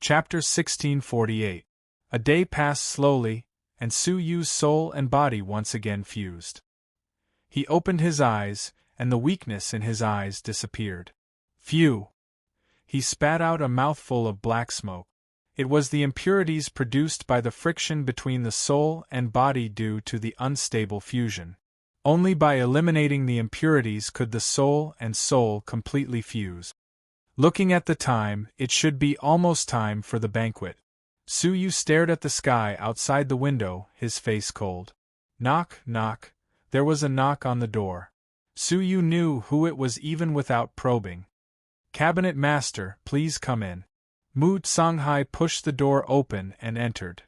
Chapter 1648. A day passed slowly, and Su Yu's soul and body once again fused. He opened his eyes, and the weakness in his eyes disappeared. Phew! He spat out a mouthful of black smoke. It was the impurities produced by the friction between the soul and body due to the unstable fusion. Only by eliminating the impurities could the soul and soul completely fuse. Looking at the time, it should be almost time for the banquet. Su Yu stared at the sky outside the window, his face cold. Knock, knock. There was a knock on the door. Su Yu knew who it was even without probing. "Cabinet Master, please come in." Mu Songhai pushed the door open and entered.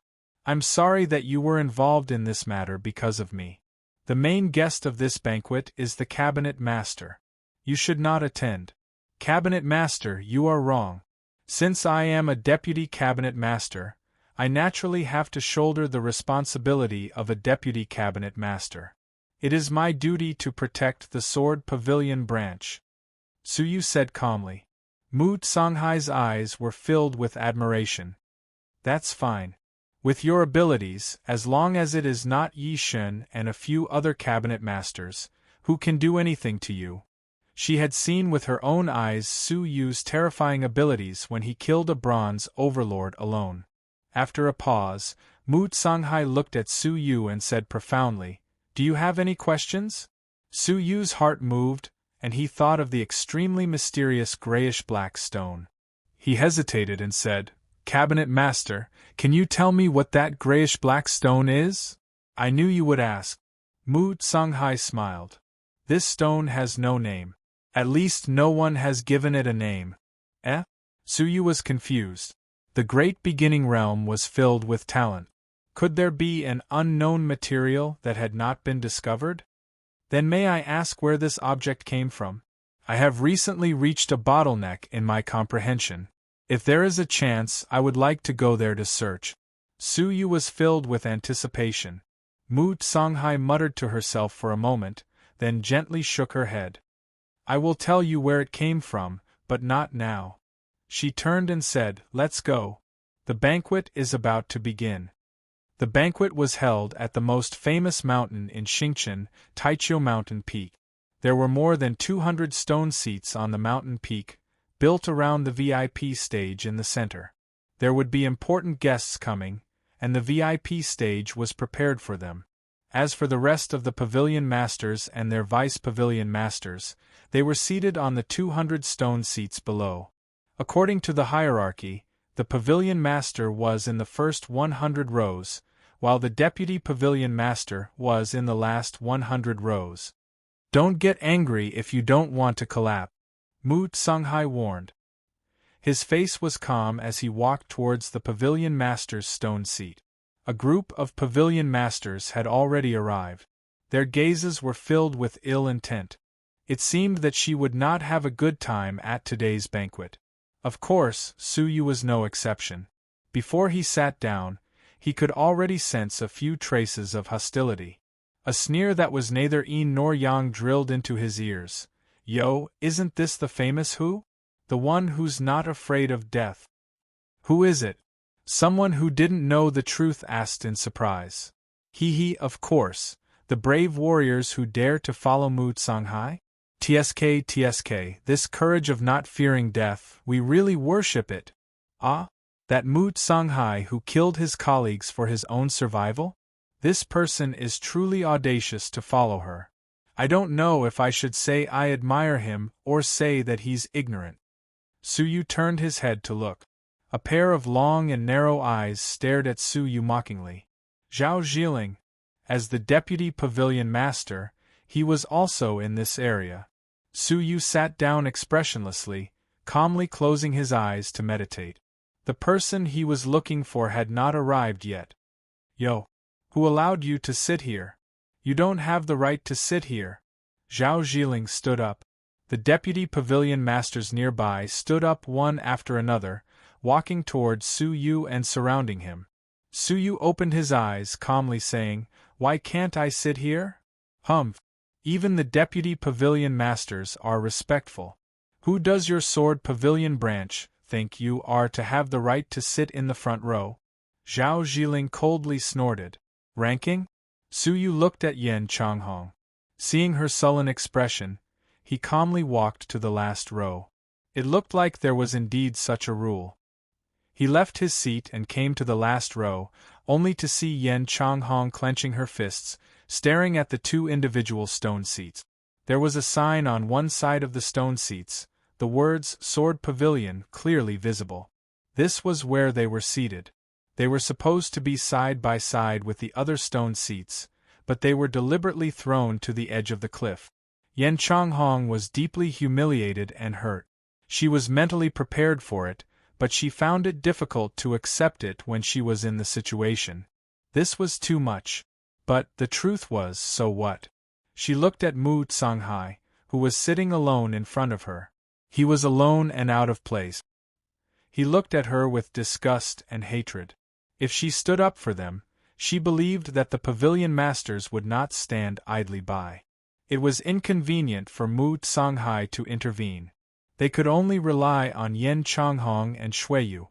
"I'm sorry that you were involved in this matter because of me. The main guest of this banquet is the Cabinet Master. You should not attend." "Cabinet Master, you are wrong. Since I am a Deputy Cabinet Master, I naturally have to shoulder the responsibility of a Deputy Cabinet Master. It is my duty to protect the Sword Pavilion branch," Su Yu said calmly. Mu Songhai's eyes were filled with admiration. "That's fine. With your abilities, as long as it is not Yi Shen and a few other cabinet masters, who can do anything to you." She had seen with her own eyes Su Yu's terrifying abilities when he killed a bronze overlord alone. After a pause, Mu Songhai looked at Su Yu and said profoundly, "Do you have any questions?" Su Yu's heart moved, and he thought of the extremely mysterious grayish-black stone. He hesitated and said, "Cabinet Master, can you tell me what that grayish-black stone is?" "I knew you would ask." Mu Songhai smiled. "This stone has no name. At least no one has given it a name." Eh? Su Yu was confused. The great beginning realm was filled with talent. Could there be an unknown material that had not been discovered? "Then may I ask where this object came from? I have recently reached a bottleneck in my comprehension. If there is a chance, I would like to go there to search." Su Yu was filled with anticipation. Mu Songhai muttered to herself for a moment, then gently shook her head. "I will tell you where it came from, but not now." She turned and said, "Let's go. The banquet is about to begin." The banquet was held at the most famous mountain in Xingqian, Taiqiu Mountain Peak. There were more than 200 stone seats on the mountain peak, built around the VIP stage in the center. There would be important guests coming, and the VIP stage was prepared for them. As for the rest of the pavilion masters and their vice pavilion masters, they were seated on the 200 stone seats below. According to the hierarchy, the pavilion master was in the first 100 rows, while the deputy pavilion master was in the last 100 rows. "Don't get angry if you don't want to collapse," Mu Songhai warned. His face was calm as he walked towards the pavilion master's stone seat. A group of pavilion masters had already arrived. Their gazes were filled with ill intent. It seemed that she would not have a good time at today's banquet. Of course, Su Yu was no exception. Before he sat down, he could already sense a few traces of hostility. A sneer that was neither yin nor yang drilled into his ears. "Yo, isn't this the famous who? The one who's not afraid of death?" "Who is it?" Someone who didn't know the truth asked in surprise. "He, of course, the brave warriors who dare to follow Mu Songhai? TSK, this courage of not fearing death, we really worship it." "Ah? That Mu Songhai who killed his colleagues for his own survival? This person is truly audacious to follow her. I don't know if I should say I admire him or say that he's ignorant." Su Yu turned his head to look. A pair of long and narrow eyes stared at Su Yu mockingly. Zhao Zhiling, as the deputy pavilion master, he was also in this area. Su Yu sat down expressionlessly, calmly closing his eyes to meditate. The person he was looking for had not arrived yet. "Yo! Who allowed you to sit here? You don't have the right to sit here." Zhao Zhiling stood up. The deputy pavilion masters nearby stood up one after another, walking towards Su Yu and surrounding him. Su Yu opened his eyes, calmly saying, "Why can't I sit here? Humph! Even the deputy pavilion masters are respectful. Who does your sword pavilion branch think you are to have the right to sit in the front row? Zhao Zhiling coldly snorted. Ranking? Su Yu looked at Yan Changhong. Seeing her sullen expression, he calmly walked to the last row. It looked like there was indeed such a rule. He left his seat and came to the last row, only to see Yan Changhong clenching her fists, staring at the two individual stone seats. There was a sign on one side of the stone seats, the words Sword Pavilion clearly visible. This was where they were seated. They were supposed to be side by side with the other stone seats, but they were deliberately thrown to the edge of the cliff. Yan Changhong was deeply humiliated and hurt. She was mentally prepared for it, but she found it difficult to accept it when she was in the situation. This was too much. But the truth was, so what? She looked at Mu Tsanghai, who was sitting alone in front of her. He was alone and out of place. He looked at her with disgust and hatred. If she stood up for them, she believed that the pavilion masters would not stand idly by. It was inconvenient for Mu Tsanghai to intervene. They could only rely on Yan Changhong and Shuiyu.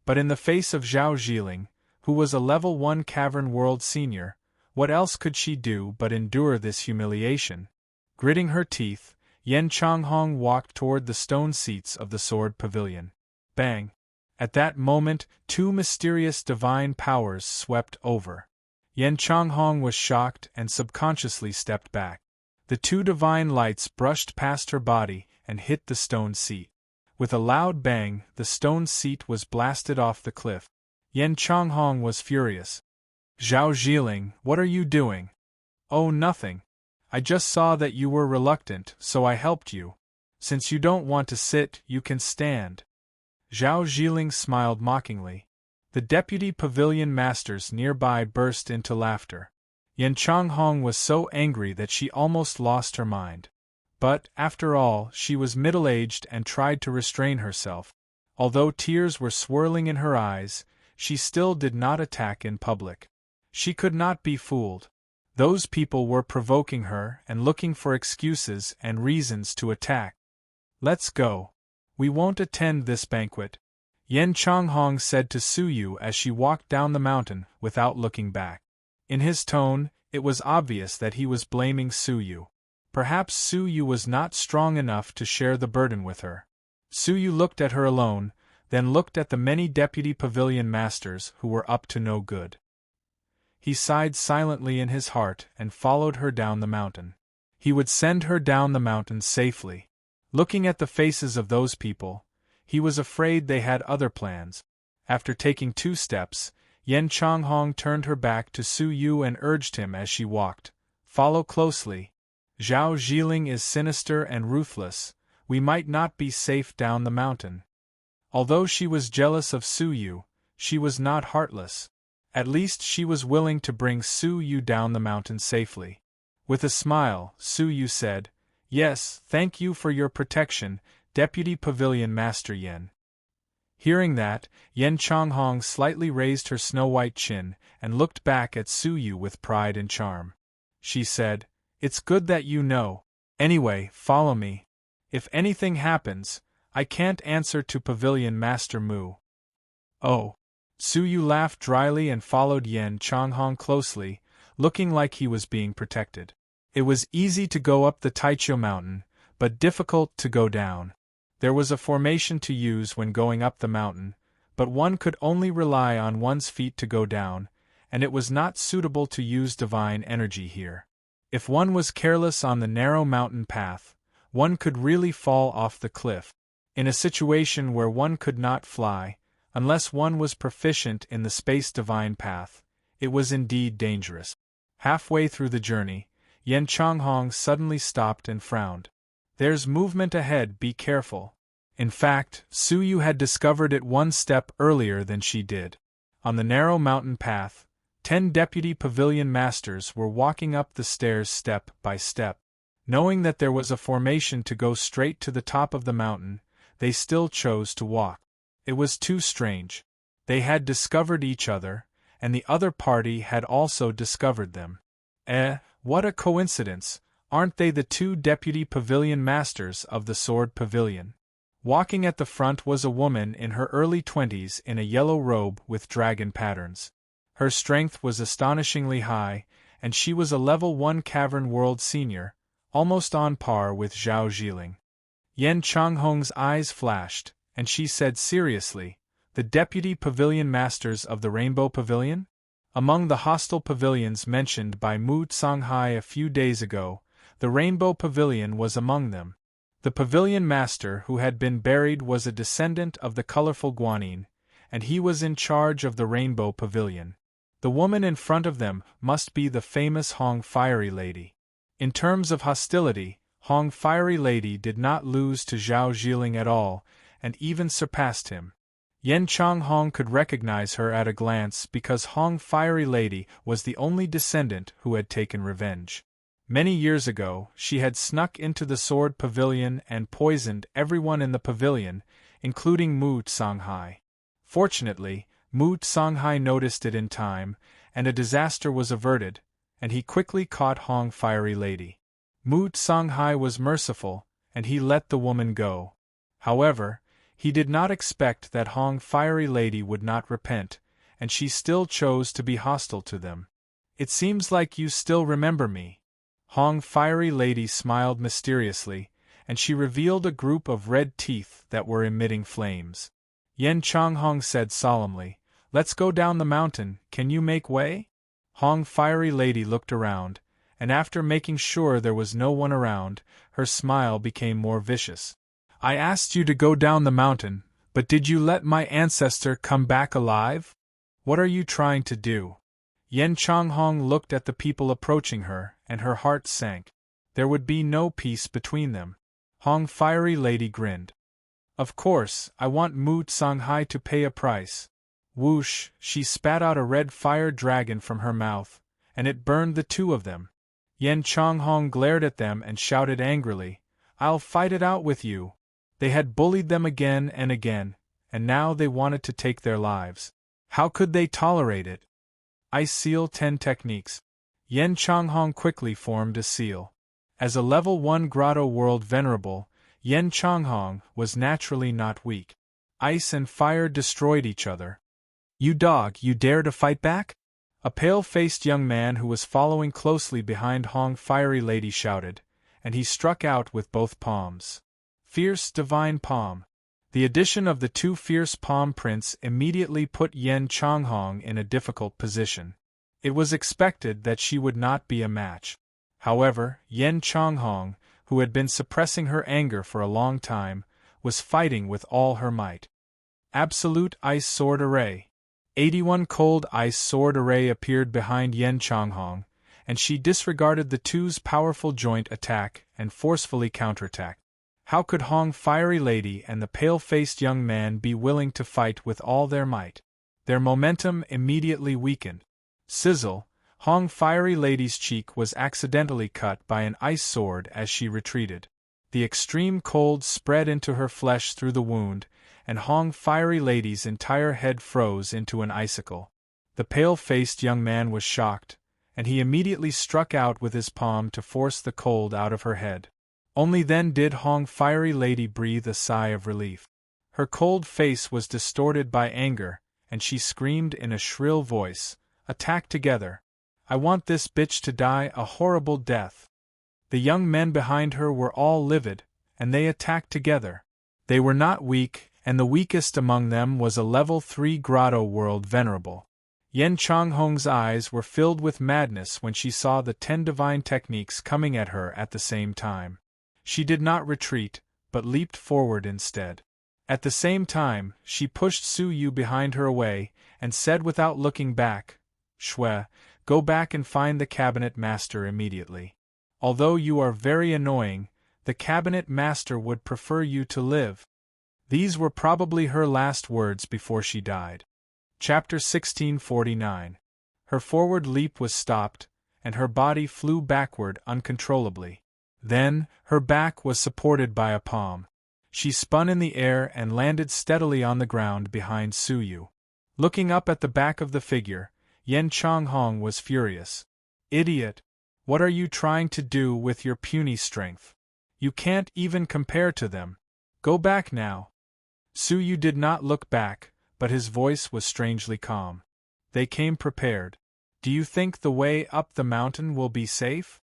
But in the face of Zhao Zhiling, who was a level 1 Cavern World Senior, what else could she do but endure this humiliation? Gritting her teeth, Yan Changhong walked toward the stone seats of the Sword Pavilion. Bang! At that moment, two mysterious divine powers swept over. Yan Changhong was shocked and subconsciously stepped back. The two divine lights brushed past her body and hit the stone seat. With a loud bang, the stone seat was blasted off the cliff. Yan Changhong was furious. Zhao Zhiling, what are you doing? Oh, nothing. I just saw that you were reluctant, so I helped you. Since you don't want to sit, you can stand. Zhao Zhiling smiled mockingly. The deputy pavilion masters nearby burst into laughter. Yan Changhong was so angry that she almost lost her mind. But, after all, she was middle-aged and tried to restrain herself. Although tears were swirling in her eyes, she still did not attack in public. She could not be fooled. Those people were provoking her and looking for excuses and reasons to attack. Let's go. We won't attend this banquet, Yan Changhong said to Su Yu as she walked down the mountain without looking back. In his tone, it was obvious that he was blaming Su Yu. Perhaps Su Yu was not strong enough to share the burden with her. Su Yu looked at her alone, then looked at the many deputy pavilion masters who were up to no good. He sighed silently in his heart and followed her down the mountain. He would send her down the mountain safely. Looking at the faces of those people, he was afraid they had other plans. After taking 2 steps, Yan Changhong turned her back to Su Yu and urged him as she walked, "Follow closely. Zhao Zhiling is sinister and ruthless. We might not be safe down the mountain." Although she was jealous of Su Yu, she was not heartless. At least she was willing to bring Su Yu down the mountain safely. With a smile, Su Yu said, "Yes, thank you for your protection, Deputy Pavilion Master Yan." Hearing that, Yan Changhong slightly raised her snow-white chin and looked back at Su Yu with pride and charm. She said, "It's good that you know. Anyway, follow me. If anything happens, I can't answer to Pavilion Master Mu." "Oh." Su Yu laughed dryly and followed Yan Changhong closely, looking like he was being protected. It was easy to go up the Taichou mountain, but difficult to go down. There was a formation to use when going up the mountain, but one could only rely on one's feet to go down, and it was not suitable to use divine energy here. If one was careless on the narrow mountain path, one could really fall off the cliff. In a situation where one could not fly, unless one was proficient in the space divine path, it was indeed dangerous. Halfway through the journey, Yan Changhong suddenly stopped and frowned. "There's movement ahead, be careful." In fact, Su Yu had discovered it 1 step earlier than she did. On the narrow mountain path, 10 deputy pavilion masters were walking up the stairs step by step. Knowing that there was a formation to go straight to the top of the mountain, they still chose to walk. It was too strange. They had discovered each other, and the other party had also discovered them. What a coincidence! Aren't they the 2 deputy pavilion masters of the Sword Pavilion? Walking at the front was a woman in her early 20s in a yellow robe with dragon patterns. Her strength was astonishingly high, and she was a level 1 Cavern World Senior, almost on par with Zhao Jiling. Yen Changhong's eyes flashed, and she said seriously, "The Deputy Pavilion Masters of the Rainbow Pavilion?" Among the hostile pavilions mentioned by Mu Songhai a few days ago, the Rainbow Pavilion was among them. The pavilion master who had been buried was a descendant of the colorful Guanyin, and he was in charge of the Rainbow Pavilion. The woman in front of them must be the famous Hong Fiery Lady. In terms of hostility, Hong Fiery Lady did not lose to Zhao Jiling at all, and even surpassed him. Yen Changhong could recognize her at a glance because Hong Fiery Lady was the only descendant who had taken revenge. Many years ago, she had snuck into the Sword Pavilion and poisoned everyone in the pavilion, including Mu Songhai. Fortunately, Mu Songhai noticed it in time, and a disaster was averted, and he quickly caught Hong Fiery Lady. Mu Songhai was merciful, and he let the woman go. However, he did not expect that Hong Fiery Lady would not repent, and she still chose to be hostile to them. "It seems like you still remember me." Hong Fiery Lady smiled mysteriously, and she revealed a group of red teeth that were emitting flames. Yen Changhong said solemnly, "Let's go down the mountain, can you make way?" Hong Fiery Lady looked around, and after making sure there was no one around, her smile became more vicious. "I asked you to go down the mountain, but did you let my ancestor come back alive? What are you trying to do?" Yen Changhong looked at the people approaching her, and her heart sank. There would be no peace between them. Hong Fiery Lady grinned. "Of course, I want Mu Songhai to pay a price." Whoosh, she spat out a red fire dragon from her mouth, and it burned the two of them. Yen Changhong glared at them and shouted angrily, "I'll fight it out with you." They had bullied them again and again, and now they wanted to take their lives. How could they tolerate it? Ice Seal 10 Techniques. Yen Changhong quickly formed a seal. As a level 1 Grotto World Venerable, Yen Changhong was naturally not weak. Ice and fire destroyed each other. "You dog, you dare to fight back?" A pale-faced young man who was following closely behind Hong Fiery Lady shouted, and he struck out with both palms. Fierce Divine Palm. The addition of the two fierce palm prints immediately put Yen Changhong in a difficult position. It was expected that she would not be a match. However, Yen Changhong, who had been suppressing her anger for a long time, was fighting with all her might. Absolute Ice Sword Array. 81 Cold Ice Sword Array appeared behind Yen Changhong, and she disregarded the two's powerful joint attack and forcefully counterattacked. How could Hong Fiery Lady and the pale-faced young man be willing to fight with all their might? Their momentum immediately weakened. Sizzle, Hong Fiery Lady's cheek was accidentally cut by an ice sword as she retreated. The extreme cold spread into her flesh through the wound, and Hong Fiery Lady's entire head froze into an icicle. The pale-faced young man was shocked, and he immediately struck out with his palm to force the cold out of her head. Only then did Hong Fiery Lady breathe a sigh of relief. Her cold face was distorted by anger, and she screamed in a shrill voice, "Attack together! I want this bitch to die a horrible death!" The young men behind her were all livid, and they attacked together. They were not weak, and the weakest among them was a level 3 Grotto World Venerable. Yen Changhong's eyes were filled with madness when she saw the 10 divine techniques coming at her at the same time. She did not retreat, but leaped forward instead. At the same time, she pushed Su Yu behind her away, and said without looking back, "Shui, go back and find the cabinet master immediately. Although you are very annoying, the cabinet master would prefer you to live." These were probably her last words before she died. Chapter 1649. Her forward leap was stopped, and her body flew backward uncontrollably. Then, her back was supported by a palm. She spun in the air and landed steadily on the ground behind Su Yu. Looking up at the back of the figure, Yen Changhong was furious. "Idiot! What are you trying to do with your puny strength? You can't even compare to them." Go back now. Su Yu did not look back, but his voice was strangely calm. They came prepared. Do you think the way up the mountain will be safe?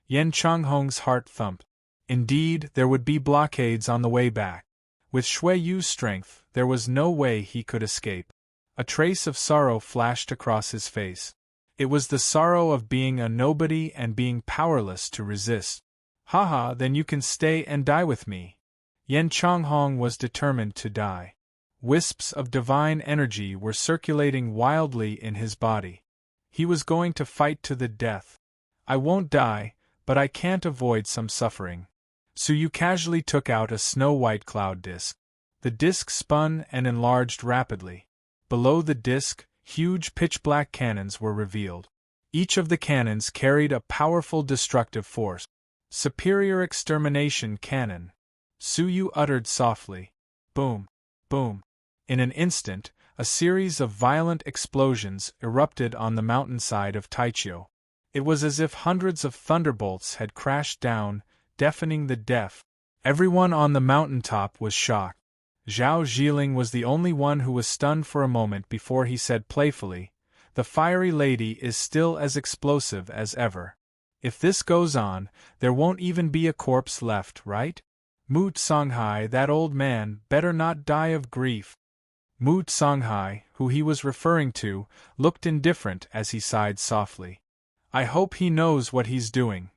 Yen Changhong's heart thumped. Indeed, there would be blockades on the way back. With Shui Yu's strength, there was no way he could escape. A trace of sorrow flashed across his face. It was the sorrow of being a nobody and being powerless to resist. Haha, then you can stay and die with me. Yen Changhong was determined to die. Wisps of divine energy were circulating wildly in his body. He was going to fight to the death. I won't die, but I can't avoid some suffering. Su Yu casually took out a snow-white cloud disk. The disk spun and enlarged rapidly. Below the disk, huge pitch-black cannons were revealed. Each of the cannons carried a powerful destructive force. Superior extermination cannon. Su Yu uttered softly. Boom, boom. In an instant, a series of violent explosions erupted on the mountainside of Taichio. It was as if hundreds of thunderbolts had crashed down, deafening the deaf. Everyone on the mountaintop was shocked. Zhao Zhiling was the only one who was stunned for a moment before he said playfully, "The fiery lady is still as explosive as ever. If this goes on, there won't even be a corpse left, right? Mu Songhai, that old man, better not die of grief." Mu Songhai, who he was referring to, looked indifferent as he sighed softly. "I hope he knows what he's doing."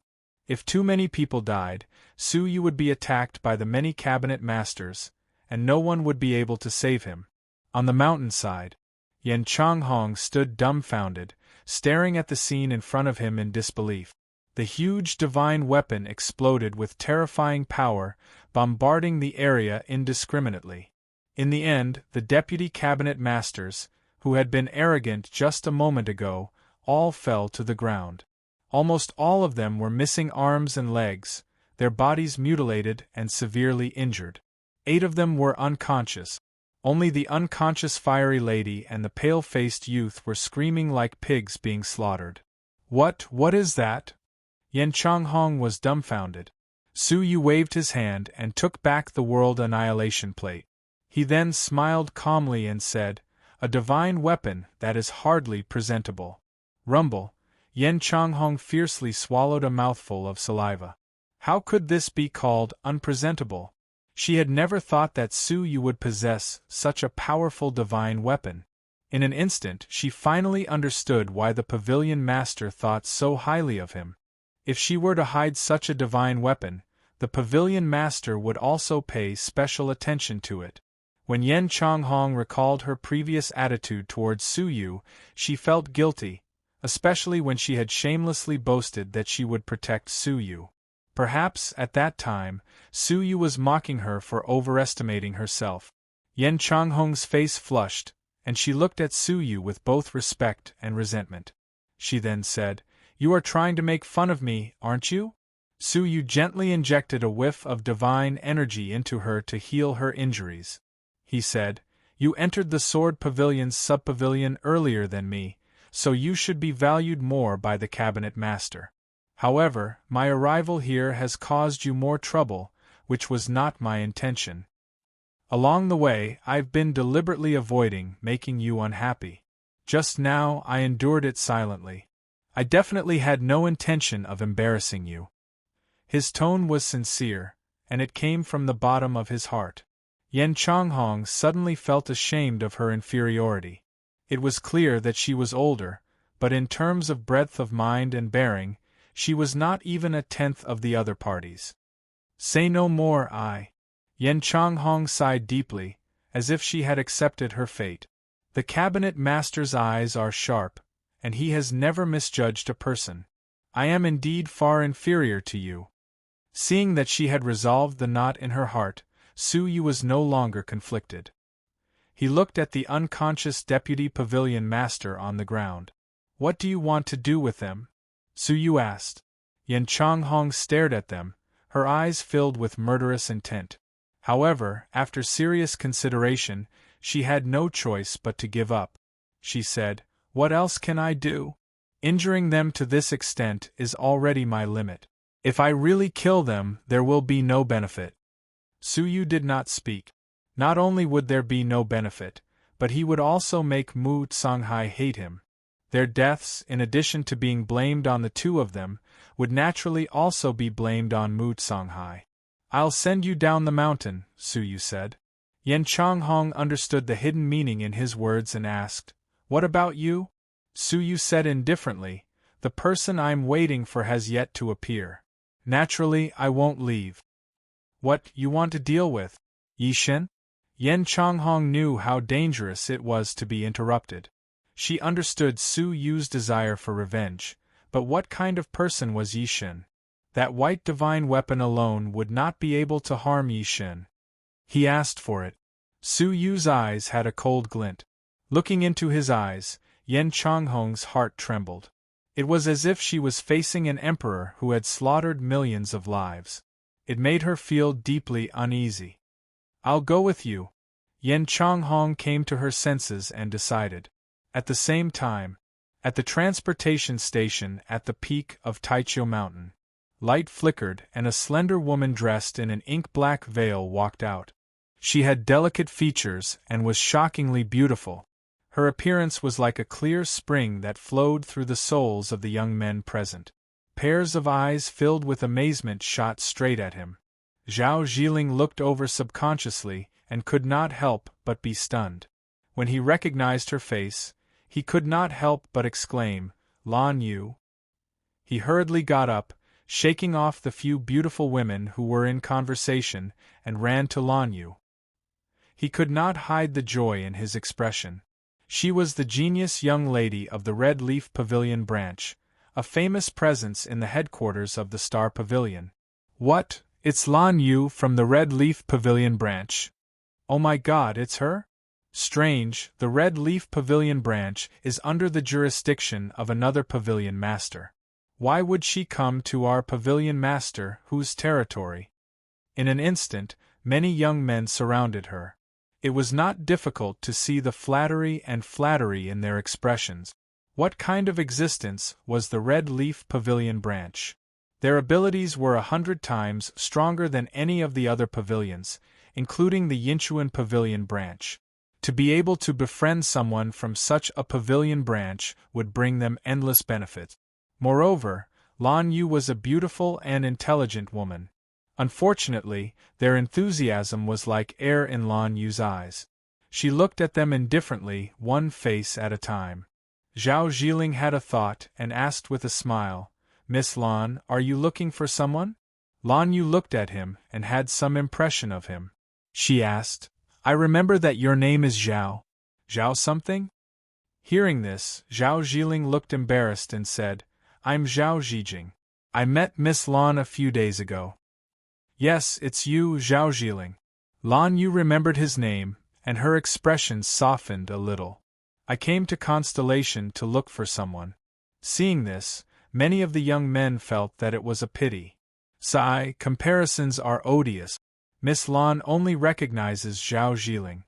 If too many people died, Su Yu would be attacked by the many cabinet masters, and no one would be able to save him. On the mountainside, Yen Changhong stood dumbfounded, staring at the scene in front of him in disbelief. The huge divine weapon exploded with terrifying power, bombarding the area indiscriminately. In the end, the deputy cabinet masters, who had been arrogant just a moment ago, all fell to the ground. Almost all of them were missing arms and legs, their bodies mutilated and severely injured. 8 of them were unconscious. Only the unconscious fiery lady and the pale-faced youth were screaming like pigs being slaughtered. What is that?" Yen Changhong was dumbfounded. Su Yu waved his hand and took back the world annihilation plate. He then smiled calmly and said, "A divine weapon that is hardly presentable." Rumble. Yen Changhong fiercely swallowed a mouthful of saliva. How could this be called unpresentable? She had never thought that Su Yu would possess such a powerful divine weapon. In an instant she finally understood why the pavilion master thought so highly of him. If she were to hide such a divine weapon, the pavilion master would also pay special attention to it. When Yen Changhong recalled her previous attitude towards Su Yu, she felt guilty, especially when she had shamelessly boasted that she would protect Su Yu. Perhaps, at that time, Su Yu was mocking her for overestimating herself. Yen Changhong's face flushed, and she looked at Su Yu with both respect and resentment. She then said, "You are trying to make fun of me, aren't you?" Su Yu gently injected a whiff of divine energy into her to heal her injuries. He said, "You entered the Sword Pavilion's sub-pavilion earlier than me, so you should be valued more by the cabinet master. However, my arrival here has caused you more trouble, which was not my intention. Along the way, I've been deliberately avoiding making you unhappy. Just now, I endured it silently. I definitely had no intention of embarrassing you." His tone was sincere, and it came from the bottom of his heart. Yen Changhong suddenly felt ashamed of her inferiority. It was clear that she was older, but in terms of breadth of mind and bearing, she was not even a tenth of the other parties. "Say no more, Yen Changhong sighed deeply, as if she had accepted her fate. The cabinet master's eyes are sharp, and he has never misjudged a person. I am indeed far inferior to you." Seeing that she had resolved the knot in her heart, Su Yu was no longer conflicted. He looked at the unconscious deputy pavilion master on the ground. "What do you want to do with them?" Su Yu asked. Yen Changhong stared at them, her eyes filled with murderous intent. However, after serious consideration, she had no choice but to give up. She said, "What else can I do? Injuring them to this extent is already my limit. If I really kill them, there will be no benefit." Su Yu did not speak. Not only would there be no benefit, but he would also make Mu Songhai hate him. Their deaths, in addition to being blamed on the two of them, would naturally also be blamed on Mu Songhai. I'll send you down the mountain, Su Yu said. Yan Changhong understood the hidden meaning in his words and asked, What about you? Su Yu said indifferently, The person I'm waiting for has yet to appear. Naturally, I won't leave. What, you want to deal with Yi Shen? Yan Changhong knew how dangerous it was to be interrupted. She understood Su Yu's desire for revenge, but what kind of person was Yi Shen? That white divine weapon alone would not be able to harm Yi Shen. He asked for it. Su Yu's eyes had a cold glint. Looking into his eyes, Yan Changhong's heart trembled. It was as if she was facing an emperor who had slaughtered millions of lives. It made her feel deeply uneasy. I'll go with you. Yan Changhong came to her senses and decided. At the same time, at the transportation station at the peak of Taichio Mountain, light flickered and a slender woman dressed in an ink-black veil walked out. She had delicate features and was shockingly beautiful. Her appearance was like a clear spring that flowed through the souls of the young men present. Pairs of eyes filled with amazement shot straight at him. Zhao Zhiling looked over subconsciously and could not help but be stunned. When he recognized her face, he could not help but exclaim, Lan Yu. He hurriedly got up, shaking off the few beautiful women who were in conversation, and ran to Lan Yu. He could not hide the joy in his expression. She was the genius young lady of the Red Leaf Pavilion branch, a famous presence in the headquarters of the Star Pavilion. What? It's Lan Yu from the Red Leaf Pavilion branch. Oh my God, it's her? Strange, the Red Leaf Pavilion branch is under the jurisdiction of another pavilion master. Why would she come to our pavilion master, whose territory? In an instant, many young men surrounded her. It was not difficult to see the flattery in their expressions. What kind of existence was the Red Leaf Pavilion branch? Their abilities were 100 times stronger than any of the other pavilions, including the Yinchuan Pavilion branch. To be able to befriend someone from such a pavilion branch would bring them endless benefits. Moreover, Lan Yu was a beautiful and intelligent woman. Unfortunately, their enthusiasm was like air in Lan Yu's eyes. She looked at them indifferently, one face at a time. Zhao Zhiling had a thought and asked with a smile, Miss Lan, are you looking for someone? Lan Yu looked at him and had some impression of him. She asked, I remember that your name is Zhao. Zhao something? Hearing this, Zhao Zhiling looked embarrassed and said, I'm Zhao Zhijing. I met Miss Lan a few days ago. Yes, it's you, Zhao Zhiling. Lan Yu remembered his name, and her expression softened a little. I came to Constellation to look for someone. Seeing this, many of the young men felt that it was a pity. Sigh, comparisons are odious. Miss Lan only recognizes Zhao Zhiling.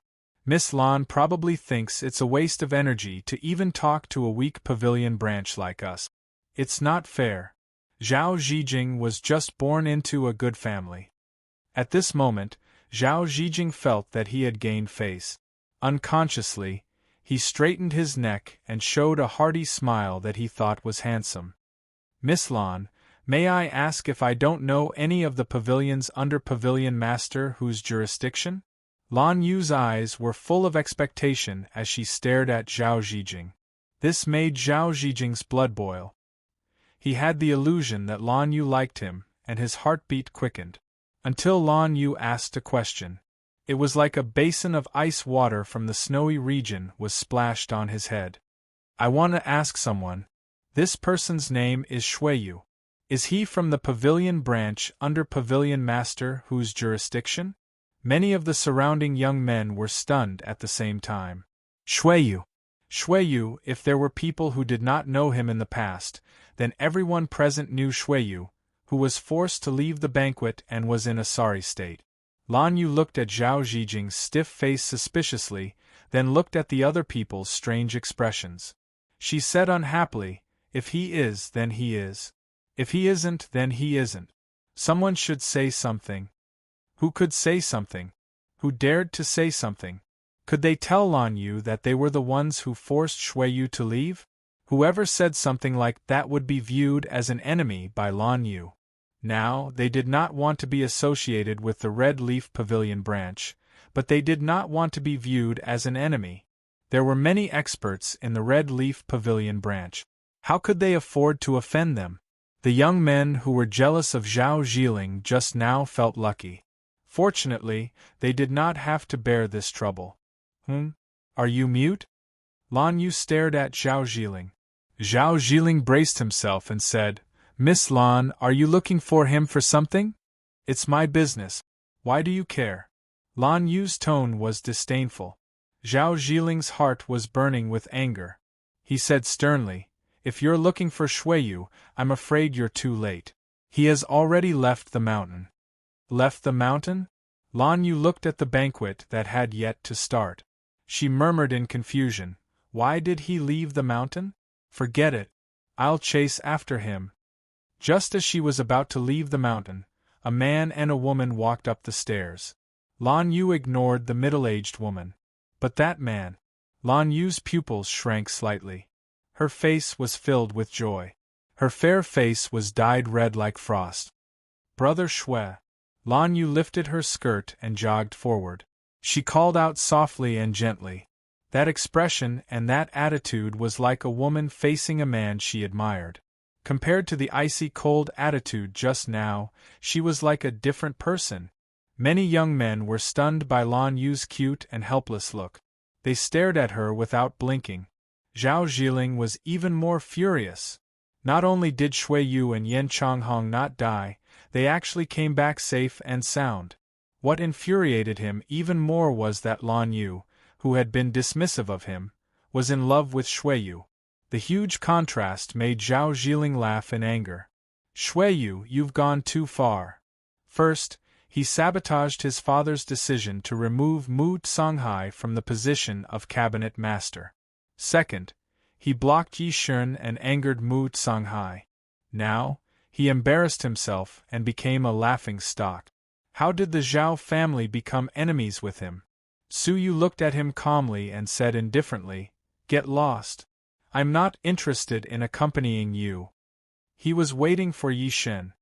Miss Lan probably thinks it's a waste of energy to even talk to a weak pavilion branch like us. It's not fair. Zhao Zhijing was just born into a good family. At this moment, Zhao Zhijing felt that he had gained face. Unconsciously, he straightened his neck and showed a hearty smile that he thought was handsome. Miss Lan, may I ask if I don't know any of the pavilions under Pavilion Master whose jurisdiction? Lan Yu's eyes were full of expectation as she stared at Zhao Zhijing. This made Zhao Zhijing's blood boil. He had the illusion that Lan Yu liked him, and his heartbeat quickened. Until Lan Yu asked a question. It was like a basin of ice water from the snowy region was splashed on his head. I want to ask someone. This person's name is Shuiyu. Is he from the pavilion branch under Pavilion Master whose jurisdiction? Many of the surrounding young men were stunned at the same time. Shuiyu. Shuiyu, if there were people who did not know him in the past, then everyone present knew Shuiyu, who was forced to leave the banquet and was in a sorry state. Lan Yu looked at Zhao Zhijing's stiff face suspiciously, then looked at the other people's strange expressions. She said unhappily, if he is, then he is. If he isn't, then he isn't. Someone should say something. Who could say something? Who dared to say something? Could they tell Lan Yu that they were the ones who forced Shui Yu to leave? Whoever said something like that would be viewed as an enemy by Lan Yu. Now, they did not want to be associated with the Red Leaf Pavilion branch, but they did not want to be viewed as an enemy. There were many experts in the Red Leaf Pavilion branch. How could they afford to offend them? The young men who were jealous of Zhao Zhiling just now felt lucky. Fortunately, they did not have to bear this trouble. Are you mute? Lan Yu stared at Zhao Zhiling. Zhao Zhiling braced himself and said, Miss Lan, are you looking for him for something? It's my business. Why do you care? Lan Yu's tone was disdainful. Zhao Zhiling's heart was burning with anger. He said sternly, If you're looking for Shui Yu, I'm afraid you're too late. He has already left the mountain. Left the mountain? Lan Yu looked at the banquet that had yet to start. She murmured in confusion, Why did he leave the mountain? Forget it. I'll chase after him. Just as she was about to leave the mountain, a man and a woman walked up the stairs. Lan Yu ignored the middle-aged woman. But that man. Lan Yu's pupils shrank slightly. Her face was filled with joy. Her fair face was dyed red like frost. Brother Shui. Lan Yu lifted her skirt and jogged forward. She called out softly and gently. That expression and that attitude was like a woman facing a man she admired. Compared to the icy cold attitude just now, she was like a different person. Many young men were stunned by Lan Yu's cute and helpless look. They stared at her without blinking. Zhao Zhiling was even more furious. Not only did Shui Yu and Yan Changhong not die, they actually came back safe and sound. What infuriated him even more was that Lan Yu, who had been dismissive of him, was in love with Shui Yu. The huge contrast made Zhao Zhiling laugh in anger. Shui Yu, you've gone too far. First, he sabotaged his father's decision to remove Mu Songhai from the position of cabinet master. Second, he blocked Yi Shun and angered Mu Songhai. Now, he embarrassed himself and became a laughing stock. How did the Zhao family become enemies with him? Su Yu looked at him calmly and said indifferently, Get lost. I'm not interested in accompanying you. He was waiting for Yi Shun.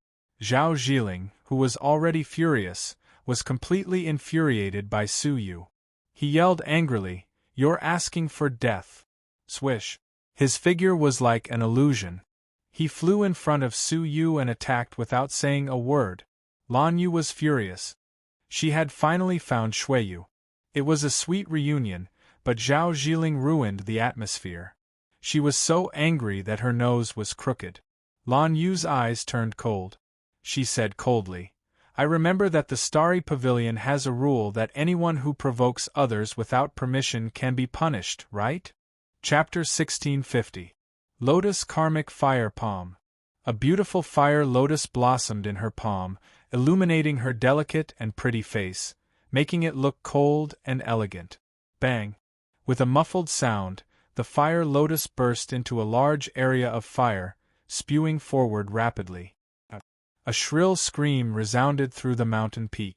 Zhao Zhiling, who was already furious, was completely infuriated by Su Yu. He yelled angrily, You're asking for death. Swish. His figure was like an illusion. He flew in front of Su Yu and attacked without saying a word. Lan Yu was furious. She had finally found Shui Yu. It was a sweet reunion, but Zhao Zhiling ruined the atmosphere. She was so angry that her nose was crooked. Lan Yu's eyes turned cold. She said coldly, I remember that the Starry Pavilion has a rule that anyone who provokes others without permission can be punished, right? Chapter 1650. Lotus Karmic Fire Palm. A beautiful fire lotus blossomed in her palm, illuminating her delicate and pretty face, making it look cold and elegant. Bang! With a muffled sound, the fire lotus burst into a large area of fire, spewing forward rapidly. A shrill scream resounded through the mountain peak.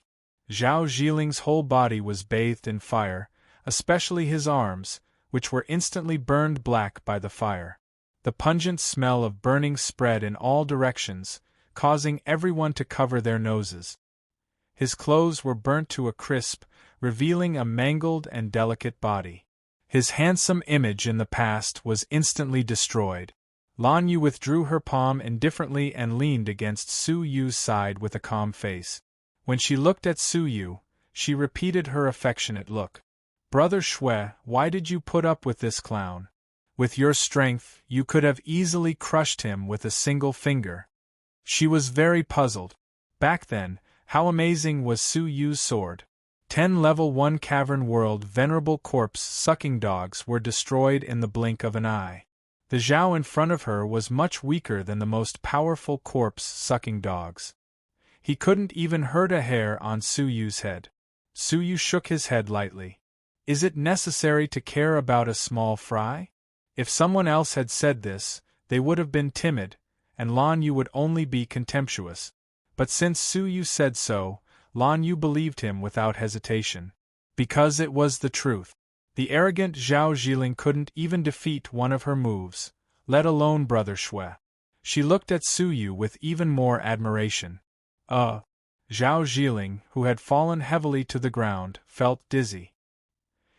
Zhao Zhiling's whole body was bathed in fire, especially his arms, which were instantly burned black by the fire. The pungent smell of burning spread in all directions, causing everyone to cover their noses. His clothes were burnt to a crisp, revealing a mangled and delicate body. His handsome image in the past was instantly destroyed. Lan Yu withdrew her palm indifferently and leaned against Su Yu's side with a calm face. When she looked at Su Yu, she repeated her affectionate look. Brother Shui, why did you put up with this clown? With your strength, you could have easily crushed him with a single finger. She was very puzzled. Back then, how amazing was Su Yu's sword. 10 level 1 cavern world venerable corpse sucking dogs were destroyed in the blink of an eye. The Zhao in front of her was much weaker than the most powerful corpse-sucking dogs. He couldn't even hurt a hair on Su Yu's head. Su Yu shook his head lightly. Is it necessary to care about a small fry? If someone else had said this, they would have been timid, and Lan Yu would only be contemptuous. But since Su Yu said so, Lan Yu believed him without hesitation. Because it was the truth. The arrogant Zhao Zhiling couldn't even defeat one of her moves, let alone Brother Shui. She looked at Su Yu with even more admiration. Zhao Zhiling, who had fallen heavily to the ground, felt dizzy.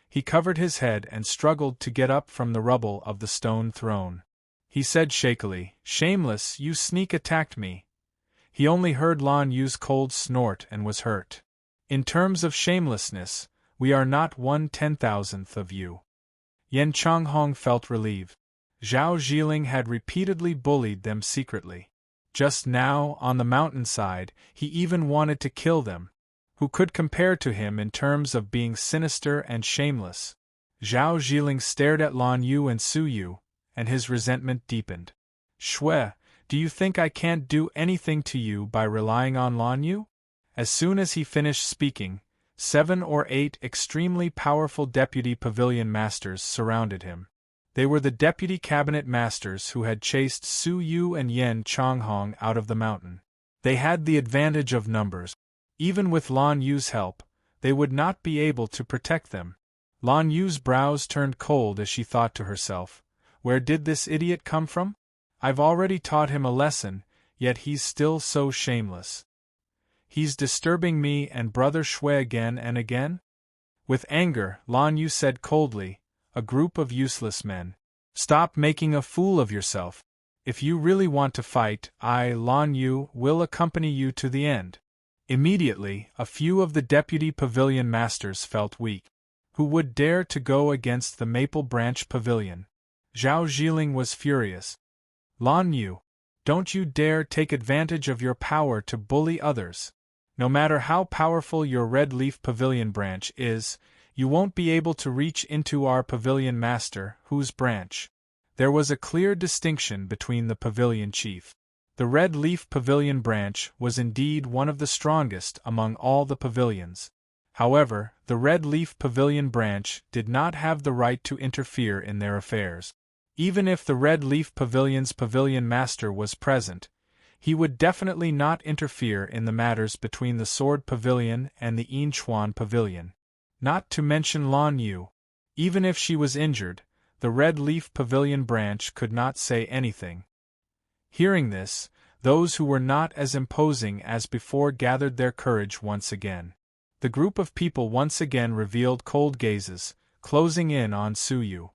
He covered his head and struggled to get up from the rubble of the stone throne. He said shakily, "Shameless, you sneak attacked me." He only heard Lan Yu's cold snort and was hurt. "In terms of shamelessness, we are not 1/10,000th of you." Yan Changhong felt relieved. Zhao Zhiling had repeatedly bullied them secretly. Just now, on the mountainside, he even wanted to kill them. Who could compare to him in terms of being sinister and shameless? Zhao Zhiling stared at Lan Yu and Su Yu, and his resentment deepened. "Shui, do you think I can't do anything to you by relying on Lan Yu?" As soon as he finished speaking, 7 or 8 extremely powerful deputy pavilion masters surrounded him. They were the deputy cabinet masters who had chased Su Yu and Yan Changhong out of the mountain. They had the advantage of numbers. Even with Lan Yu's help, they would not be able to protect them. Lan Yu's brows turned cold as she thought to herself, "Where did this idiot come from? I've already taught him a lesson, yet he's still so shameless. He's disturbing me and Brother Shui again and again?" With anger, Lan Yu said coldly, "A group of useless men. Stop making a fool of yourself. If you really want to fight, I, Lan Yu, will accompany you to the end." Immediately, a few of the deputy pavilion masters felt weak. Who would dare to go against the Maple Branch Pavilion? Zhao Zhiling was furious. "Lan Yu, don't you dare take advantage of your power to bully others. No matter how powerful your Red Leaf Pavilion branch is, you won't be able to reach into our pavilion master, whose branch." There was a clear distinction between the pavilion chief. The Red Leaf Pavilion branch was indeed one of the strongest among all the pavilions. However, the Red Leaf Pavilion branch did not have the right to interfere in their affairs. Even if the Red Leaf Pavilion's pavilion master was present, he would definitely not interfere in the matters between the Sword Pavilion and the Yinchuan Pavilion. Not to mention Lan Yu. Even if she was injured, the Red Leaf Pavilion branch could not say anything. Hearing this, those who were not as imposing as before gathered their courage once again. The group of people once again revealed cold gazes, closing in on Su Yu.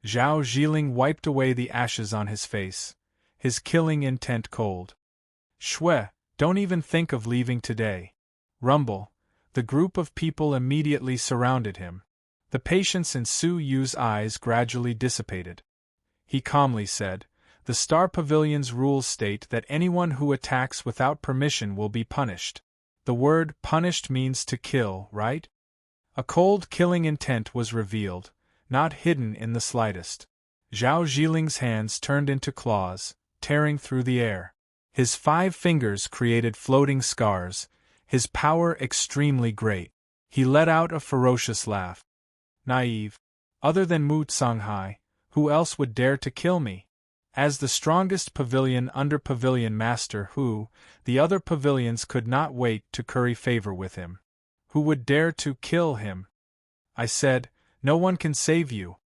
Zhao Zhiling wiped away the ashes on his face, his killing intent cold. "Shui, don't even think of leaving today." Rumble. The group of people immediately surrounded him. The patience in Su Yu's eyes gradually dissipated. He calmly said, "The Star Pavilion's rules state that anyone who attacks without permission will be punished. The word punished means to kill, right?" A cold killing intent was revealed, not hidden in the slightest. Zhao Zhiling's hands turned into claws, tearing through the air. His 5 fingers created floating scars, his power extremely great. He let out a ferocious laugh. "Naive. Other than Mu Tsanghai, who else would dare to kill me? As the strongest pavilion under pavilion master the other pavilions could not wait to curry favor with him. Who would dare to kill him? I said, no one can save you."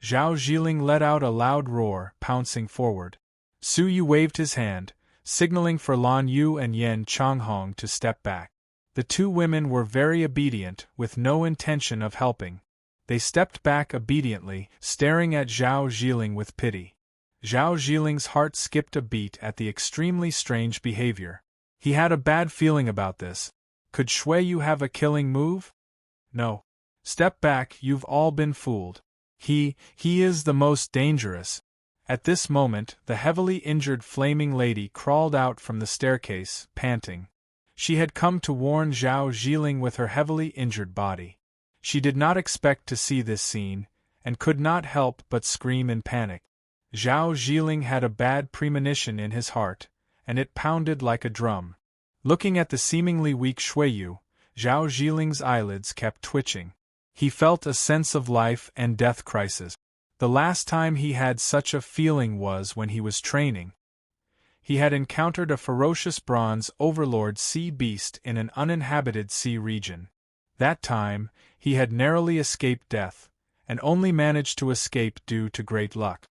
Zhao Zhiling let out a loud roar, pouncing forward. Su Yu waved his hand, signaling for Lan Yu and Yan Changhong to step back. The 2 women were very obedient, with no intention of helping. They stepped back obediently, staring at Zhao Zhiling with pity. Zhao Zhiling's heart skipped a beat at the extremely strange behavior. He had a bad feeling about this. Could Shui Yu have a killing move? No. Step back, you've all been fooled. He is the most dangerous. At this moment, the heavily injured flaming lady crawled out from the staircase, panting. She had come to warn Zhao Zhiling with her heavily injured body. She did not expect to see this scene, and could not help but scream in panic. Zhao Zhiling had a bad premonition in his heart, and it pounded like a drum. Looking at the seemingly weak Shui Yu, Zhao Zhiling's eyelids kept twitching. He felt a sense of life and death crisis. The last time he had such a feeling was when he was training. He had encountered a ferocious bronze overlord sea beast in an uninhabited sea region. That time, he had narrowly escaped death, and only managed to escape due to great luck.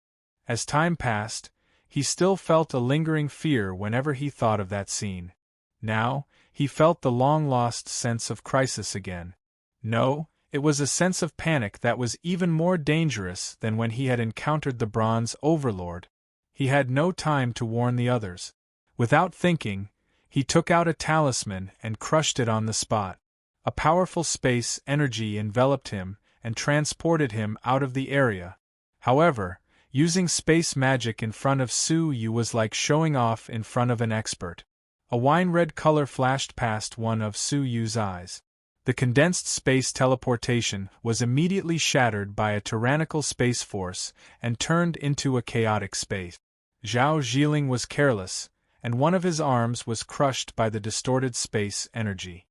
As time passed, he still felt a lingering fear whenever he thought of that scene. Now, he felt the long-lost sense of crisis again. No, it was a sense of panic that was even more dangerous than when he had encountered the bronze overlord. He had no time to warn the others. Without thinking, he took out a talisman and crushed it on the spot. A powerful space energy enveloped him and transported him out of the area. However, using space magic in front of Su Yu was like showing off in front of an expert. A wine-red color flashed past one of Su Yu's eyes. The condensed space teleportation was immediately shattered by a tyrannical space force and turned into a chaotic space. Zhao Zhiling was careless, and one of his arms was crushed by the distorted space energy.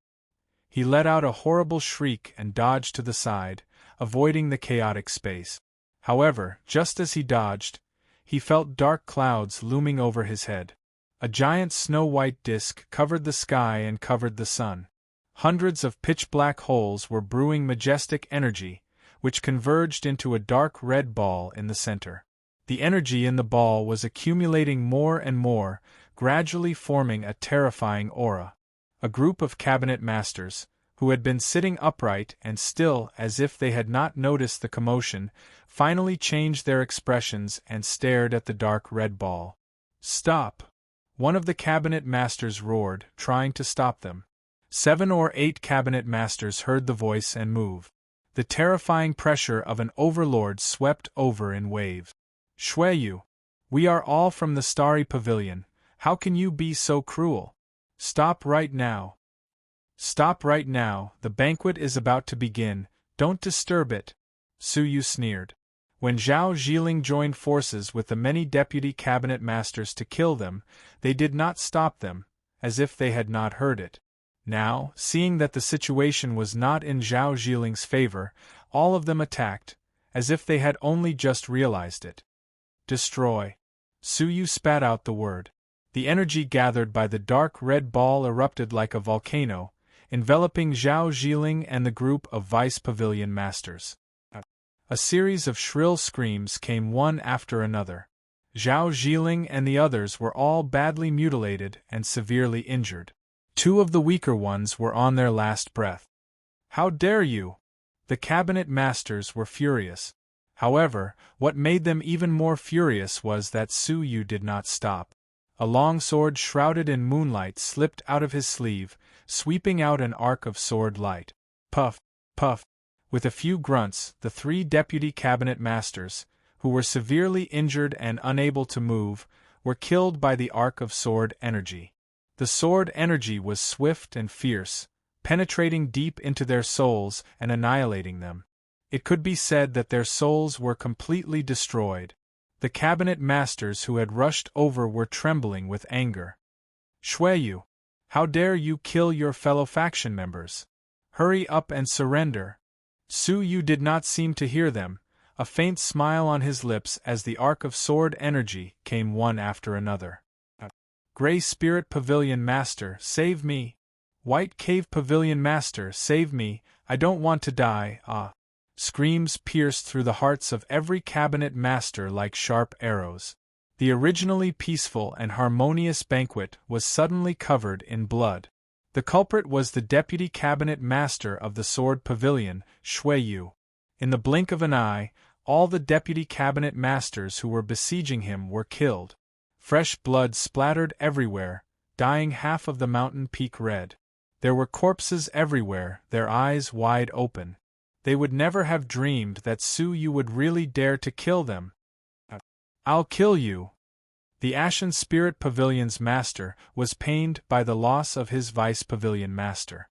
He let out a horrible shriek and dodged to the side, avoiding the chaotic space. However, just as he dodged, he felt dark clouds looming over his head. A giant snow-white disk covered the sky and covered the sun. Hundreds of pitch-black holes were brewing majestic energy, which converged into a dark red ball in the center. The energy in the ball was accumulating more and more, gradually forming a terrifying aura. A group of cabinet masters, who had been sitting upright and still as if they had not noticed the commotion, finally changed their expressions and stared at the dark red ball. "Stop!" one of the cabinet masters roared, trying to stop them. 7 or 8 cabinet masters heard the voice and moved. The terrifying pressure of an overlord swept over in waves. "Shuiyu, we are all from the Starry Pavilion, how can you be so cruel? Stop right now. Stop right now, the banquet is about to begin, don't disturb it," Su Yu sneered. When Zhao Zhiling joined forces with the many deputy cabinet masters to kill them, they did not stop them, as if they had not heard it. Now, seeing that the situation was not in Zhao Zhiling's favor, all of them attacked, as if they had only just realized it. "Destroy." Su Yu spat out the word. The energy gathered by the dark red ball erupted like a volcano, enveloping Zhao Zhiling and the group of vice pavilion masters. A series of shrill screams came one after another. Zhao Zhiling and the others were all badly mutilated and severely injured. 2 of the weaker ones were on their last breath. "How dare you!" The cabinet masters were furious. However, what made them even more furious was that Su Yu did not stop. A long sword shrouded in moonlight slipped out of his sleeve, sweeping out an arc of sword light. Puff, puff. With a few grunts, the 3 deputy cabinet masters, who were severely injured and unable to move, were killed by the arc of sword energy. The sword energy was swift and fierce, penetrating deep into their souls and annihilating them. It could be said that their souls were completely destroyed. The cabinet masters who had rushed over were trembling with anger. "Shuiyu, how dare you kill your fellow faction members? Hurry up and surrender." Su Yu did not seem to hear them, a faint smile on his lips as the arc of sword energy came one after another. "Gray Spirit Pavilion Master, save me! White Cave Pavilion Master, save me, I don't want to die, ah!" Screams pierced through the hearts of every cabinet master like sharp arrows. The originally peaceful and harmonious banquet was suddenly covered in blood. The culprit was the deputy cabinet master of the Sword Pavilion, Shuiyu. In the blink of an eye, all the deputy cabinet masters who were besieging him were killed. Fresh blood splattered everywhere, dyeing half of the mountain peak red. There were corpses everywhere, their eyes wide open. They would never have dreamed that Su Yu would really dare to kill them. "I'll kill you!" The Ashen Spirit Pavilion's master was pained by the loss of his vice pavilion master.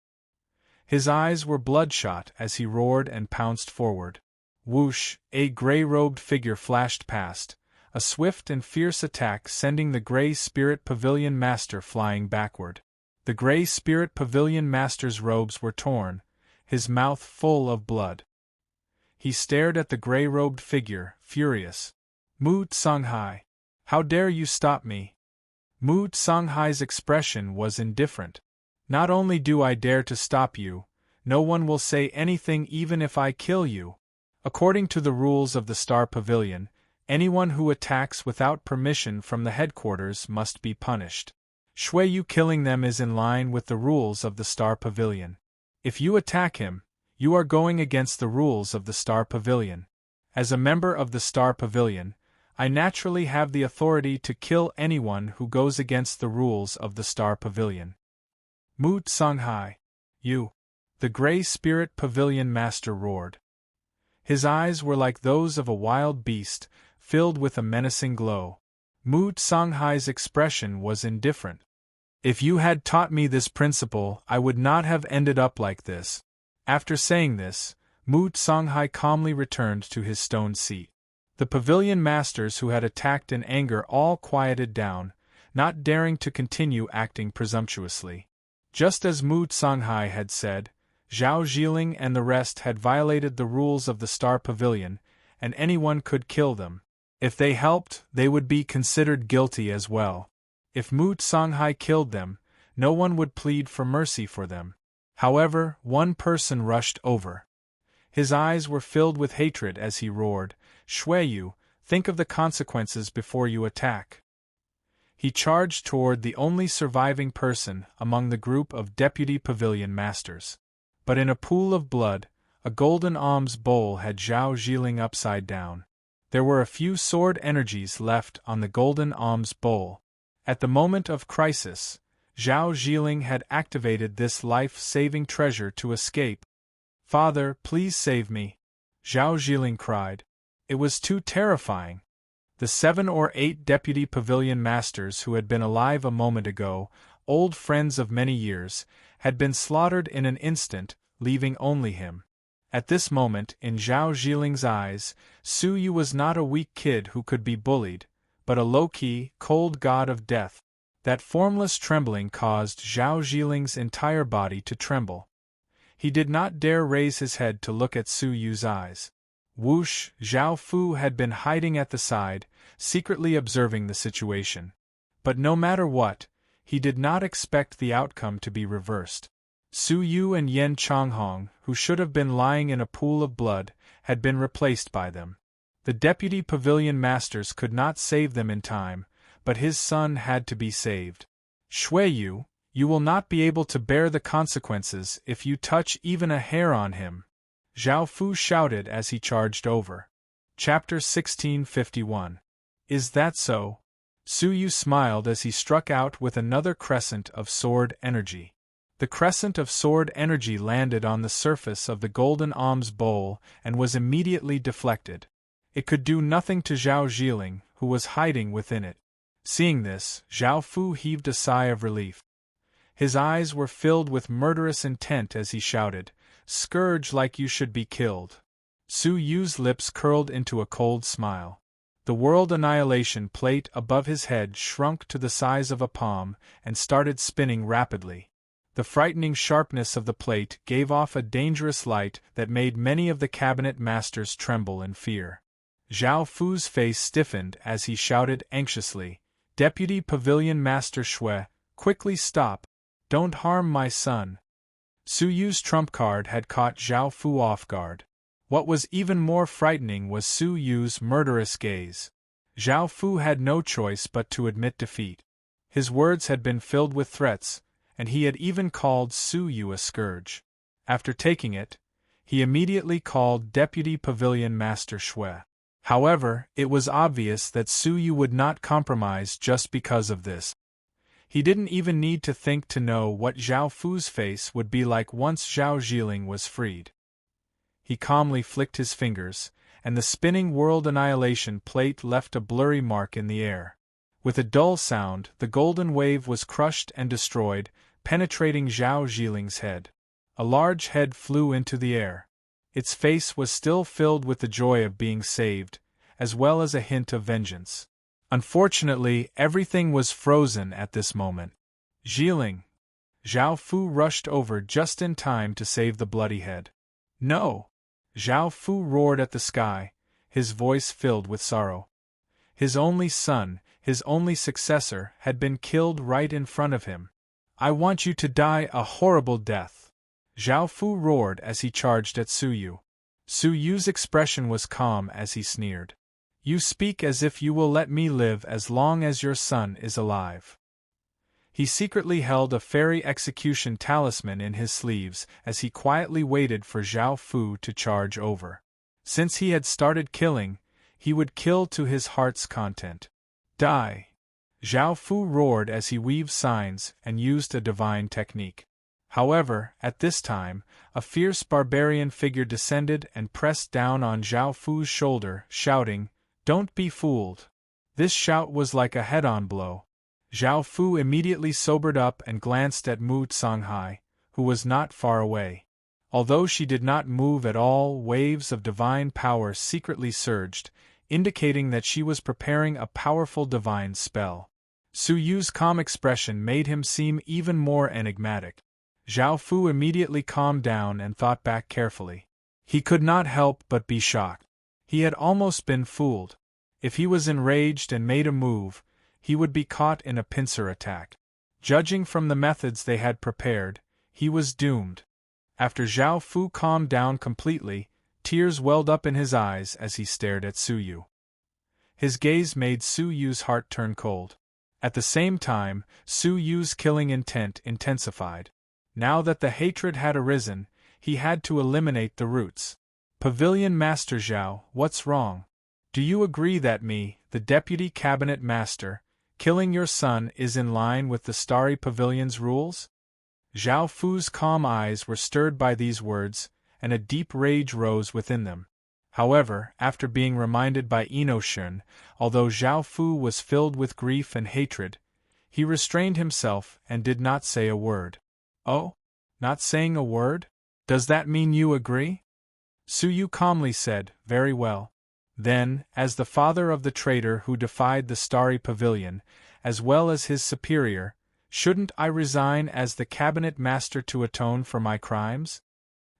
His eyes were bloodshot as he roared and pounced forward. Whoosh, a gray-robed figure flashed past, a swift and fierce attack sending the Gray Spirit Pavilion master flying backward. The Gray Spirit Pavilion master's robes were torn, his mouth full of blood. He stared at the gray-robed figure, furious. "Mu Tsunghai! How dare you stop me? Mu Songhai's expression was indifferent. Not only do I dare to stop you, no one will say anything even if I kill you. According to the rules of the Star Pavilion, anyone who attacks without permission from the headquarters must be punished. Shui Yu killing them is in line with the rules of the Star Pavilion. If you attack him, you are going against the rules of the Star Pavilion. As a member of the Star Pavilion, I naturally have the authority to kill anyone who goes against the rules of the Star Pavilion. Mu Songhai, you! The Gray Spirit Pavilion Master roared. His eyes were like those of a wild beast, filled with a menacing glow. Mu Songhai's expression was indifferent. If you had taught me this principle, I would not have ended up like this. After saying this, Mu Songhai calmly returned to his stone seat. The pavilion masters who had attacked in anger all quieted down, not daring to continue acting presumptuously. Just as Mu Songhai had said, Zhao Zhiling and the rest had violated the rules of the Star Pavilion, and anyone could kill them. If they helped, they would be considered guilty as well. If Mu Songhai killed them, no one would plead for mercy for them. However, one person rushed over. His eyes were filled with hatred as he roared, Shui Yu, think of the consequences before you attack. He charged toward the only surviving person among the group of deputy pavilion masters. But in a pool of blood, a golden alms bowl had Zhao Zhiling upside down. There were a few sword energies left on the golden alms bowl. At the moment of crisis, Zhao Zhiling had activated this life-saving treasure to escape. Father, please save me, Zhao Zhiling cried. It was too terrifying. The 7 or 8 deputy pavilion masters who had been alive a moment ago, old friends of many years, had been slaughtered in an instant, leaving only him. At this moment, in Zhao Zhiling's eyes, Su Yu was not a weak kid who could be bullied, but a low-key, cold god of death. That formless trembling caused Zhao Zhiling's entire body to tremble. He did not dare raise his head to look at Su Yu's eyes. Whoosh! Zhao Fu had been hiding at the side, secretly observing the situation. But no matter what, he did not expect the outcome to be reversed. Su Yu and Yen Changhong, who should have been lying in a pool of blood, had been replaced by them. The deputy pavilion masters could not save them in time, but his son had to be saved. Shui Yu, you will not be able to bear the consequences if you touch even a hair on him, Zhao Fu shouted as he charged over. Chapter 1651. Is that so? Su Yu smiled as he struck out with another crescent of sword energy. The crescent of sword energy landed on the surface of the golden alms bowl and was immediately deflected. It could do nothing to Zhao Zhiling, who was hiding within it. Seeing this, Zhao Fu heaved a sigh of relief. His eyes were filled with murderous intent as he shouted, "Scourge like you should be killed." Su Yu's lips curled into a cold smile. The world annihilation plate above his head shrunk to the size of a palm and started spinning rapidly. The frightening sharpness of the plate gave off a dangerous light that made many of the cabinet masters tremble in fear. Zhao Fu's face stiffened as he shouted anxiously, "Deputy Pavilion Master Shui, quickly stop! Don't harm my son!" Su Yu's trump card had caught Zhao Fu off guard. What was even more frightening was Su Yu's murderous gaze. Zhao Fu had no choice but to admit defeat. His words had been filled with threats, and he had even called Su Yu a scourge. After taking it, he immediately called Deputy Pavilion Master Shui. However, it was obvious that Su Yu would not compromise just because of this. He didn't even need to think to know what Zhao Fu's face would be like once Zhao Zhiling was freed. He calmly flicked his fingers, and the spinning world annihilation plate left a blurry mark in the air. With a dull sound, the golden wave was crushed and destroyed, penetrating Zhao Zhiling's head. A large head flew into the air. Its face was still filled with the joy of being saved, as well as a hint of vengeance. Unfortunately, everything was frozen at this moment. Zhiling! Zhao Fu rushed over just in time to save the bloody head. No! Zhao Fu roared at the sky, his voice filled with sorrow. His only son, his only successor, had been killed right in front of him. "I want you to die a horrible death!" Zhao Fu roared as he charged at Su Yu. Su Yu's expression was calm as he sneered. "You speak as if you will let me live as long as your son is alive." He secretly held a fairy execution talisman in his sleeves as he quietly waited for Zhao Fu to charge over. Since he had started killing, he would kill to his heart's content. "Die!" Zhao Fu roared as he weaved signs and used a divine technique. However, at this time, a fierce barbarian figure descended and pressed down on Zhao Fu's shoulder, shouting, "Don't be fooled." This shout was like a head-on blow. Zhao Fu immediately sobered up and glanced at Mu Songhai, who was not far away. Although she did not move at all, waves of divine power secretly surged, indicating that she was preparing a powerful divine spell. Su Yu's calm expression made him seem even more enigmatic. Zhao Fu immediately calmed down and thought back carefully. He could not help but be shocked. He had almost been fooled. If he was enraged and made a move, he would be caught in a pincer attack. Judging from the methods they had prepared, he was doomed. After Zhao Fu calmed down completely, tears welled up in his eyes as he stared at Su Yu. His gaze made Su Yu's heart turn cold. At the same time, Su Yu's killing intent intensified. Now that the hatred had arisen, he had to eliminate the roots. "Pavilion Master Zhao, what's wrong? Do you agree that me, the Deputy Cabinet Master, killing your son is in line with the Starry Pavilion's rules?" Zhao Fu's calm eyes were stirred by these words, and a deep rage rose within them. However, after being reminded by Inoshun, although Zhao Fu was filled with grief and hatred, he restrained himself and did not say a word. "Oh? Not saying a word? Does that mean you agree?" Su Yu calmly said, "Very well. Then, as the father of the traitor who defied the Starry Pavilion, as well as his superior, shouldn't I resign as the cabinet master to atone for my crimes?"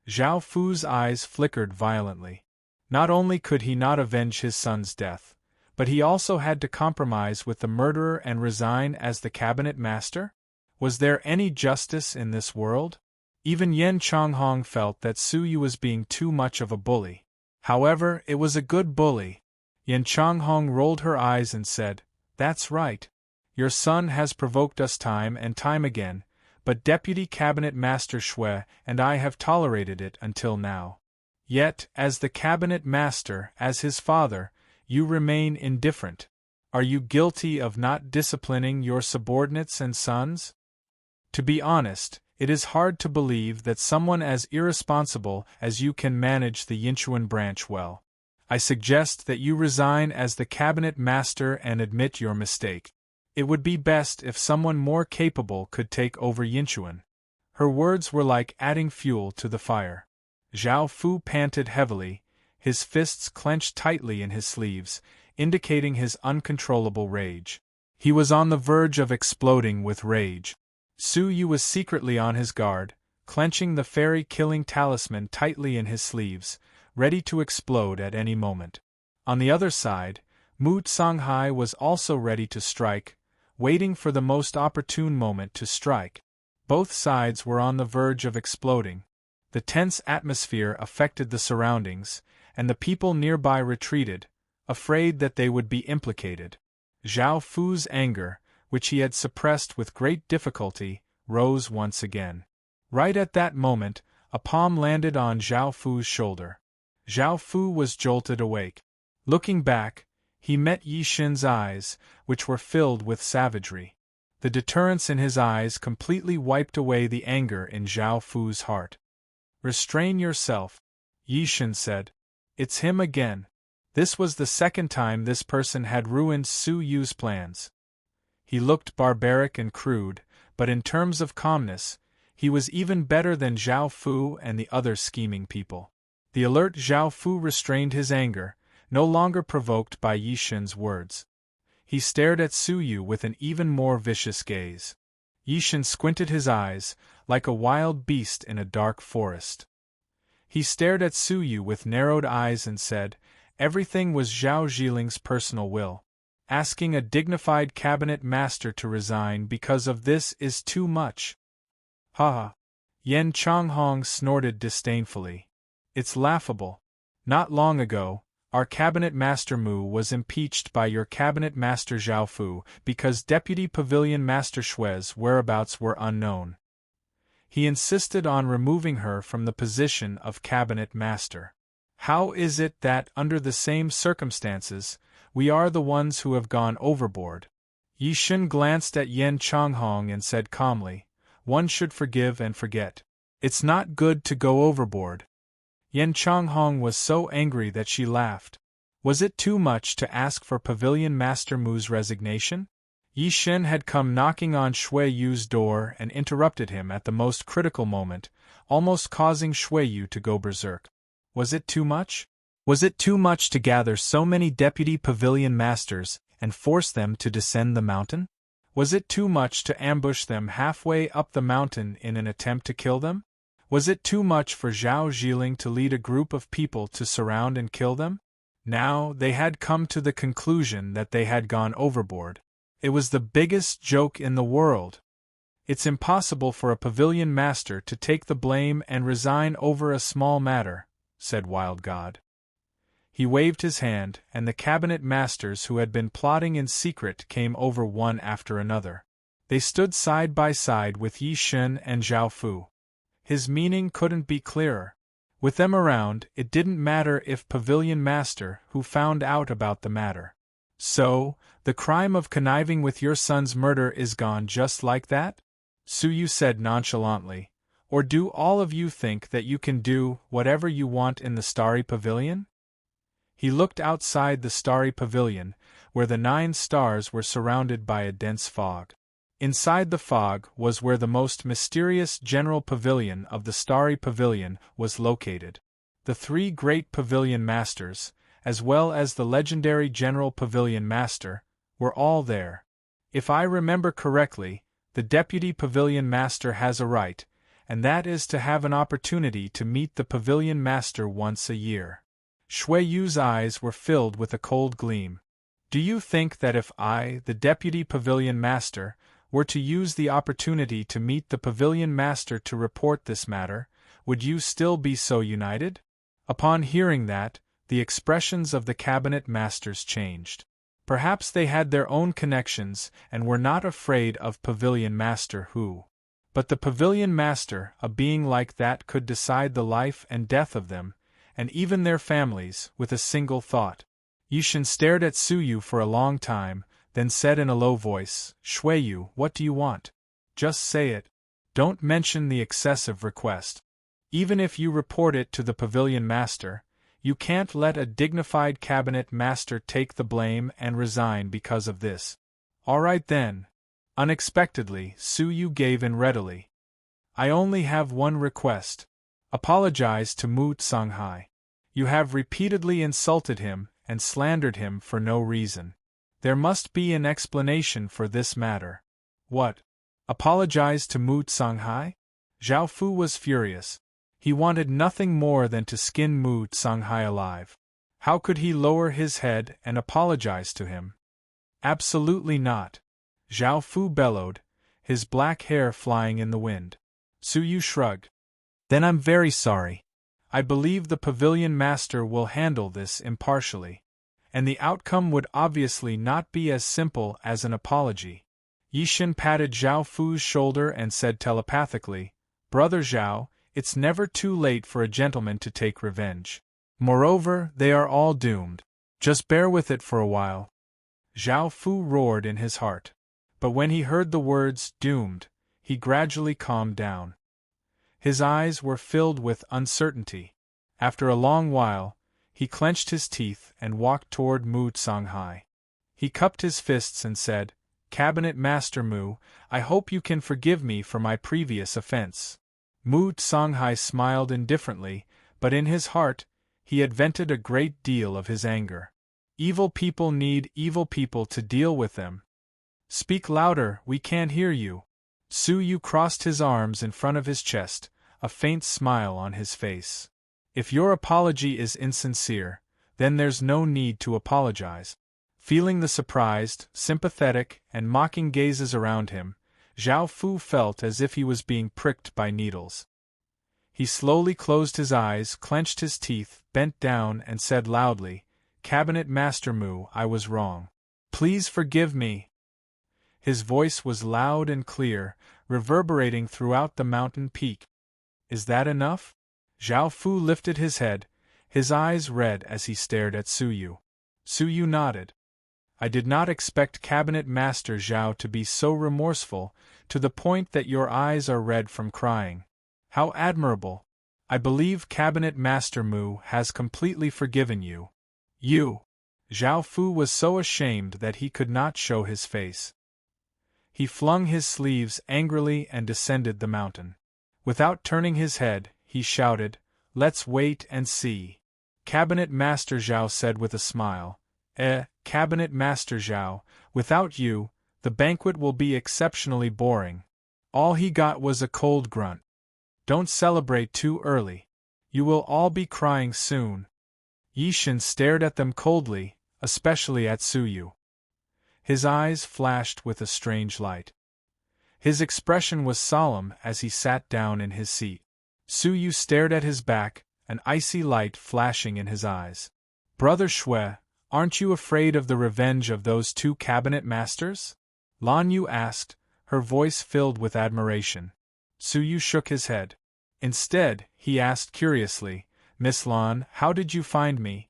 Zhao Fu's eyes flickered violently. Not only could he not avenge his son's death, but he also had to compromise with the murderer and resign as the cabinet master? Was there any justice in this world? Even Yen Chonghong felt that Su Yu was being too much of a bully. However, it was a good bully. Yen Chonghong rolled her eyes and said, "That's right. Your son has provoked us time and time again, but Deputy Cabinet Master Shui and I have tolerated it until now. Yet, as the Cabinet Master, as his father, you remain indifferent. Are you guilty of not disciplining your subordinates and sons? To be honest, it is hard to believe that someone as irresponsible as you can manage the Yinchuan branch well. I suggest that you resign as the cabinet master and admit your mistake. It would be best if someone more capable could take over Yinchuan." Her words were like adding fuel to the fire. Zhao Fu panted heavily, his fists clenched tightly in his sleeves, indicating his uncontrollable rage. He was on the verge of exploding with rage. Su Yu was secretly on his guard, clenching the fairy-killing talisman tightly in his sleeves, ready to explode at any moment. On the other side, Mu Songhai was also ready to strike, waiting for the most opportune moment to strike. Both sides were on the verge of exploding. The tense atmosphere affected the surroundings, and the people nearby retreated, afraid that they would be implicated. Zhao Fu's anger, which he had suppressed with great difficulty, rose once again. Right at that moment, a palm landed on Zhao Fu's shoulder. Zhao Fu was jolted awake. Looking back, he met Yi Shin's eyes, which were filled with savagery. The deterrence in his eyes completely wiped away the anger in Zhao Fu's heart. "Restrain yourself," Yi Shin said. "It's him again." This was the second time this person had ruined Su Yu's plans. He looked barbaric and crude, but in terms of calmness, he was even better than Zhao Fu and the other scheming people. The alert Zhao Fu restrained his anger, no longer provoked by Yi Shin's words. He stared at Su Yu with an even more vicious gaze. Yi Shin squinted his eyes, like a wild beast in a dark forest. He stared at Su Yu with narrowed eyes and said, "Everything was Zhao Zhiling's personal will. Asking a dignified cabinet master to resign because of this is too much. Ha ha! Yen Changhong snorted disdainfully. It's laughable. Not long ago, our cabinet master Mu was impeached by your cabinet master Zhao Fu because Deputy Pavilion Master Shui's whereabouts were unknown. He insisted on removing her from the position of cabinet master. How is it that, under the same circumstances, we are the ones who have gone overboard? Yi Shen glanced at Yen Changhong and said calmly, one should forgive and forget. It's not good to go overboard. Yen Changhong was so angry that she laughed. Was it too much to ask for Pavilion Master Mu's resignation? Yi Shen had come knocking on Shui Yu's door and interrupted him at the most critical moment, almost causing Shui Yu to go berserk. Was it too much? Was it too much to gather so many deputy pavilion masters and force them to descend the mountain? Was it too much to ambush them halfway up the mountain in an attempt to kill them? Was it too much for Zhao Zhiling to lead a group of people to surround and kill them? Now they had come to the conclusion that they had gone overboard. It was the biggest joke in the world. It's impossible for a pavilion master to take the blame and resign over a small matter, said Wild God. He waved his hand, and the cabinet masters who had been plotting in secret came over one after another. They stood side by side with Yi Shen and Zhao Fu. His meaning couldn't be clearer. With them around, it didn't matter if Pavilion Master who found out about the matter. So, the crime of conniving with your son's murder is gone just like that? Su Yu said nonchalantly. Or do all of you think that you can do whatever you want in the Starry Pavilion? He looked outside the Starry Pavilion, where the 9 stars were surrounded by a dense fog. Inside the fog was where the most mysterious general pavilion of the Starry Pavilion was located. The 3 great pavilion masters, as well as the legendary general pavilion master, were all there. If I remember correctly, the deputy pavilion master has a right, and that is to have an opportunity to meet the pavilion master once a year. Shui Yu's eyes were filled with a cold gleam. Do you think that if I, the deputy pavilion master, were to use the opportunity to meet the pavilion master to report this matter, would you still be so united? Upon hearing that, the expressions of the cabinet masters changed. Perhaps they had their own connections and were not afraid of Pavilion Master Hu. But the Pavilion Master, a being like that, could decide the life and death of them, and even their families, with a single thought. Yi Shen stared at Su Yu for a long time, then said in a low voice, Shui Yu, what do you want? Just say it. Don't mention the excessive request. Even if you report it to the Pavilion Master, you can't let a dignified cabinet master take the blame and resign because of this. All right then. Unexpectedly, Su Yu gave in readily. I only have one request. Apologize to Mu Tsanghai. You have repeatedly insulted him and slandered him for no reason. There must be an explanation for this matter. What? Apologize to Mu Tsanghai? Zhao Fu was furious. He wanted nothing more than to skin Mu Tsanghai alive. How could he lower his head and apologize to him? Absolutely not. Zhao Fu bellowed, his black hair flying in the wind. Su Yu shrugged. Then I'm very sorry. I believe the Pavilion Master will handle this impartially. And the outcome would obviously not be as simple as an apology. Yi Shen patted Zhao Fu's shoulder and said telepathically, Brother Zhao, it's never too late for a gentleman to take revenge. Moreover, they are all doomed. Just bear with it for a while. Zhao Fu roared in his heart. But when he heard the words, doomed, he gradually calmed down. His eyes were filled with uncertainty. After a long while, he clenched his teeth and walked toward Mu Tsanghai. He cupped his fists and said, Cabinet Master Mu, I hope you can forgive me for my previous offense. Mu Tsanghai smiled indifferently, but in his heart, he had vented a great deal of his anger. Evil people need evil people to deal with them. Speak louder, we can't hear you. Su Yu crossed his arms in front of his chest, a faint smile on his face. If your apology is insincere, then there's no need to apologize. Feeling the surprised, sympathetic, and mocking gazes around him, Zhao Fu felt as if he was being pricked by needles. He slowly closed his eyes, clenched his teeth, bent down, and said loudly, "Cabinet Master Mu, I was wrong. Please forgive me." His voice was loud and clear, reverberating throughout the mountain peak. "Is that enough?" Zhao Fu lifted his head, his eyes red as he stared at Su Yu. Su Yu nodded. "I did not expect Cabinet Master Zhao to be so remorseful, to the point that your eyes are red from crying. How admirable! I believe Cabinet Master Mu has completely forgiven you." "You!" Zhao Fu was so ashamed that he could not show his face. He flung his sleeves angrily and descended the mountain. Without turning his head, he shouted, "Let's wait and see." Cabinet Master Zhao said with a smile, Cabinet Master Zhao, without you, the banquet will be exceptionally boring." All he got was a cold grunt. "Don't celebrate too early. You will all be crying soon." Yishin stared at them coldly, especially at Su Yu. His eyes flashed with a strange light. His expression was solemn as he sat down in his seat. Su Yu stared at his back, an icy light flashing in his eyes. "Brother Shui, aren't you afraid of the revenge of those two cabinet masters?" Lan Yu asked, her voice filled with admiration. Su Yu shook his head. Instead, he asked curiously, "Miss Lan, how did you find me?"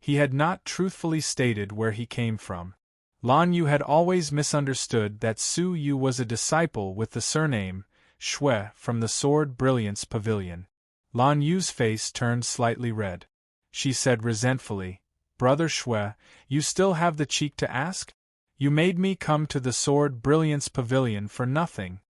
He had not truthfully stated where he came from. Lan Yu had always misunderstood that Su Yu was a disciple with the surname Shui from the Sword Brilliance Pavilion. Lan Yu's face turned slightly red. She said resentfully, "Brother Shui, you still have the cheek to ask? You made me come to the Sword Brilliance Pavilion for nothing."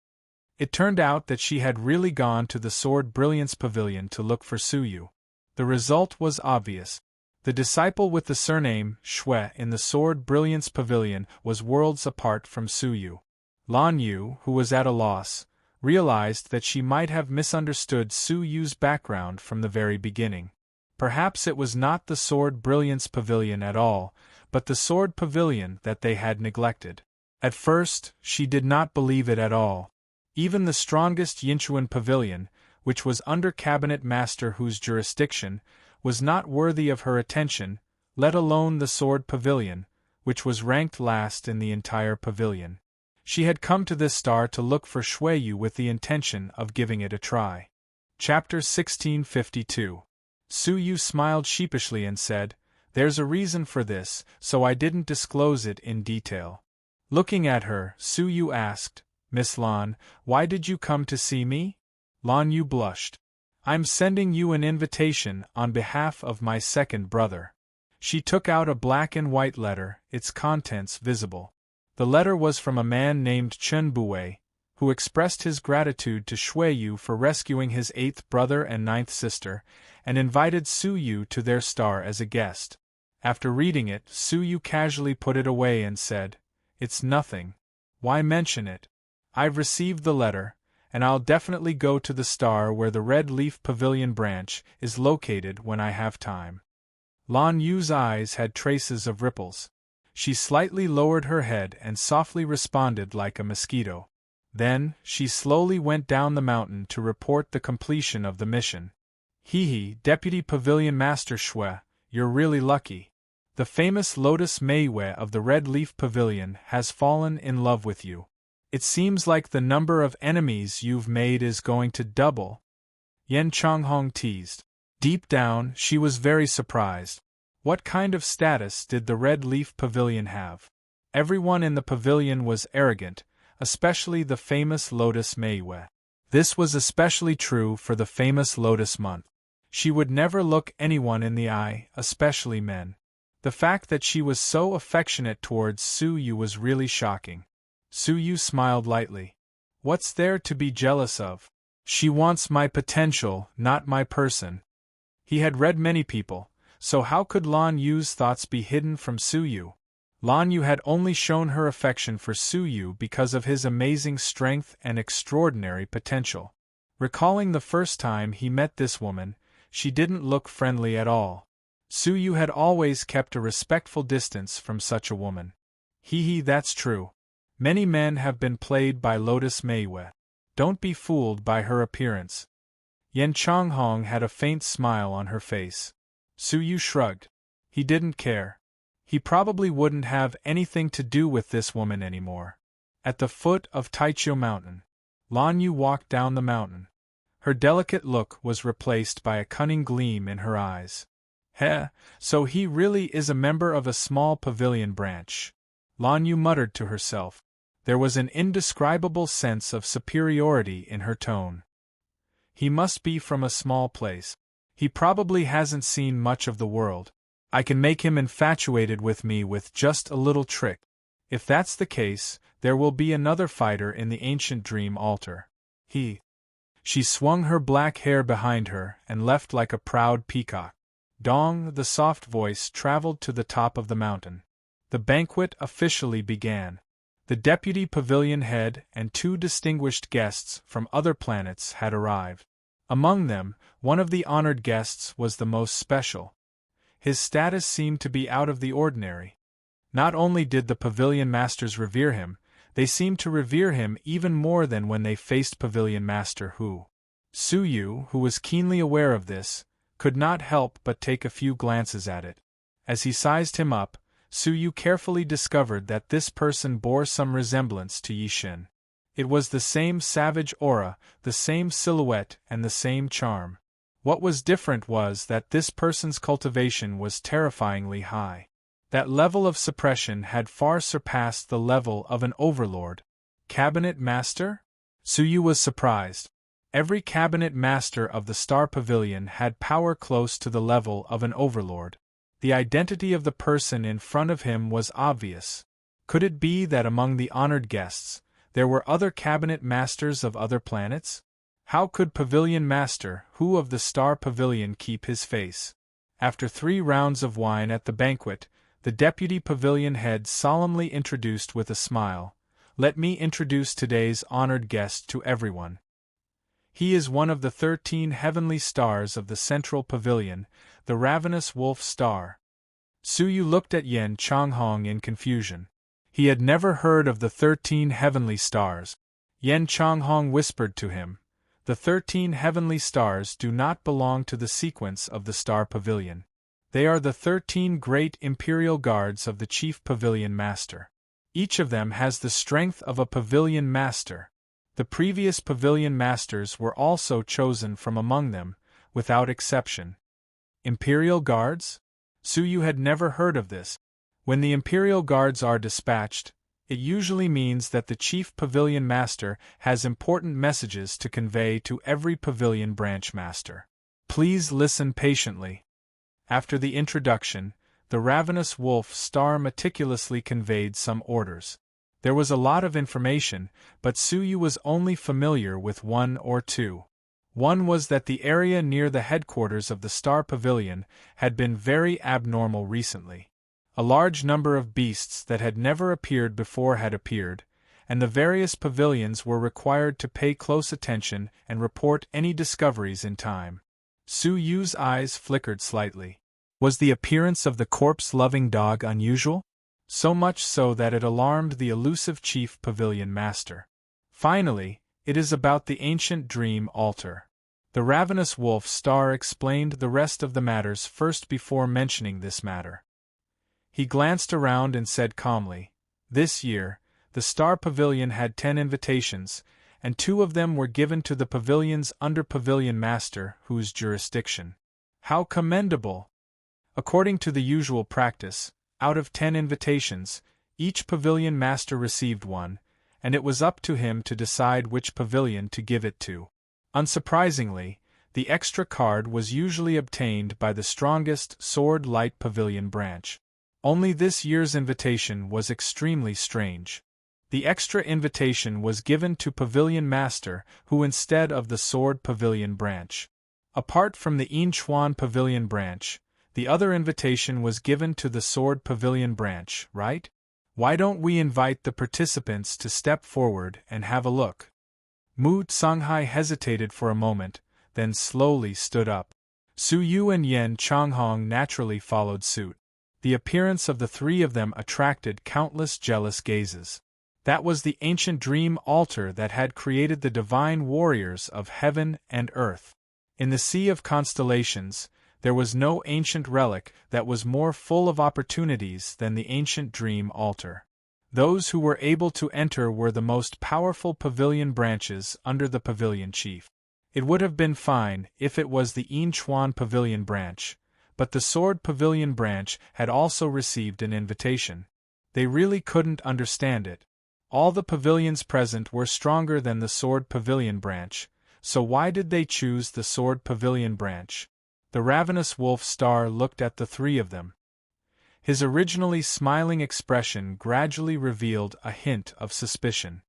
It turned out that she had really gone to the Sword Brilliance Pavilion to look for Su Yu. The result was obvious. The disciple with the surname Shui in the Sword Brilliance Pavilion was worlds apart from Su Yu. Lan Yu, who was at a loss, realized that she might have misunderstood Su Yu's background from the very beginning. Perhaps it was not the Sword Brilliance Pavilion at all, but the Sword Pavilion that they had neglected. At first, she did not believe it at all. Even the strongest Yinchuan Pavilion, which was under Cabinet Master Hu's jurisdiction, was not worthy of her attention, let alone the Sword Pavilion, which was ranked last in the entire pavilion. She had come to this star to look for Shui Yu with the intention of giving it a try. Chapter 1652. Su Yu smiled sheepishly and said, "There's a reason for this, so I didn't disclose it in detail." Looking at her, Su Yu asked, "Miss Lan, why did you come to see me?" Lan Yu blushed. "I'm sending you an invitation on behalf of my second brother." She took out a black and white letter, its contents visible. The letter was from a man named Chen Buwei, who expressed his gratitude to Shui Yu for rescuing his 8th brother and 9th sister, and invited Su Yu to their star as a guest. After reading it, Su Yu casually put it away and said, "It's nothing. Why mention it? I've received the letter, and I'll definitely go to the star where the Red Leaf Pavilion branch is located when I have time." Lan Yu's eyes had traces of ripples. She slightly lowered her head and softly responded like a mosquito. Then, she slowly went down the mountain to report the completion of the mission. "Hee, Deputy Pavilion Master Shui, you're really lucky. The famous Lotus Meiwei of the Red Leaf Pavilion has fallen in love with you. It seems like the number of enemies you've made is going to double." Yen Changhong teased. Deep down, she was very surprised. What kind of status did the Red Leaf Pavilion have? Everyone in the pavilion was arrogant, especially the famous Lotus Meiwei. This was especially true for the famous Lotus Month. She would never look anyone in the eye, especially men. The fact that she was so affectionate towards Su Yu was really shocking. Su Yu smiled lightly. "What's there to be jealous of? She wants my potential, not my person." He had read many people, so how could Lan Yu's thoughts be hidden from Su Yu? Lan Yu had only shown her affection for Su Yu because of his amazing strength and extraordinary potential. Recalling the first time he met this woman, she didn't look friendly at all. Su Yu had always kept a respectful distance from such a woman. That's true. Many men have been played by Lotus Meiwe. Don't be fooled by her appearance. Yen Changhong had a faint smile on her face. Su Yu shrugged. He didn't care. He probably wouldn't have anything to do with this woman anymore. At the foot of Taichio Mountain, Lan Yu walked down the mountain. Her delicate look was replaced by a cunning gleam in her eyes. So he really is a member of a small pavilion branch. Lan Yu muttered to herself. There was an indescribable sense of superiority in her tone. He must be from a small place. He probably hasn't seen much of the world. I can make him infatuated with me with just a little trick. If that's the case, there will be another fighter in the ancient dream altar. She swung her black hair behind her and left like a proud peacock. Dong, the soft voice, traveled to the top of the mountain. The banquet officially began. The deputy pavilion head and 2 distinguished guests from other planets had arrived. Among them, one of the honored guests was the most special. His status seemed to be out of the ordinary. Not only did the pavilion masters revere him, they seemed to revere him even more than when they faced Pavilion Master Hu. Su Yu, who was keenly aware of this, could not help but take a few glances at it. As he sized him up, Su Yu carefully discovered that this person bore some resemblance to Yixin. It was the same savage aura, the same silhouette, and the same charm. What was different was that this person's cultivation was terrifyingly high. That level of suppression had far surpassed the level of an overlord. Cabinet Master? Su Yu was surprised. Every cabinet master of the Star Pavilion had power close to the level of an overlord. The identity of the person in front of him was obvious. Could it be that among the honored guests, there were other cabinet masters of other planets? How could Pavilion Master Hu of the Star Pavilion keep his face? After 3 rounds of wine at the banquet, the deputy pavilion head solemnly introduced with a smile, "Let me introduce today's honored guest to everyone. He is one of the 13 heavenly stars of the central pavilion, the ravenous wolf star." Su Yu looked at Yen Changhong in confusion. He had never heard of the 13 heavenly stars. Yen Changhong whispered to him, "The 13 heavenly stars do not belong to the sequence of the Star Pavilion. They are the 13 great imperial guards of the chief pavilion master. Each of them has the strength of a pavilion master. The previous pavilion masters were also chosen from among them, without exception." Imperial guards? Su Yu had never heard of this. When the imperial guards are dispatched, it usually means that the chief pavilion master has important messages to convey to every pavilion branch master. Please listen patiently. After the introduction, the ravenous wolf star meticulously conveyed some orders. There was a lot of information, but Su Yu was only familiar with 1 or 2. One was that the area near the headquarters of the Star Pavilion had been very abnormal recently. A large number of beasts that had never appeared before had appeared, and the various pavilions were required to pay close attention and report any discoveries in time. Su Yu's eyes flickered slightly. Was the appearance of the corpse-loving dog unusual? So much so that it alarmed the elusive chief pavilion master. Finally, it is about the ancient dream altar. The ravenous wolf star explained the rest of the matters first before mentioning this matter. He glanced around and said calmly, "This year, the Star Pavilion had 10 invitations, and 2 of them were given to the pavilion's under-pavilion master whose jurisdiction. How commendable! According to the usual practice, out of 10 invitations, each pavilion master received 1, and it was up to him to decide which pavilion to give it to. Unsurprisingly, the extra card was usually obtained by the strongest sword-light pavilion branch. Only this year's invitation was extremely strange. The extra invitation was given to Pavilion Master Hu instead of the Sword Pavilion branch. Apart from the Yinchuan Pavilion branch, the other invitation was given to the Sword Pavilion branch, right? Why don't we invite the participants to step forward and have a look?" Mu Tsanghai hesitated for a moment, then slowly stood up. Su Yu and Yen Changhong naturally followed suit. The appearance of the three of them attracted countless jealous gazes. That was the ancient dream altar that had created the divine warriors of heaven and earth. In the sea of constellations, there was no ancient relic that was more full of opportunities than the ancient dream altar. Those who were able to enter were the most powerful pavilion branches under the pavilion chief. It would have been fine if it was the Yin Chuan pavilion branch, but the sword pavilion branch had also received an invitation. They really couldn't understand it. All the pavilions present were stronger than the sword pavilion branch, so why did they choose the sword pavilion branch? The ravenous wolf star looked at the three of them. His originally smiling expression gradually revealed a hint of suspicion.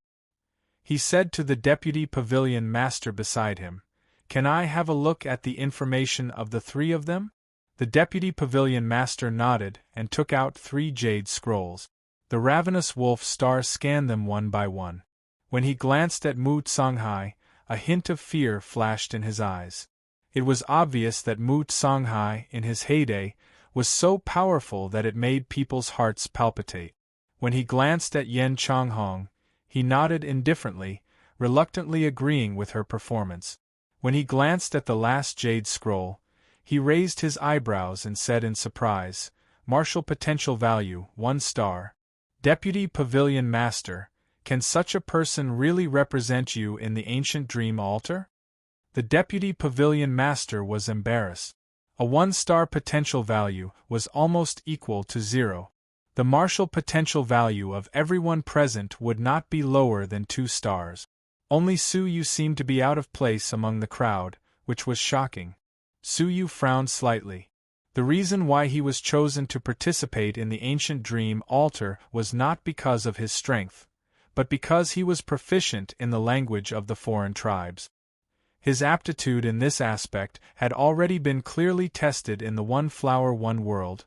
He said to the deputy pavilion master beside him, "Can I have a look at the information of the three of them?" The deputy pavilion master nodded and took out 3 jade scrolls. The ravenous wolf star scanned them one by one. When he glanced at Mu Tsanghai, a hint of fear flashed in his eyes. It was obvious that Mu Tsanghai, in his heyday, was so powerful that it made people's hearts palpitate. When he glanced at Yen Changhong, he nodded indifferently, reluctantly agreeing with her performance. When he glanced at the last jade scroll, he raised his eyebrows and said in surprise, "Martial potential value, 1 star. Deputy Pavilion Master, can such a person really represent you in the ancient dream altar?" The Deputy Pavilion Master was embarrassed. A 1-star potential value was almost equal to 0. The martial potential value of everyone present would not be lower than 2 stars. Only Su Yu seemed to be out of place among the crowd, which was shocking. Su Yu frowned slightly. The reason why he was chosen to participate in the ancient dream altar was not because of his strength, but because he was proficient in the language of the foreign tribes. His aptitude in this aspect had already been clearly tested in the One Flower One World,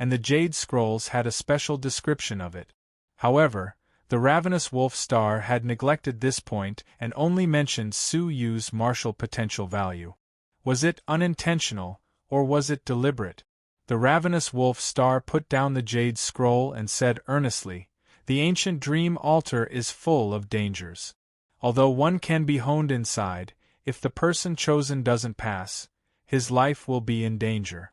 and the Jade Scrolls had a special description of it. However, the ravenous wolf star had neglected this point and only mentioned Su Yu's martial potential value. Was it unintentional, or was it deliberate? The ravenous wolf star put down the Jade Scroll and said earnestly, "The ancient dream altar is full of dangers. Although one can be honed inside, if the person chosen doesn't pass, his life will be in danger."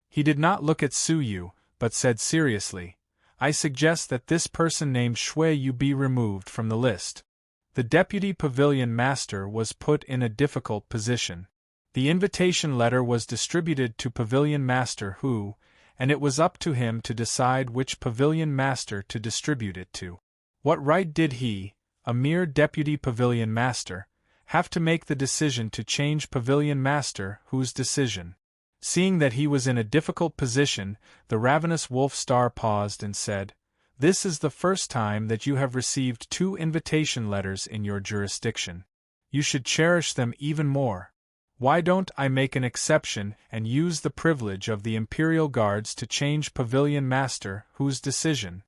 He did not look at Su Yu, but said seriously, "I suggest that this person named Shui Yu be removed from the list." The deputy pavilion master was put in a difficult position. The invitation letter was distributed to Pavilion Master Hu, and it was up to him to decide which Pavilion Master to distribute it to. What right did he, a mere deputy Pavilion Master, have to make the decision to change Pavilion Master Hu's decision? Seeing that he was in a difficult position, the ravenous wolf star paused and said, "This is the first time that you have received 2 invitation letters in your jurisdiction. You should cherish them even more. Why don't I make an exception and use the privilege of the Imperial Guards to change Pavilion Master Hu's decision?"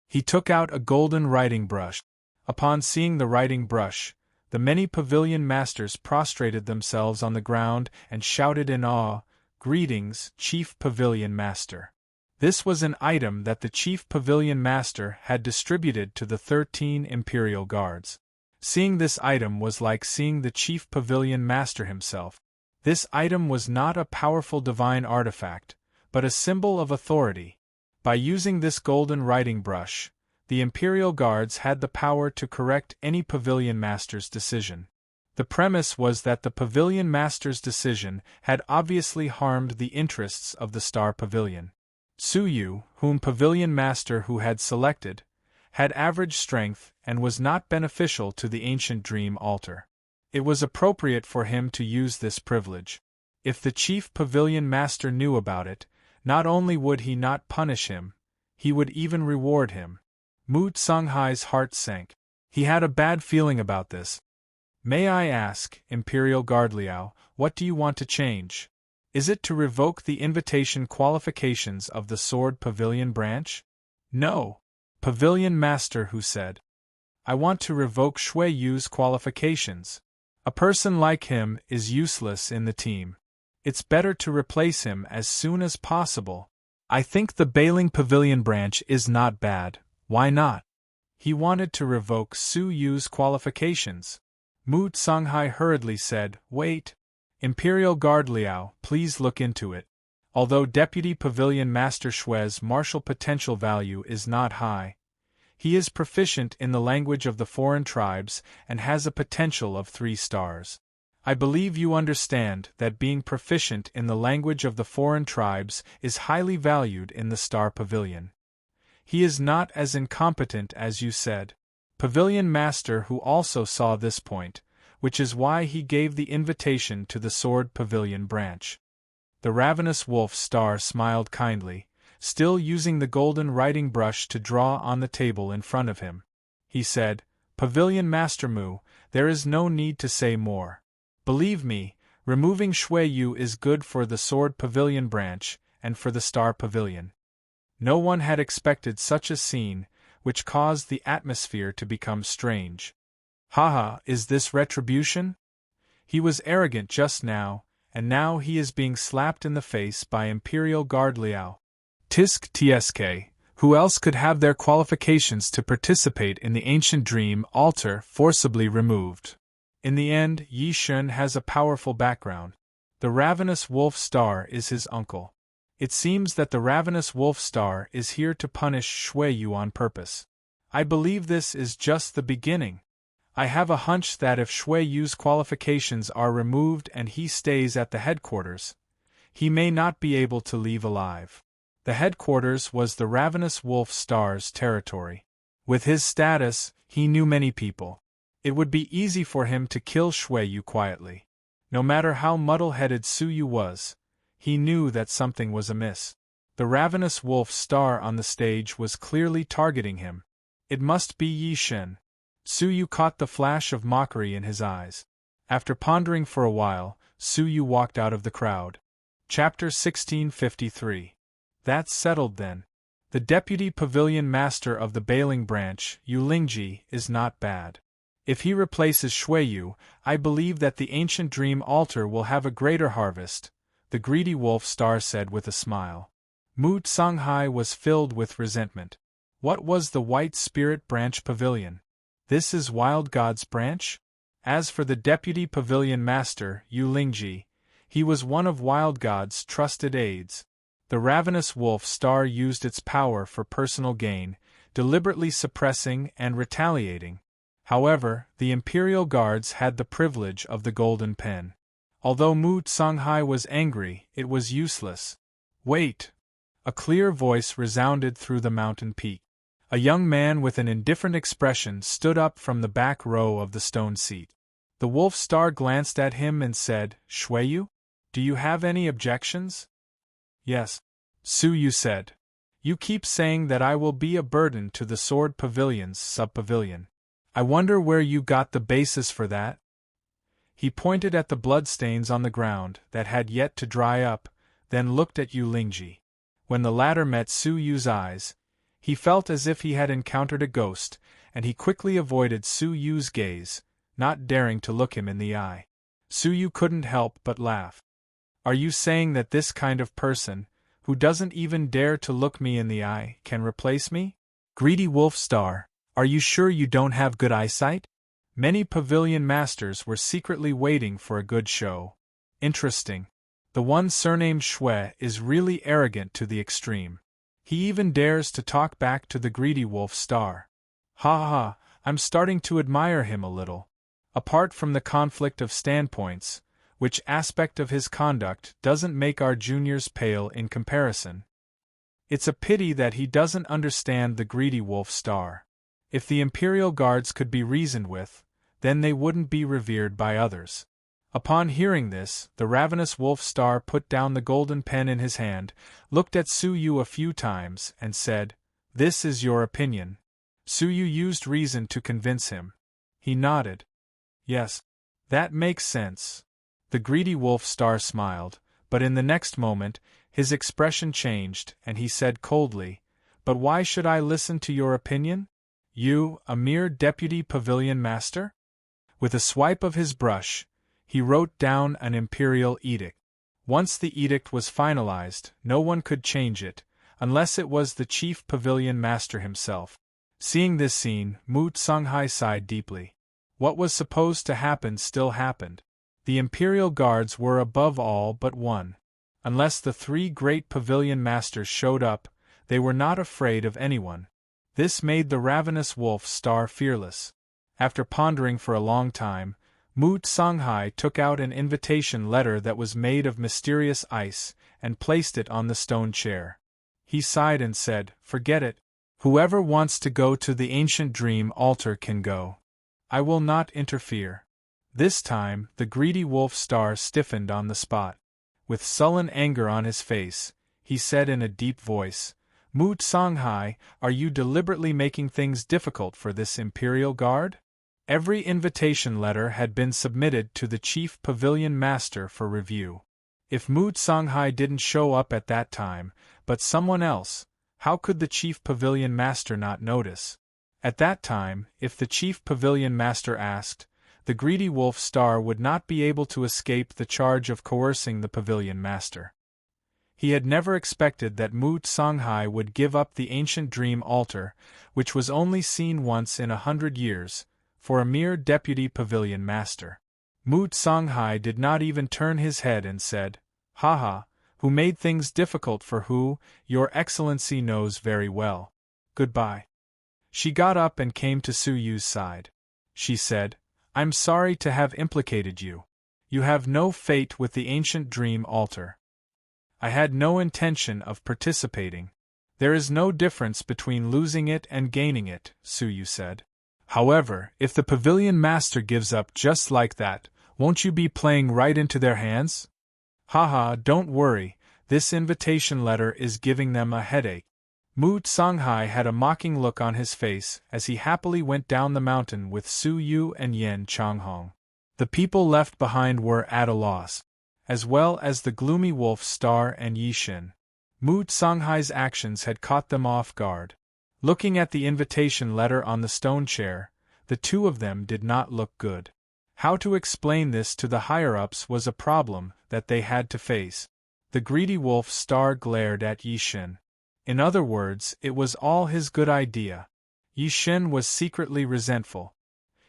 He took out a golden writing brush. Upon seeing the writing brush, the many Pavilion Masters prostrated themselves on the ground and shouted in awe, "Greetings, Chief Pavilion Master." This was an item that the Chief Pavilion Master had distributed to the 13 Imperial Guards. Seeing this item was like seeing the Chief Pavilion Master himself. This item was not a powerful divine artifact, but a symbol of authority. By using this golden writing brush, the Imperial Guards had the power to correct any Pavilion Master's decision. The premise was that the Pavilion Master's decision had obviously harmed the interests of the Star Pavilion. Su Yu, whom Pavilion Master Hu had selected, had average strength and was not beneficial to the ancient dream altar. It was appropriate for him to use this privilege. If the Chief Pavilion Master knew about it, not only would he not punish him, he would even reward him. Mu Tsanghai's heart sank. He had a bad feeling about this. "May I ask, Imperial Guard Liao, what do you want to change? Is it to revoke the invitation qualifications of the Sword Pavilion branch?" "No," Pavilion Master Hu said. "I want to revoke Shui Yu's qualifications. A person like him is useless in the team. It's better to replace him as soon as possible. I think the Bailing Pavilion branch is not bad. Why not? He wanted to revoke Su Yu's qualifications. Mu Songhai hurriedly said, Wait. Imperial Guard Liao, please look into it. Although Deputy Pavilion Master Xue's martial potential value is not high, he is proficient in the language of the foreign tribes and has a potential of 3 stars. I believe you understand that being proficient in the language of the foreign tribes is highly valued in the Star Pavilion. He is not as incompetent as you said. Pavilion Master who also saw this point, which is why he gave the invitation to the Sword Pavilion branch. The Ravenous Wolf Star smiled kindly, still using the golden writing brush to draw on the table in front of him. He said, Pavilion Master Mu, there is no need to say more. Believe me, removing Xue Yu is good for the Sword Pavilion branch and for the Star Pavilion. No one had expected such a scene, which caused the atmosphere to become strange. Haha, is this retribution? He was arrogant just now, and now he is being slapped in the face by Imperial Guard Liao. Tisk tsk, who else could have their qualifications to participate in the ancient dream altar forcibly removed? In the end, Yi Shun has a powerful background. The Ravenous Wolf Star is his uncle. It seems that the Ravenous Wolf Star is here to punish Xue Yu on purpose. I believe this is just the beginning. I have a hunch that if Xue Yu's qualifications are removed and he stays at the headquarters, he may not be able to leave alive. The headquarters was the Ravenous Wolf Star's territory. With his status, he knew many people. It would be easy for him to kill Xue Yu quietly. No matter how muddle-headed Su Yu was, he knew that something was amiss. The Ravenous Wolf Star on the stage was clearly targeting him. It must be Yi Shen. Su Yu caught the flash of mockery in his eyes. After pondering for a while, Su Yu walked out of the crowd. Chapter 1653. That's settled then. The Deputy Pavilion Master of the Bailing Branch, Yu Lingji, is not bad. If he replaces Xue Yu, I believe that the ancient dream altar will have a greater harvest, the greedy wolf star said with a smile. Mu Songhai was filled with resentment. What was the White Spirit Branch Pavilion? This is Wild God's branch? As for the Deputy Pavilion Master, Yu Lingji, he was one of Wild God's trusted aides. The Ravenous Wolf Star used its power for personal gain, deliberately suppressing and retaliating. However, the Imperial Guards had the privilege of the Golden Pen. Although Mu Songhai was angry, it was useless. Wait! A clear voice resounded through the mountain peak. A young man with an indifferent expression stood up from the back row of the stone seat. The Wolf Star glanced at him and said, Xue Yu? Do you have any objections? Yes, Su Yu said. You keep saying that I will be a burden to the Sword Pavilion's sub-pavilion. I wonder where you got the basis for that? He pointed at the bloodstains on the ground that had yet to dry up, then looked at Yu Lingji. When the latter met Su Yu's eyes, he felt as if he had encountered a ghost, and he quickly avoided Su Yu's gaze, not daring to look him in the eye. Su Yu couldn't help but laugh. Are you saying that this kind of person, who doesn't even dare to look me in the eye, can replace me? Greedy Wolf Star, are you sure you don't have good eyesight? Many pavilion masters were secretly waiting for a good show. Interesting. The one surnamed Xue is really arrogant to the extreme. He even dares to talk back to the greedy Wolf Star. Ha ha ha, I'm starting to admire him a little. Apart from the conflict of standpoints, which aspect of his conduct doesn't make our juniors pale in comparison? It's a pity that he doesn't understand the greedy Wolf Star. If the Imperial Guards could be reasoned with, then they wouldn't be revered by others. Upon hearing this, the Ravenous Wolf Star put down the golden pen in his hand, looked at Su Yu a few times, and said, This is your opinion. Su Yu used reason to convince him. He nodded. Yes, that makes sense. The greedy Wolf Star smiled, but in the next moment, his expression changed, and he said coldly, But why should I listen to your opinion? You, a mere Deputy Pavilion Master? With a swipe of his brush, he wrote down an imperial edict. Once the edict was finalized, no one could change it, unless it was the chief pavilion master himself. Seeing this scene, Mu Songhai sighed deeply. What was supposed to happen still happened. The imperial guards were above all but one. Unless the three great pavilion masters showed up, they were not afraid of anyone. This made the ravenous wolf Star fearless. After pondering for a long time, Mu Songhai took out an invitation letter that was made of mysterious ice, and placed it on the stone chair. He sighed and said, "Forget it. Whoever wants to go to the ancient dream altar can go. I will not interfere." This time, the greedy wolf Star stiffened on the spot. With sullen anger on his face, he said in a deep voice, "Mu Songhai, are you deliberately making things difficult for this imperial guard?" Every invitation letter had been submitted to the chief pavilion master for review. If Mu Songhai didn't show up at that time, but someone else, how could the chief pavilion master not notice? At that time, if the chief pavilion master asked, the greedy wolf Star would not be able to escape the charge of coercing the pavilion master. He had never expected that Mu Songhai would give up the ancient dream altar, which was only seen once in 100 years, for a mere deputy pavilion master. Mu Songhai did not even turn his head and said, "Haha, who made things difficult for who, Your Excellency knows very well. Goodbye." She got up and came to Su Yu's side. She said, "I'm sorry to have implicated you. You have no fate with the ancient dream altar." "I had no intention of participating. There is no difference between losing it and gaining it," Su Yu said. "However, if the pavilion master gives up just like that, won't you be playing right into their hands?" "Haha, don't worry, this invitation letter is giving them a headache." Mu Songhai had a mocking look on his face as he happily went down the mountain with Su Yu and Yan Changhong. The people left behind were at a loss, as well as the gloomy wolf Star and Yi Shin. Mu Songhai's actions had caught them off guard. Looking at the invitation letter on the stone chair, the two of them did not look good. How to explain this to the higher-ups was a problem that they had to face. The greedy wolf Star glared at Yi Shin. In other words, it was all his good idea. Yi Shin was secretly resentful.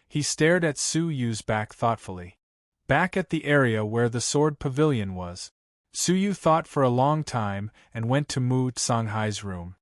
He stared at Su Yu's back thoughtfully. Back at the area where the sword pavilion was, Su Yu thought for a long time and went to Mu Songhai's room.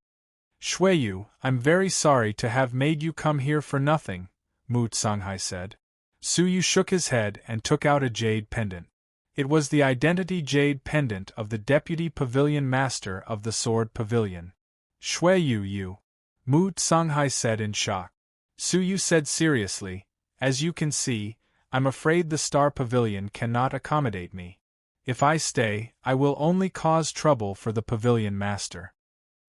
"Shuiyu, I'm very sorry to have made you come here for nothing," Mu Songhai said. Su Yu shook his head and took out a jade pendant. It was the identity jade pendant of the deputy pavilion master of the sword pavilion. "Shuiyu, Mu Songhai said in shock. Su Yu said seriously, "As you can see, I'm afraid the star pavilion cannot accommodate me. If I stay, I will only cause trouble for the pavilion master."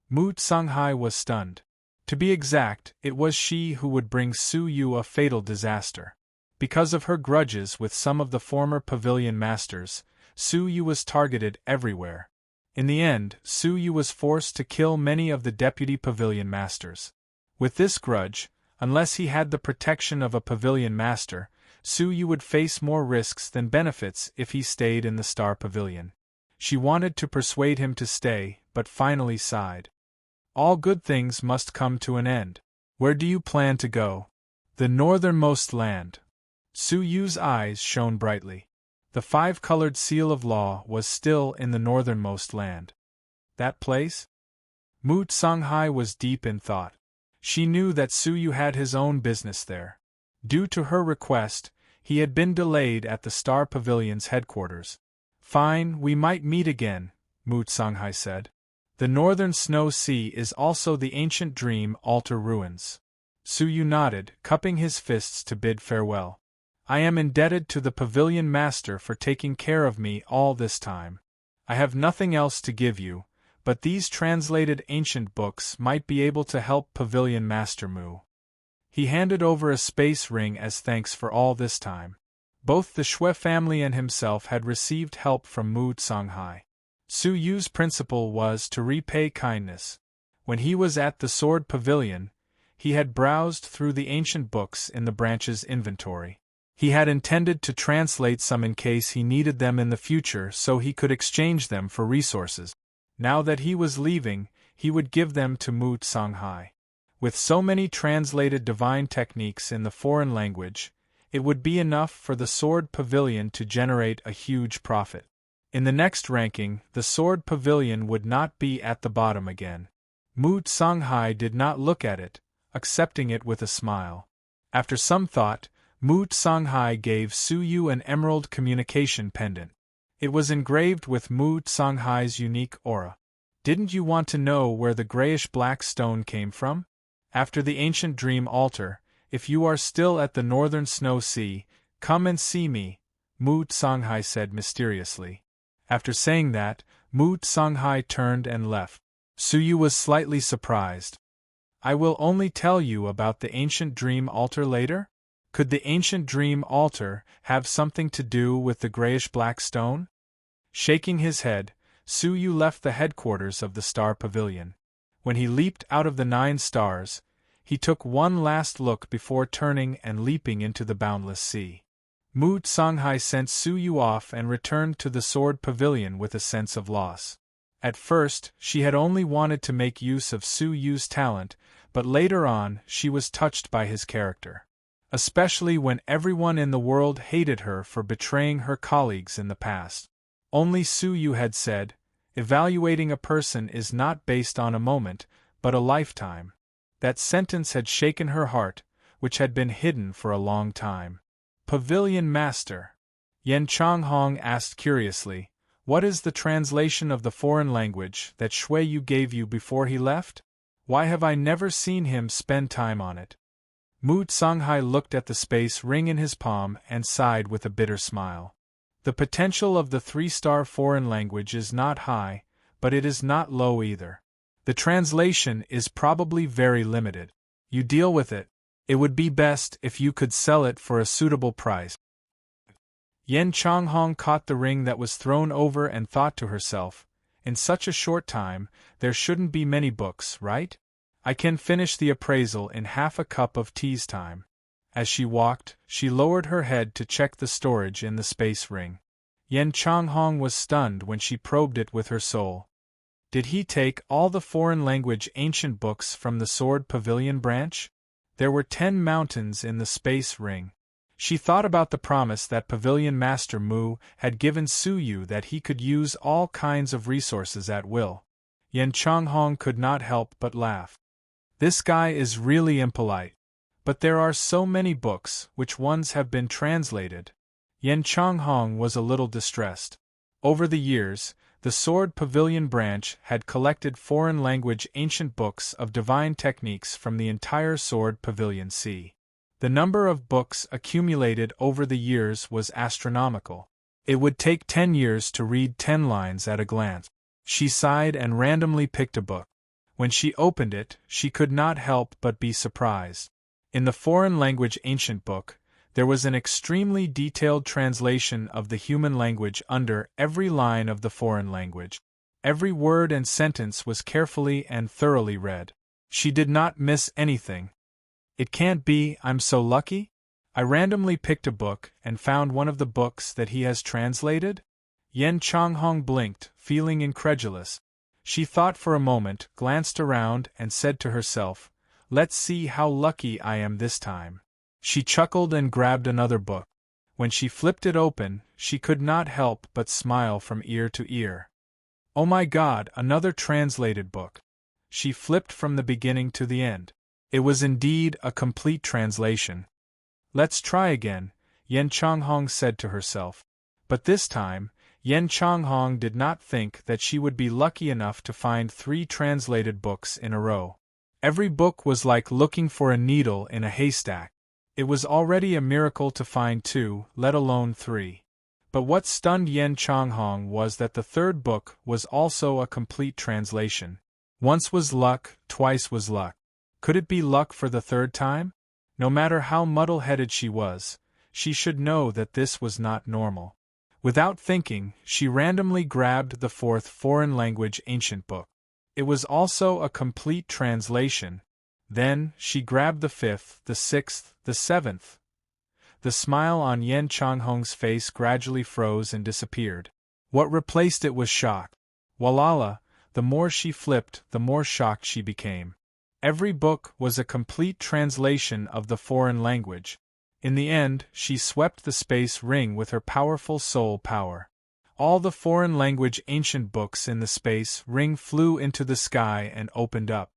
Mu Songhai was stunned. To be exact, it was she who would bring Su Yu a fatal disaster. Because of her grudges with some of the former pavilion masters, Su Yu was targeted everywhere. In the end, Su Yu was forced to kill many of the deputy pavilion masters. With this grudge, unless he had the protection of a pavilion master, Su Yu would face more risks than benefits if he stayed in the Star Pavilion. She wanted to persuade him to stay, but finally sighed. "All good things must come to an end. Where do you plan to go?" "The northernmost land." Su Yu's eyes shone brightly. The five-colored seal of law was still in the northernmost land. That place? Mu Songhai was deep in thought. She knew that Su Yu had his own business there. Due to her request, he had been delayed at the Star Pavilion's headquarters. "Fine, we might meet again," Mu Songhai said. "The northern snow sea is also the ancient dream altar ruins." Su Yu nodded, cupping his fists to bid farewell. "I am indebted to the pavilion master for taking care of me all this time. I have nothing else to give you, but these translated ancient books might be able to help Pavilion Master Mu." He handed over a space ring as thanks for all this time. Both the Shui family and himself had received help from Mu Songhai. Su Yu's principle was to repay kindness. When he was at the Sword Pavilion, he had browsed through the ancient books in the branch's inventory. He had intended to translate some in case he needed them in the future so he could exchange them for resources. Now that he was leaving, he would give them to Mu Songhai. With so many translated divine techniques in the foreign language, it would be enough for the Sword Pavilion to generate a huge profit. In the next ranking, the Sword Pavilion would not be at the bottom again. Mu Songhai did not look at it, accepting it with a smile. After some thought, Mu Songhai gave Su Yu an emerald communication pendant. It was engraved with Mu Songhai's unique aura. Didn't you want to know where the grayish-black stone came from? After the ancient dream altar, if you are still at the northern snow sea, come and see me, Mu Songhai said mysteriously. After saying that, Mu Songhai turned and left. Su Yu was slightly surprised. I will only tell you about the ancient dream altar later? Could the ancient dream altar have something to do with the grayish-black stone? Shaking his head, Su Yu left the headquarters of the Star Pavilion. When he leaped out of the 9 stars, he took one last look before turning and leaping into the boundless sea. Mu Songhai sent Su Yu off and returned to the Sword Pavilion with a sense of loss. At first, she had only wanted to make use of Su Yu's talent, but later on she was touched by his character. Especially when everyone in the world hated her for betraying her colleagues in the past. Only Su Yu had said, evaluating a person is not based on a moment, but a lifetime. That sentence had shaken her heart, which had been hidden for a long time. Pavilion Master. Yen Changhong asked curiously, what is the translation of the foreign language that Shui Yu gave you before he left? Why have I never seen him spend time on it? Mu Songhai looked at the space ring in his palm and sighed with a bitter smile. The potential of the 3-star foreign language is not high, but it is not low either. The translation is probably very limited. You deal with it. It would be best if you could sell it for a suitable price. Yen Changhong caught the ring that was thrown over and thought to herself, in such a short time, there shouldn't be many books, right? I can finish the appraisal in half a cup of tea's time. As she walked, she lowered her head to check the storage in the space ring. Yen Changhong was stunned when she probed it with her soul. Did he take all the foreign language ancient books from the Sword Pavilion branch? There were 10 mountains in the space ring. She thought about the promise that Pavilion Master Mu had given Su Yu that he could use all kinds of resources at will. Yen Changhong could not help but laugh. This guy is really impolite. But there are so many books, which ones have been translated? Yen Changhong was a little distressed. Over the years, the Sword Pavilion branch had collected foreign language ancient books of divine techniques from the entire Sword Pavilion Sea. The number of books accumulated over the years was astronomical. It would take 10 years to read 10 lines at a glance. She sighed and randomly picked a book. When she opened it, she could not help but be surprised. In the foreign language ancient book, there was an extremely detailed translation of the human language under every line of the foreign language. Every word and sentence was carefully and thoroughly read. She did not miss anything. It can't be, I'm so lucky? I randomly picked a book and found one of the books that he has translated? Yen Changhong blinked, feeling incredulous. She thought for a moment, glanced around, and said to herself, let's see how lucky I am this time. She chuckled and grabbed another book. When she flipped it open, she could not help but smile from ear to ear. Oh my God, another translated book. She flipped from the beginning to the end. It was indeed a complete translation. Let's try again, Yen Changhong said to herself. But this time, Yen Changhong did not think that she would be lucky enough to find 3 translated books in a row. Every book was like looking for a needle in a haystack. It was already a miracle to find 2, let alone 3. But what stunned Yen Changhong was that the 3rd book was also a complete translation. Once was luck, twice was luck. Could it be luck for the 3rd time? No matter how muddle-headed she was, she should know that this was not normal. Without thinking, she randomly grabbed the 4th foreign language ancient book. It was also a complete translation. Then, she grabbed the 5th, the 6th, the 7th. the smile on Yen Changhong's face gradually froze and disappeared. What replaced it was shock. Walala, the more she flipped, the more shocked she became. Every book was a complete translation of the foreign language. In the end, she swept the space ring with her powerful soul power. All the foreign language ancient books in the space ring flew into the sky and opened up.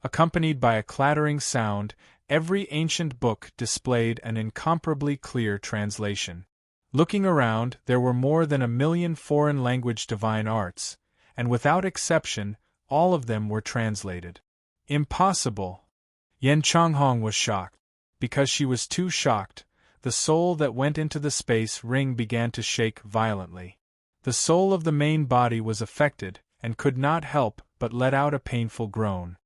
Accompanied by a clattering sound, every ancient book displayed an incomparably clear translation. Looking around, there were more than 1,000,000 foreign language divine arts, and without exception, all of them were translated. Impossible! Yen Changhong was shocked. Because she was too shocked, the soul that went into the space ring began to shake violently. The soul of the main body was affected, and could not help but let out a painful groan.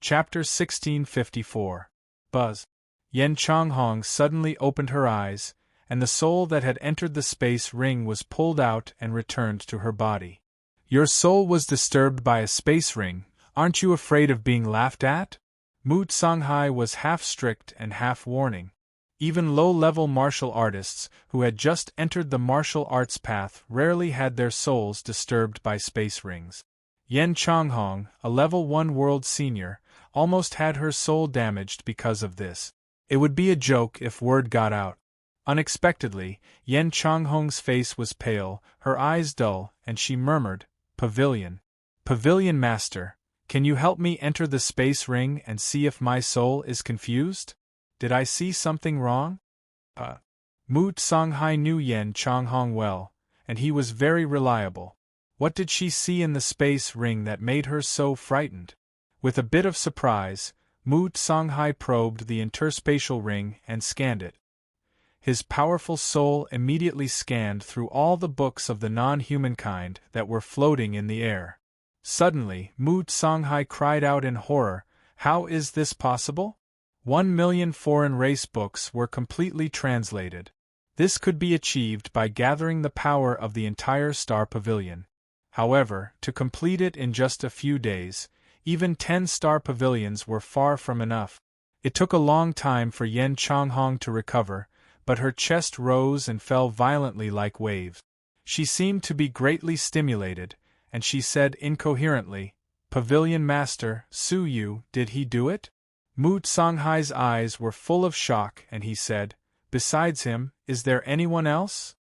Chapter 1654. Buzz. Yen Changhong suddenly opened her eyes, and the soul that had entered the space ring was pulled out and returned to her body. Your soul was disturbed by a space ring, aren't you afraid of being laughed at? Mu Songhai was half strict and half warning. Even low-level martial artists, who had just entered the martial arts path, rarely had their souls disturbed by space rings. Yen Changhong, a level 1 world senior, almost had her soul damaged because of this. It would be a joke if word got out. Unexpectedly, Yen Changhong's face was pale, her eyes dull, and she murmured, "Pavilion. Pavilion Master, can you help me enter the space ring and see if my soul is confused? Did I see something wrong?" Mu Songhai knew Yen Changhong well, and he was very reliable. What did she see in the space ring that made her so frightened? With a bit of surprise, Mu Songhai probed the interspatial ring and scanned it. His powerful soul immediately scanned through all the books of the non-human kind that were floating in the air. Suddenly, Mu Songhai cried out in horror, "How is this possible? 1,000,000 foreign race books were completely translated. This could be achieved by gathering the power of the entire Star Pavilion. However, to complete it in just a few days, even 10 star pavilions were far from enough. It took a long time for Yen Changhong to recover, but her chest rose and fell violently like waves. She seemed to be greatly stimulated, and she said incoherently, "Pavilion Master, Su Yu, did he do it?" Mu Songhai's eyes were full of shock and he said, "Besides him, is there anyone else?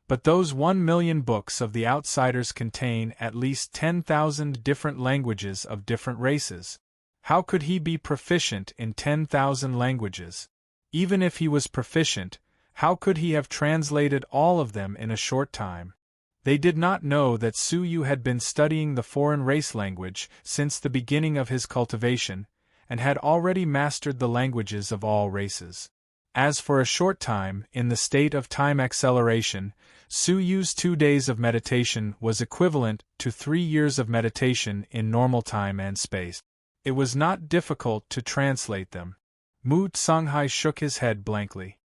But those 1,000,000 books of the outsiders contain at least 10,000 different languages of different races. How could he be proficient in 10,000 languages? Even if he was proficient, how could he have translated all of them in a short time?" They did not know that Su Yu had been studying the foreign race language since the beginning of his cultivation, and had already mastered the languages of all races. As for a short time, in the state of time acceleration, Su Yu's 2 days of meditation was equivalent to 3 years of meditation in normal time and space. It was not difficult to translate them. Mu Songhai shook his head blankly.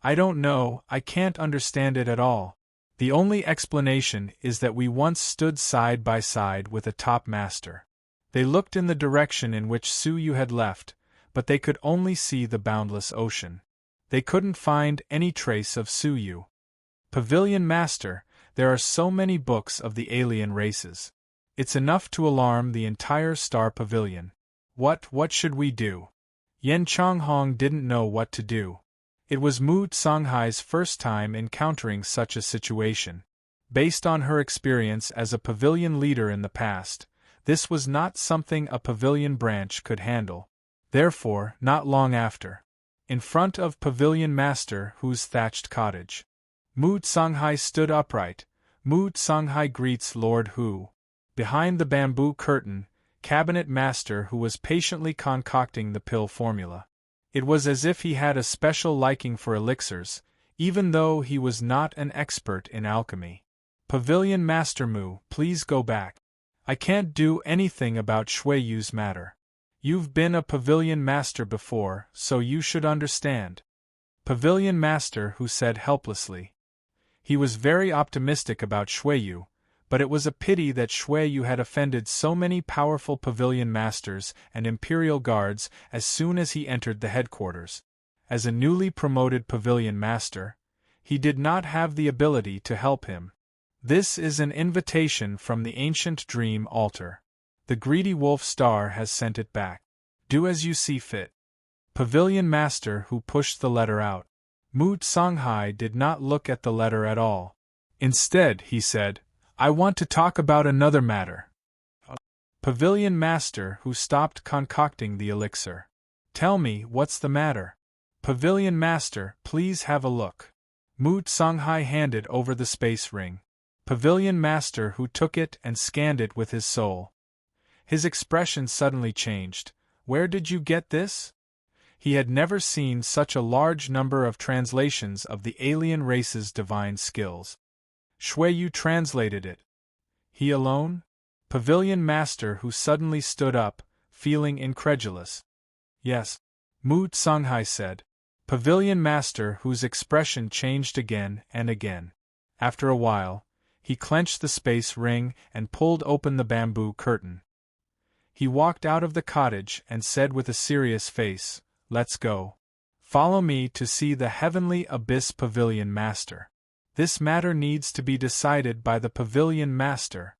"I don't know, I can't understand it at all. The only explanation is that we once stood side by side with a top master." They looked in the direction in which Su Yu had left, but they could only see the boundless ocean. They couldn't find any trace of Su Yu. "Pavilion Master, there are so many books of the alien races. It's enough to alarm the entire Star Pavilion. What should we do?" Yen Changhong didn't know what to do. It was Mu Songhai's first time encountering such a situation. Based on her experience as a pavilion leader in the past, this was not something a pavilion branch could handle. Therefore, not long after, in front of Pavilion Master Hu's thatched cottage, Mu Songhai stood upright. Mu Songhai greets Lord Hu. Behind the bamboo curtain, Cabinet Master Hu was patiently concocting the pill formula. It was as if he had a special liking for elixirs, even though he was not an expert in alchemy. "Pavilion Master Mu, please go back. I can't do anything about Shui Yu's matter. You've been a pavilion master before, so you should understand." Pavilion Master Hu said helplessly. He was very optimistic about Shui Yu, but it was a pity that Shui Yu had offended so many powerful pavilion masters and imperial guards as soon as he entered the headquarters. As a newly promoted pavilion master, he did not have the ability to help him. This is an invitation from the ancient dream altar. The greedy wolf star has sent it back. Do as you see fit. Pavilion master who pushed the letter out. Mu Songhai did not look at the letter at all. Instead, he said, I want to talk about another matter. Pavilion master who stopped concocting the elixir. Tell me, what's the matter? Pavilion master, please have a look. Mu Songhai handed over the space ring. Pavilion master who took it and scanned it with his soul. His expression suddenly changed. Where did you get this? He had never seen such a large number of translations of the alien race's divine skills. Shuiyu translated it. He alone? Pavilion master who suddenly stood up, feeling incredulous. Yes. Mu Songhai said. Pavilion master whose expression changed again and again. After a while, he clenched the space ring and pulled open the bamboo curtain. He walked out of the cottage and said with a serious face, Let's go. Follow me to see the heavenly abyss pavilion master. This matter needs to be decided by the pavilion master.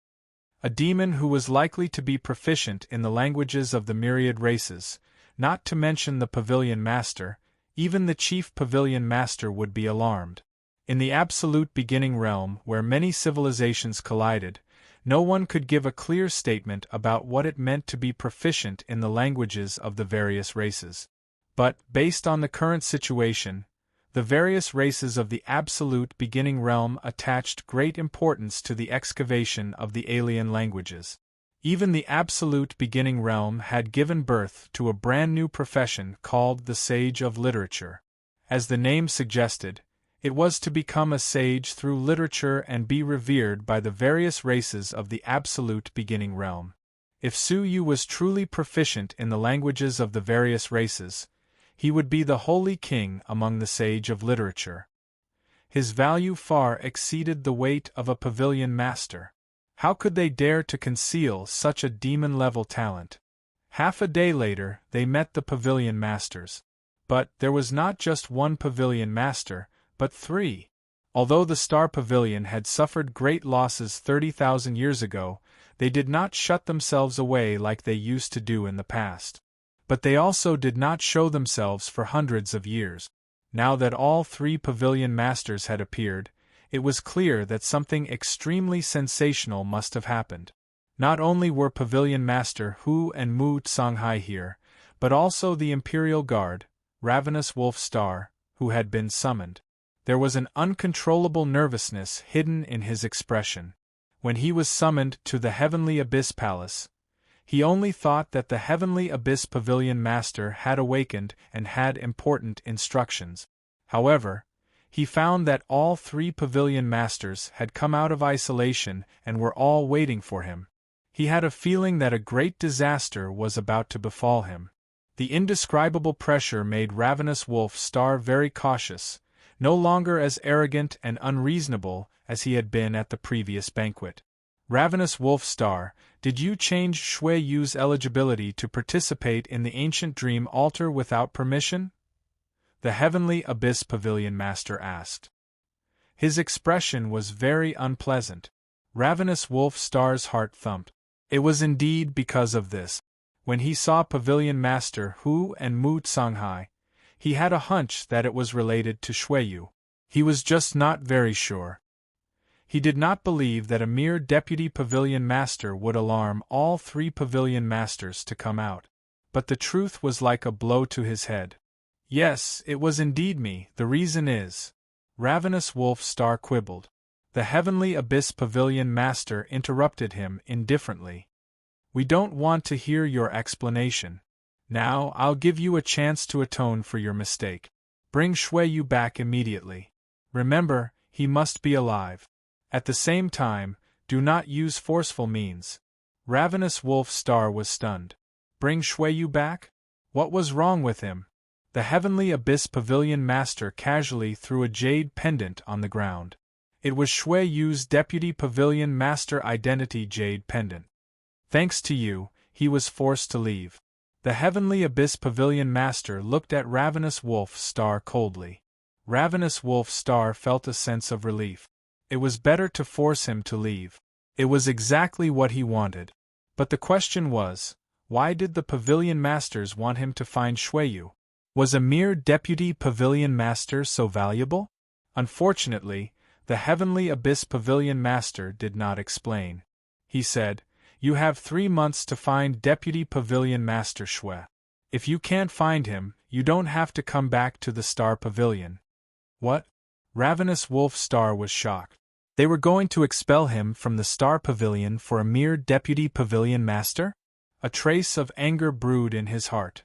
A demon who was likely to be proficient in the languages of the myriad races, not to mention the pavilion master, even the chief pavilion master would be alarmed. In the absolute beginning realm where many civilizations collided, no one could give a clear statement about what it meant to be proficient in the languages of the various races. But, based on the current situation, the various races of the absolute beginning realm attached great importance to the excavation of the alien languages. Even the absolute beginning realm had given birth to a brand new profession called the Sage of Literature. As the name suggested, it was to become a sage through literature and be revered by the various races of the absolute beginning realm. If Su Yu was truly proficient in the languages of the various races, he would be the holy king among the Sage of Literature. His value far exceeded the weight of a pavilion master. How could they dare to conceal such a demon-level talent? Half a day later, they met the pavilion masters. But there was not just one pavilion master, but 3. Although the Star Pavilion had suffered great losses 30,000 years ago, they did not shut themselves away like they used to do in the past. But they also did not show themselves for hundreds of years. Now that all 3 pavilion masters had appeared, it was clear that something extremely sensational must have happened. Not only were Pavilion Master Hu and Mu Songhai here, but also the Imperial Guard, Ravenous Wolf Star, who had been summoned. There was an uncontrollable nervousness hidden in his expression. When he was summoned to the Heavenly Abyss Palace, he only thought that the Heavenly Abyss Pavilion Master had awakened and had important instructions. However, he found that all 3 Pavilion Masters had come out of isolation and were all waiting for him. He had a feeling that a great disaster was about to befall him. The indescribable pressure made Ravenous Wolf Star very cautious, no longer as arrogant and unreasonable as he had been at the previous banquet. Ravenous Wolf Star, did you change Shui Yu's eligibility to participate in the ancient dream altar without permission? The Heavenly Abyss Pavilion Master asked. His expression was very unpleasant. Ravenous Wolf Star's heart thumped. It was indeed because of this. When he saw Pavilion Master Hu and Mu Songhai, he had a hunch that it was related to Shuiyu. He was just not very sure. He did not believe that a mere deputy pavilion master would alarm all 3 pavilion masters to come out. But the truth was like a blow to his head. Yes, it was indeed me, the reason is. Ravenous Wolf Star quibbled. The Heavenly Abyss Pavilion Master interrupted him indifferently. We don't want to hear your explanation. Now, I'll give you a chance to atone for your mistake. Bring Shuiyu back immediately. Remember, he must be alive. At the same time, do not use forceful means. Ravenous Wolf Star was stunned. Bring Shuiyu back? What was wrong with him? The Heavenly Abyss Pavilion Master casually threw a jade pendant on the ground. It was Shuiyu's Deputy Pavilion Master Identity Jade Pendant. Thanks to you, he was forced to leave. The Heavenly Abyss Pavilion Master looked at Ravenous Wolf Star coldly. Ravenous Wolf Star felt a sense of relief. It was better to force him to leave. It was exactly what he wanted. But the question was, why did the Pavilion Masters want him to find Shuiyu? Was a mere deputy Pavilion Master so valuable? Unfortunately, the Heavenly Abyss Pavilion Master did not explain. He said, "You have 3 months to find Deputy Pavilion Master Shui. If you can't find him, you don't have to come back to the Star Pavilion." What? Ravenous Wolf Star was shocked. They were going to expel him from the Star Pavilion for a mere Deputy Pavilion Master? A trace of anger brewed in his heart.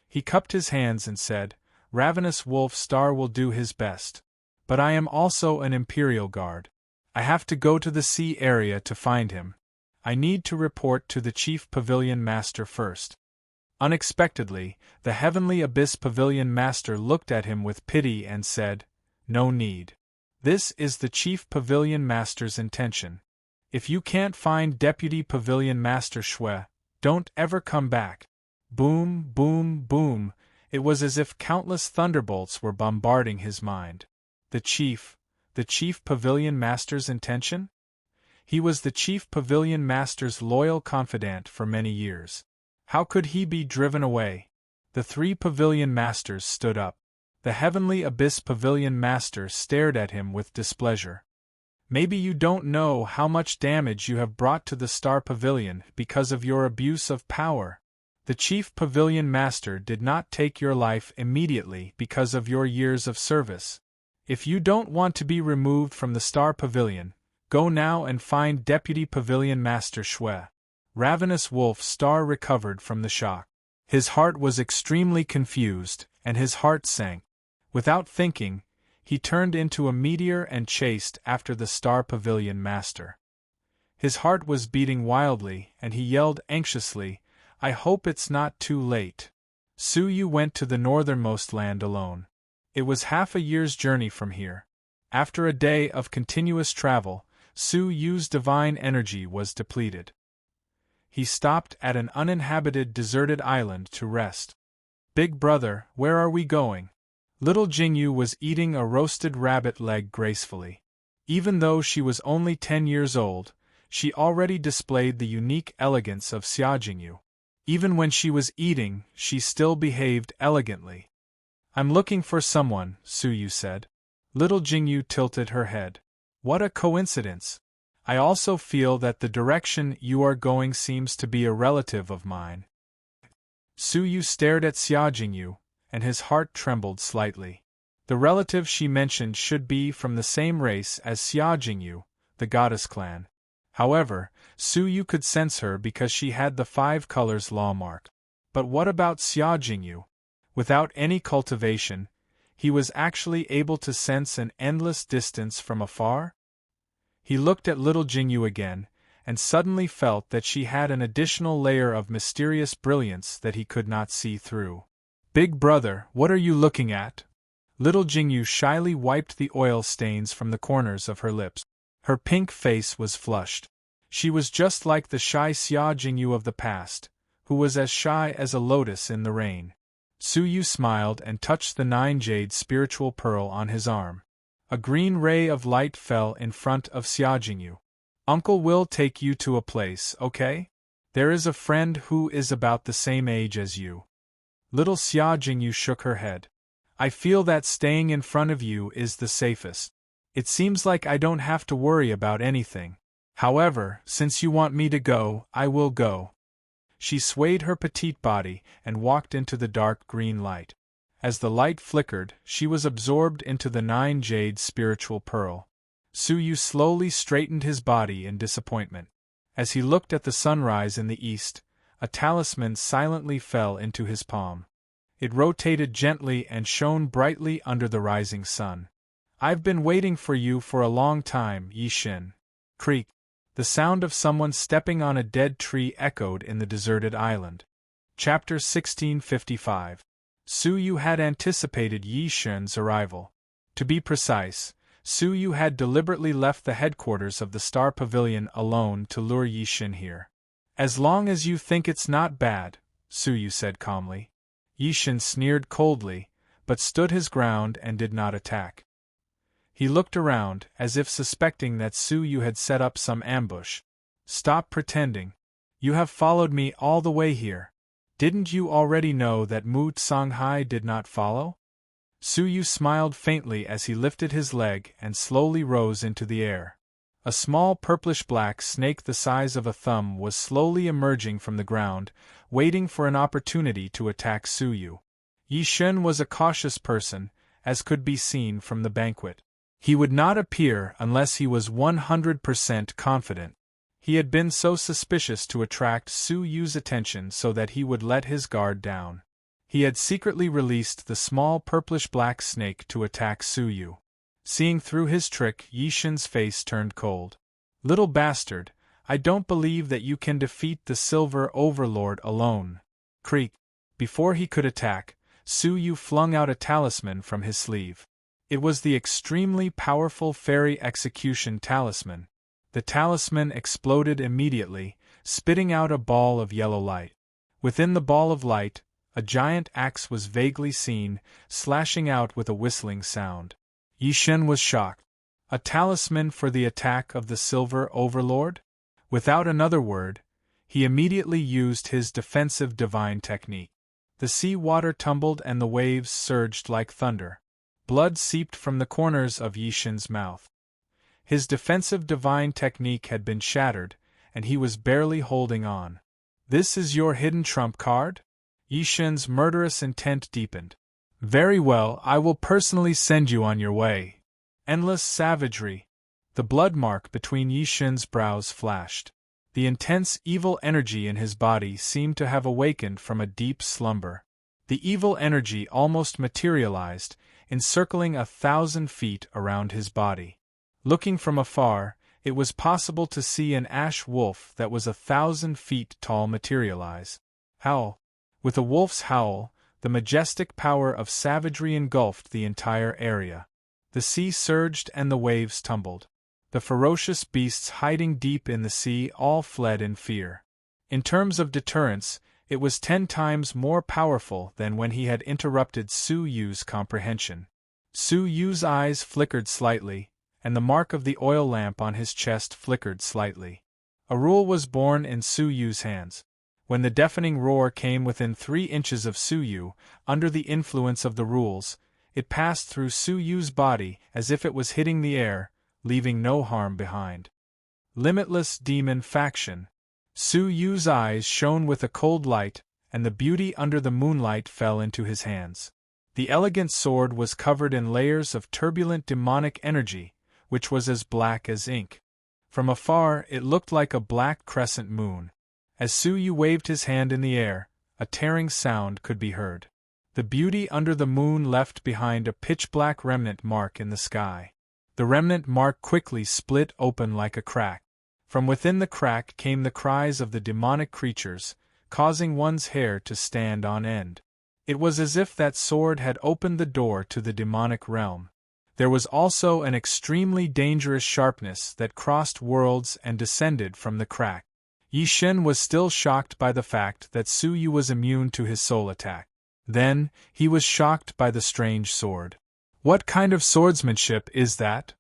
He cupped his hands and said, "Ravenous Wolf Star will do his best. But I am also an Imperial Guard. I have to go to the sea area to find him. I need to report to the Chief Pavilion Master first." Unexpectedly, the Heavenly Abyss Pavilion Master looked at him with pity and said, "No need. This is the Chief Pavilion Master's intention. If you can't find Deputy Pavilion Master Shui, don't ever come back." Boom, boom, boom. It was as if countless thunderbolts were bombarding his mind. The Chief Pavilion Master's intention? He was the Chief Pavilion Master's loyal confidant for many years. How could he be driven away? The 3 Pavilion Masters stood up. The Heavenly Abyss Pavilion Master stared at him with displeasure. "Maybe you don't know how much damage you have brought to the Star Pavilion because of your abuse of power. The Chief Pavilion Master did not take your life immediately because of your years of service. If you don't want to be removed from the Star Pavilion, go now and find Deputy Pavilion Master Shui." Ravenous Wolf Star recovered from the shock. His heart was extremely confused, and his heart sank. Without thinking, he turned into a meteor and chased after the Star Pavilion Master. His heart was beating wildly, and he yelled anxiously, "I hope it's not too late." Su Yu went to the northernmost land alone. It was half a year's journey from here. After a day of continuous travel, Su Yu's divine energy was depleted. He stopped at an uninhabited deserted island to rest. "Big brother, where are we going?" Little Jingyu was eating a roasted rabbit leg gracefully. Even though she was only 10 years old, she already displayed the unique elegance of Xia Jingyu. Even when she was eating, she still behaved elegantly. "I'm looking for someone," Su Yu said. Little Jingyu tilted her head. "What a coincidence! I also feel that the direction you are going seems to be a relative of mine." Su Yu stared at Xia Jingyu, and his heart trembled slightly. The relative she mentioned should be from the same race as Xia Jingyu, the goddess clan. However, Su Yu could sense her because she had the 5 colors law mark. But what about Xia Jingyu? Without any cultivation, he was actually able to sense an endless distance from afar? He looked at little Jingyu again, and suddenly felt that she had an additional layer of mysterious brilliance that he could not see through. "Big brother, what are you looking at?" Little Jingyu shyly wiped the oil stains from the corners of her lips. Her pink face was flushed. She was just like the shy Xia Jingyu of the past, who was as shy as a lotus in the rain. Su Yu smiled and touched the 9-jade spiritual pearl on his arm. A green ray of light fell in front of Xia Jingyu. "Uncle will take you to a place, okay? There is a friend who is about the same age as you." Little Xia Jingyu shook her head. "I feel that staying in front of you is the safest. It seems like I don't have to worry about anything. However, since you want me to go, I will go." She swayed her petite body and walked into the dark green light. As the light flickered, she was absorbed into the 9-jade spiritual pearl. Su Yu slowly straightened his body in disappointment. As he looked at the sunrise in the east, a talisman silently fell into his palm. It rotated gently and shone brightly under the rising sun. "I've been waiting for you for a long time, Yi Xin." Creak. The sound of someone stepping on a dead tree echoed in the deserted island. Chapter 1655. Su Yu had anticipated Yi Xin's arrival. To be precise, Su Yu had deliberately left the headquarters of the Star Pavilion alone to lure Yi Xin here. "As long as you think it's not bad, Suyu said calmly. Yishin sneered coldly, but stood his ground and did not attack. He looked around, as if suspecting that Suyu had set up some ambush. Stop pretending. You have followed me all the way here. Didn't you already know that Mu Tsanghai did not follow? Suyu smiled faintly as he lifted his leg and slowly rose into the air. A small purplish-black snake the size of a thumb was slowly emerging from the ground, waiting for an opportunity to attack Suyu. Yishen was a cautious person, as could be seen from the banquet. He would not appear unless he was 100% confident. He had been so suspicious to attract Suyu's attention so that he would let his guard down. He had secretly released the small purplish-black snake to attack Suyu. Seeing through his trick, Yishin's face turned cold. Little bastard, I don't believe that you can defeat the Silver Overlord alone. Creak. Before he could attack, Suyu flung out a talisman from his sleeve. It was the extremely powerful Fairy Execution Talisman. The talisman exploded immediately, spitting out a ball of yellow light. Within the ball of light, a giant axe was vaguely seen, slashing out with a whistling sound. Yishen was shocked. A talisman for the attack of the Silver Overlord? Without another word, he immediately used his defensive divine technique. The sea water tumbled and the waves surged like thunder. Blood seeped from the corners of Yishen's mouth. His defensive divine technique had been shattered, and he was barely holding on. This is your hidden trump card? Yishen's murderous intent deepened. Very well, I will personally send you on your way. Endless savagery. The blood mark between Yishen's brows flashed. The intense evil energy in his body seemed to have awakened from a deep slumber. The evil energy almost materialized, encircling 1,000 feet around his body. Looking from afar, it was possible to see an ash wolf that was 1,000 feet tall materialize. Howl. With a wolf's howl, the majestic power of savagery engulfed the entire area. The sea surged and the waves tumbled. The ferocious beasts hiding deep in the sea all fled in fear. In terms of deterrence, it was 10 times more powerful than when he had interrupted Suyu's comprehension. Suyu's eyes flickered slightly, and the mark of the oil lamp on his chest flickered slightly. A rule was born in Suyu's hands. When the deafening roar came within 3 inches of Suyu, under the influence of the rules, it passed through Suyu's body as if it was hitting the air, leaving no harm behind. Limitless Demon Faction. Suyu's eyes shone with a cold light, and the beauty under the moonlight fell into his hands. The elegant sword was covered in layers of turbulent demonic energy, which was as black as ink. From afar it looked like a black crescent moon. As Suyu waved his hand in the air, a tearing sound could be heard. The beauty under the moon left behind a pitch-black remnant mark in the sky. The remnant mark quickly split open like a crack. From within the crack came the cries of the demonic creatures, causing one's hair to stand on end. It was as if that sword had opened the door to the demonic realm. There was also an extremely dangerous sharpness that crossed worlds and descended from the crack. Yishen was still shocked by the fact that Suyu was immune to his soul attack. Then, he was shocked by the strange sword. What kind of swordsmanship is that?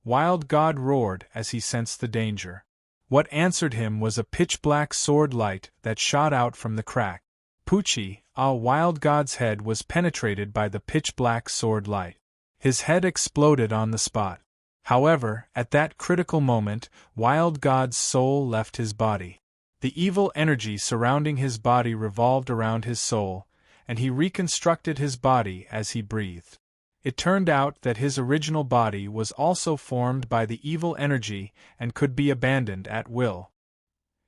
Wild God roared as he sensed the danger. What answered him was a pitch-black sword light that shot out from the crack. Pucci, Wild God's head was penetrated by the pitch-black sword light. His head exploded on the spot. However, at that critical moment, Wild God's soul left his body. The evil energy surrounding his body revolved around his soul, and he reconstructed his body as he breathed. It turned out that his original body was also formed by the evil energy and could be abandoned at will.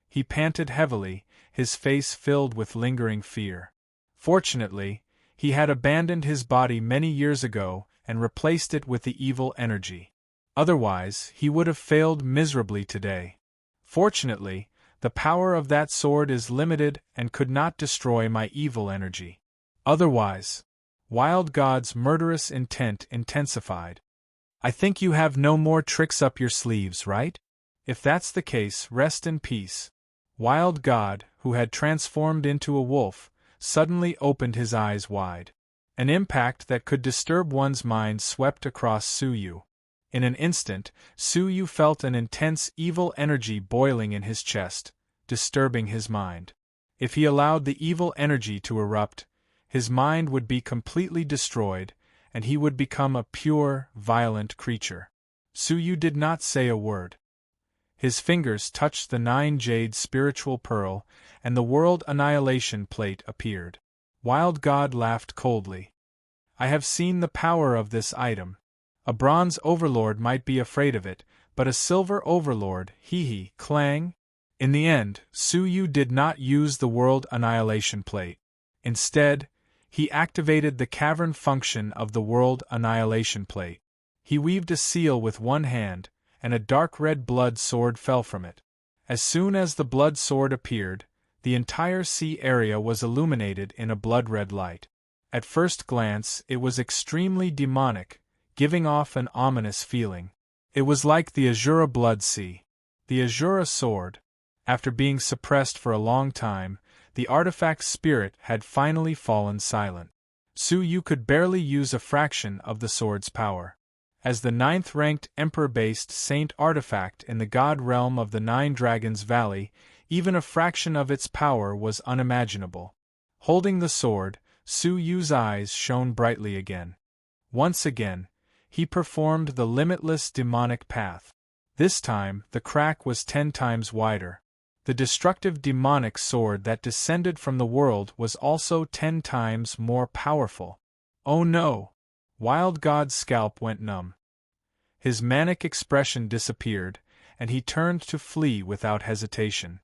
He panted heavily, his face filled with lingering fear. Fortunately, he had abandoned his body many years ago and replaced it with the evil energy. Otherwise, he would have failed miserably today. Fortunately, the power of that sword is limited and could not destroy my evil energy. Otherwise, Wild God's murderous intent intensified. I think you have no more tricks up your sleeves, right? If that's the case, rest in peace. Wild God, who had transformed into a wolf, suddenly opened his eyes wide. An impact that could disturb one's mind swept across Su Yu. In an instant, Su Yu felt an intense evil energy boiling in his chest, disturbing his mind. If he allowed the evil energy to erupt, his mind would be completely destroyed, and he would become a pure, violent creature. Su Yu did not say a word. His fingers touched the 9 jade spiritual pearl, and the world annihilation plate appeared. Wild God laughed coldly. I have seen the power of this item. A bronze overlord might be afraid of it, but a silver overlord, hee clang. In the end, Su Yu did not use the world annihilation plate. Instead, he activated the cavern function of the world annihilation plate. He weaved a seal with one hand, and a dark red blood sword fell from it. As soon as the blood sword appeared, the entire sea area was illuminated in a blood-red light. At first glance, it was extremely demonic, giving off an ominous feeling. It was like the Azura Blood Sea. The Azura sword. After being suppressed for a long time, the artifact's spirit had finally fallen silent. Su Yu could barely use a fraction of the sword's power. As the 9th-ranked Emperor-based Saint artifact in the god realm of the 9 Dragons Valley, even a fraction of its power was unimaginable. Holding the sword, Su Yu's eyes shone brightly again. Once again, he performed the limitless demonic path. This time, the crack was 10 times wider. The destructive demonic sword that descended from the world was also 10 times more powerful. Oh no! Wild God's scalp went numb. His manic expression disappeared, and he turned to flee without hesitation.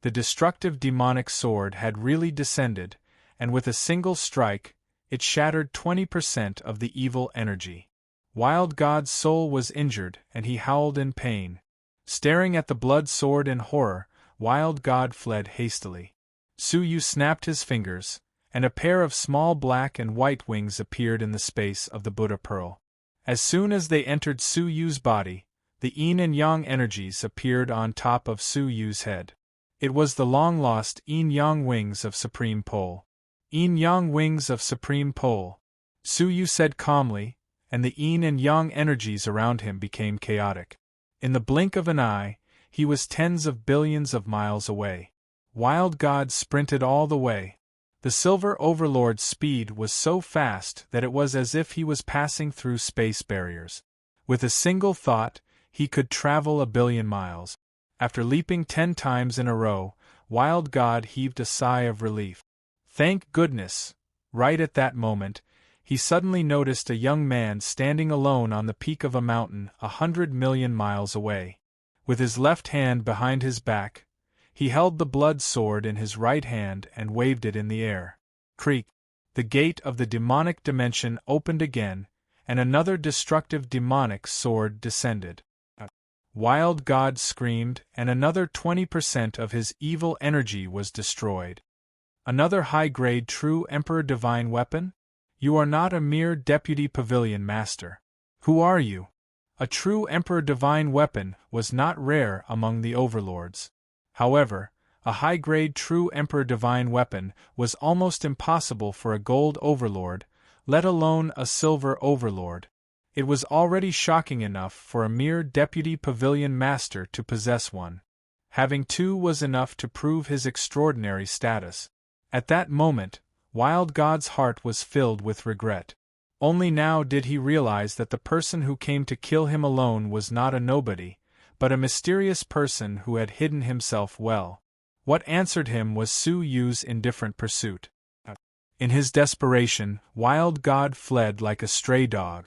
The destructive demonic sword had really descended, and with a single strike, it shattered 20% of the evil energy. Wild God's soul was injured, and he howled in pain. Staring at the blood sword in horror, Wild God fled hastily. Su Yu snapped his fingers, and a pair of small black and white wings appeared in the space of the Buddha pearl. As soon as they entered Su Yu's body, the yin and yang energies appeared on top of Su Yu's head. It was the long-lost yin-yang wings of Supreme Pole. Yin-yang wings of Supreme Pole, Su Yu said calmly, and the yin and yang energies around him became chaotic. In the blink of an eye, he was tens of billions of miles away. Wild God sprinted all the way. The Silver Overlord's speed was so fast that it was as if he was passing through space barriers. With a single thought, he could travel 1 billion miles. After leaping 10 times in a row, Wild God heaved a sigh of relief. Thank goodness! Right at that moment, he suddenly noticed a young man standing alone on the peak of a mountain 100 million miles away. With his left hand behind his back, he held the blood sword in his right hand and waved it in the air. Creak! The gate of the demonic dimension opened again, and another destructive demonic sword descended. Wild God screamed, and another 20% of his evil energy was destroyed. Another high-grade true Emperor Divine weapon? You are not a mere Deputy Pavilion Master. Who are you? A true Emperor Divine weapon was not rare among the overlords. However, a high-grade true Emperor Divine weapon was almost impossible for a gold overlord, let alone a silver overlord. It was already shocking enough for a mere Deputy Pavilion Master to possess one. Having two was enough to prove his extraordinary status. At that moment, Wild God's heart was filled with regret. Only now did he realize that the person who came to kill him alone was not a nobody, but a mysterious person who had hidden himself well. What answered him was Su Yu's indifferent pursuit. In his desperation, Wild God fled like a stray dog.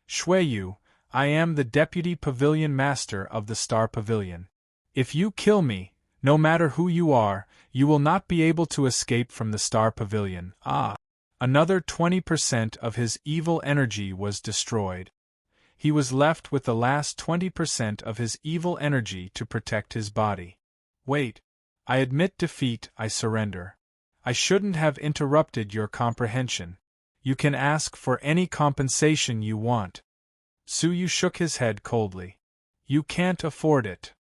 Shui Yu, I am the Deputy Pavilion Master of the Star Pavilion. If you kill me, no matter who you are, you will not be able to escape from the Star Pavilion. Another 20% of his evil energy was destroyed. He was left with the last 20% of his evil energy to protect his body. Wait. I admit defeat, I surrender. I shouldn't have interrupted your comprehension. You can ask for any compensation you want. Su Yu shook his head coldly. You can't afford it.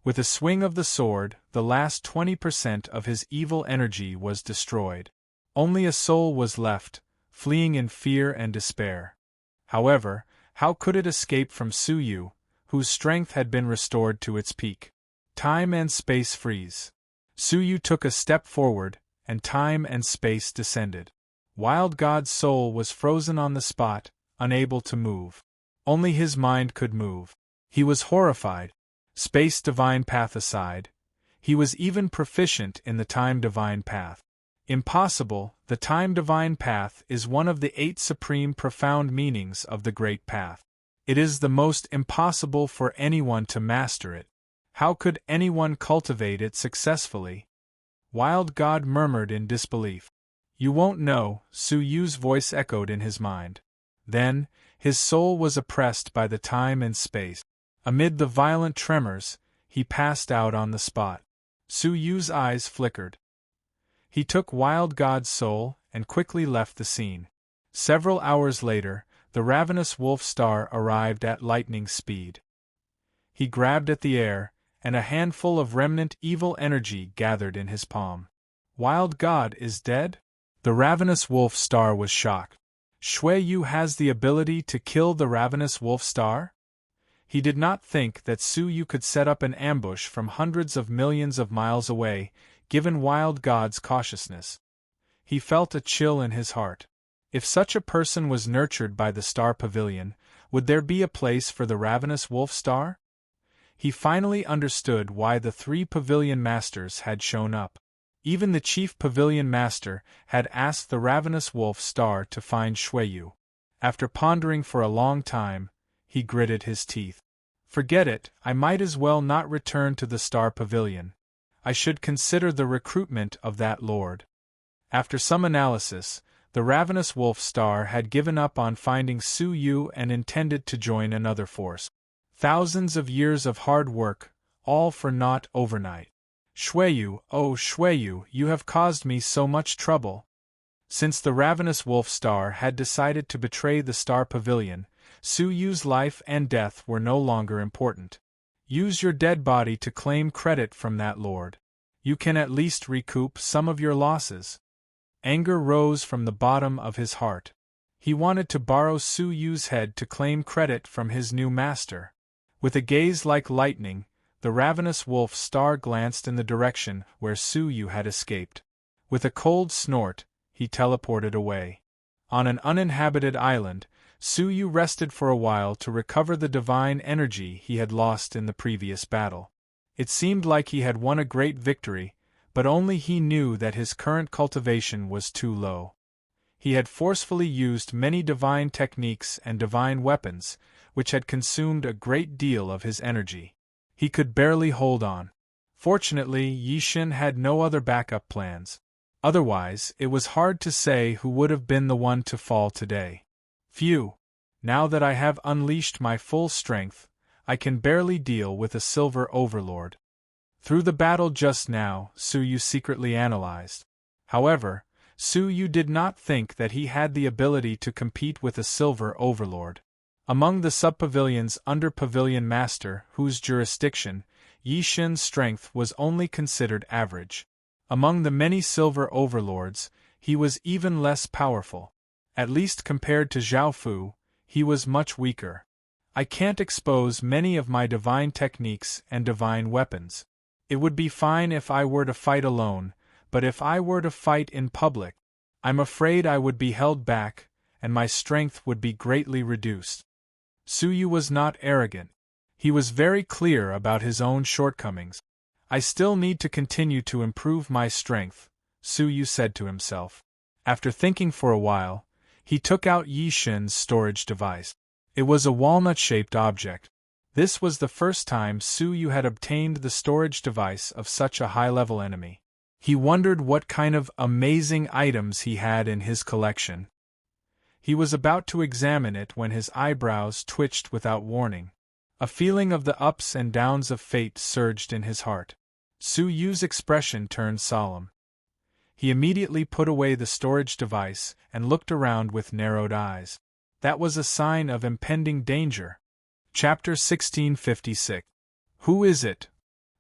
With a swing of the sword, the last 20% of his evil energy was destroyed. Only a soul was left, fleeing in fear and despair. However, how could it escape from Su Yu, whose strength had been restored to its peak? Time and space freeze. Su Yu took a step forward, and time and space descended. Wild God's soul was frozen on the spot, unable to move. Only his mind could move. He was horrified. Space divine path aside, he was even proficient in the time divine path. Impossible, the time divine path is one of the 8 supreme profound meanings of the Great Path. It is the most impossible for anyone to master it. How could anyone cultivate it successfully? Wild God murmured in disbelief. You won't know, Su Yu's voice echoed in his mind. Then, his soul was oppressed by the time and space. Amid the violent tremors, he passed out on the spot. Su Yu's eyes flickered. He took Wild God's soul and quickly left the scene. Several hours later, the ravenous wolf star arrived at lightning speed. He grabbed at the air, and a handful of remnant evil energy gathered in his palm. Wild God is dead? The ravenous wolf star was shocked. Shui Yu has the ability to kill the ravenous wolf star? He did not think that Su Yu could set up an ambush from hundreds of millions of miles away, given Wild God's cautiousness. He felt a chill in his heart. If such a person was nurtured by the Star Pavilion, would there be a place for the ravenous wolf star? He finally understood why the 3 pavilion masters had shown up. Even the chief pavilion master had asked the ravenous wolf star to find Shui Yu. After pondering for a long time, he gritted his teeth. Forget it, I might as well not return to the Star Pavilion. I should consider the recruitment of that lord. After some analysis, the ravenous wolf star had given up on finding Su Yu and intended to join another force. Thousands of years of hard work, all for naught overnight. Shui Yu, oh Shui Yu, you have caused me so much trouble. Since the ravenous wolf star had decided to betray the Star Pavilion, Su Yu's life and death were no longer important. Use your dead body to claim credit from that lord. You can at least recoup some of your losses. Anger rose from the bottom of his heart. He wanted to borrow Su Yu's head to claim credit from his new master. With a gaze like lightning, the ravenous wolf star glanced in the direction where Su Yu had escaped. With a cold snort, he teleported away. On an uninhabited island, Su Yu rested for a while to recover the divine energy he had lost in the previous battle. It seemed like he had won a great victory, but only he knew that his current cultivation was too low. He had forcefully used many divine techniques and divine weapons, which had consumed a great deal of his energy. He could barely hold on. Fortunately, Yixin had no other backup plans. Otherwise, it was hard to say who would have been the one to fall today. Phew! Now that I have unleashed my full strength, I can barely deal with a silver overlord. Through the battle just now, Su Yu secretly analyzed. However, Su Yu did not think that he had the ability to compete with a silver overlord. Among the sub-pavilions under Pavilion Master, whose jurisdiction, Yixin's strength was only considered average. Among the many silver overlords, he was even less powerful. At least compared to Zhao Fu, he was much weaker. I can't expose many of my divine techniques and divine weapons. It would be fine if I were to fight alone, but if I were to fight in public, I'm afraid I would be held back, and my strength would be greatly reduced. Su Yu was not arrogant. He was very clear about his own shortcomings. I still need to continue to improve my strength, Su Yu said to himself. After thinking for a while, he took out Yixin's storage device. It was a walnut-shaped object. This was the first time Su Yu had obtained the storage device of such a high-level enemy. He wondered what kind of amazing items he had in his collection. He was about to examine it when his eyebrows twitched without warning. A feeling of the ups and downs of fate surged in his heart. Su Yu's expression turned solemn. He immediately put away the storage device and looked around with narrowed eyes. That was a sign of impending danger. Chapter 1656. Who is it?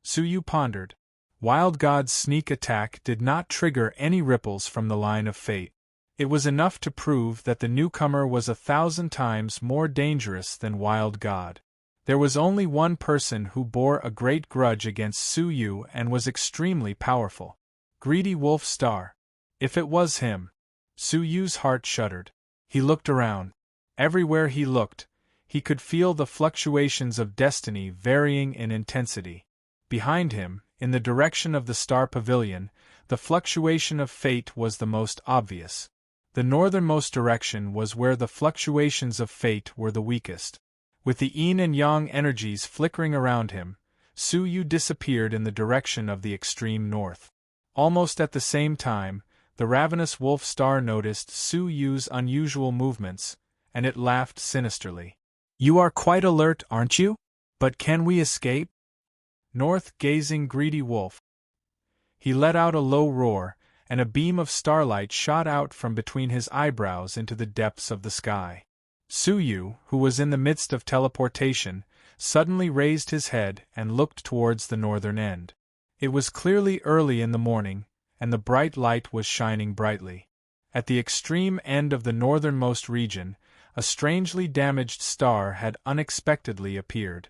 Suyu pondered. Wild God's sneak attack did not trigger any ripples from the line of fate. It was enough to prove that the newcomer was 1,000 times more dangerous than Wild God. There was only one person who bore a great grudge against Suyu and was extremely powerful. Greedy Wolf Star. If it was him. Suyu's heart shuddered. He looked around. Everywhere he looked, he could feel the fluctuations of destiny varying in intensity. Behind him, in the direction of the Star Pavilion, the fluctuation of fate was the most obvious. The northernmost direction was where the fluctuations of fate were the weakest. With the yin and yang energies flickering around him, Suyu disappeared in the direction of the extreme north. Almost at the same time, the ravenous wolf star noticed Suyu's unusual movements, and it laughed sinisterly. "You are quite alert, aren't you? But can we escape?" North-gazing greedy wolf. He let out a low roar, and a beam of starlight shot out from between his eyebrows into the depths of the sky. Suyu, who was in the midst of teleportation, suddenly raised his head and looked towards the northern end. It was clearly early in the morning, and the bright light was shining brightly. At the extreme end of the northernmost region, a strangely damaged star had unexpectedly appeared.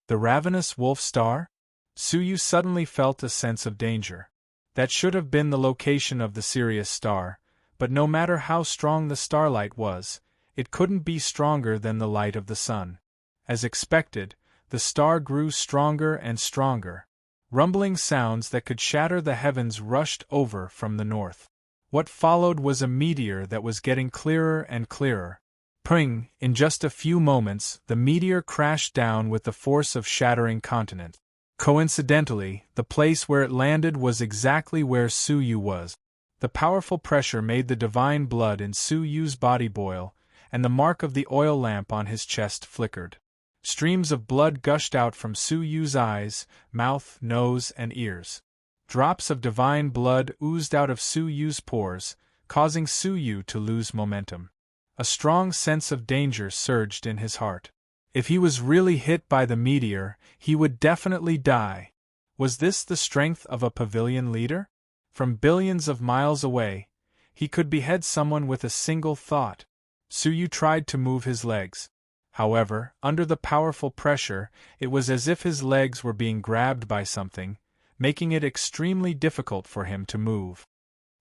The ravenous wolf star? Suyu suddenly felt a sense of danger. That should have been the location of the Sirius star, but no matter how strong the starlight was, it couldn't be stronger than the light of the sun. As expected, the star grew stronger and stronger. Rumbling sounds that could shatter the heavens rushed over from the north. What followed was a meteor that was getting clearer and clearer. Pring! In just a few moments, the meteor crashed down with the force of shattering continents. Coincidentally, the place where it landed was exactly where Suyu was. The powerful pressure made the divine blood in Suyu's body boil, and the mark of the oil lamp on his chest flickered. Streams of blood gushed out from Suyu's eyes, mouth, nose, and ears. Drops of divine blood oozed out of Suyu's pores, causing Suyu to lose momentum. A strong sense of danger surged in his heart. If he was really hit by the meteor, he would definitely die. Was this the strength of a pavilion leader? From billions of miles away, he could behead someone with a single thought. Suyu tried to move his legs. However, under the powerful pressure, it was as if his legs were being grabbed by something, making it extremely difficult for him to move.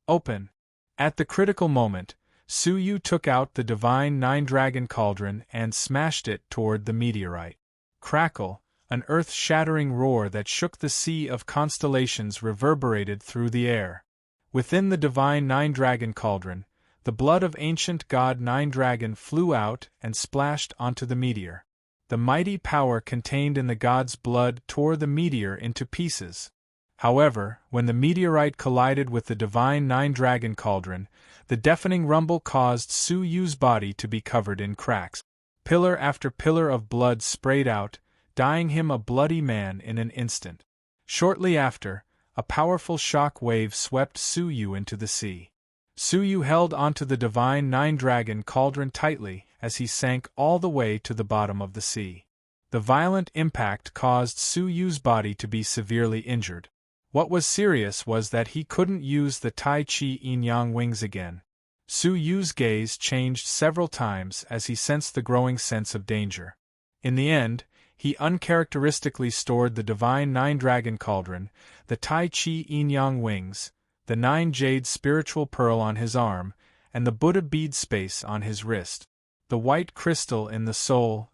Open! At the critical moment, Suyu took out the divine nine-dragon cauldron and smashed it toward the meteorite. Crackle! An earth-shattering roar that shook the sea of constellations reverberated through the air. Within the divine nine-dragon cauldron, the blood of ancient god Nine-Dragon flew out and splashed onto the meteor. The mighty power contained in the god's blood tore the meteor into pieces. However, when the meteorite collided with the divine Nine-Dragon cauldron, the deafening rumble caused Suyu's body to be covered in cracks. Pillar after pillar of blood sprayed out, dyeing him a bloody man in an instant. Shortly after, a powerful shock wave swept Suyu into the sea. Suyu held onto the divine Nine-Dragon cauldron tightly as he sank all the way to the bottom of the sea. The violent impact caused Suyu's body to be severely injured. What was serious was that he couldn't use the Tai Chi yin-yang wings again. Suyu's gaze changed several times as he sensed the growing sense of danger. In the end, he uncharacteristically stored the divine Nine-Dragon cauldron, the Tai Chi yin-yang wings, the Nine Jade spiritual pearl on his arm, and the Buddha bead space on his wrist. The white crystal in the soul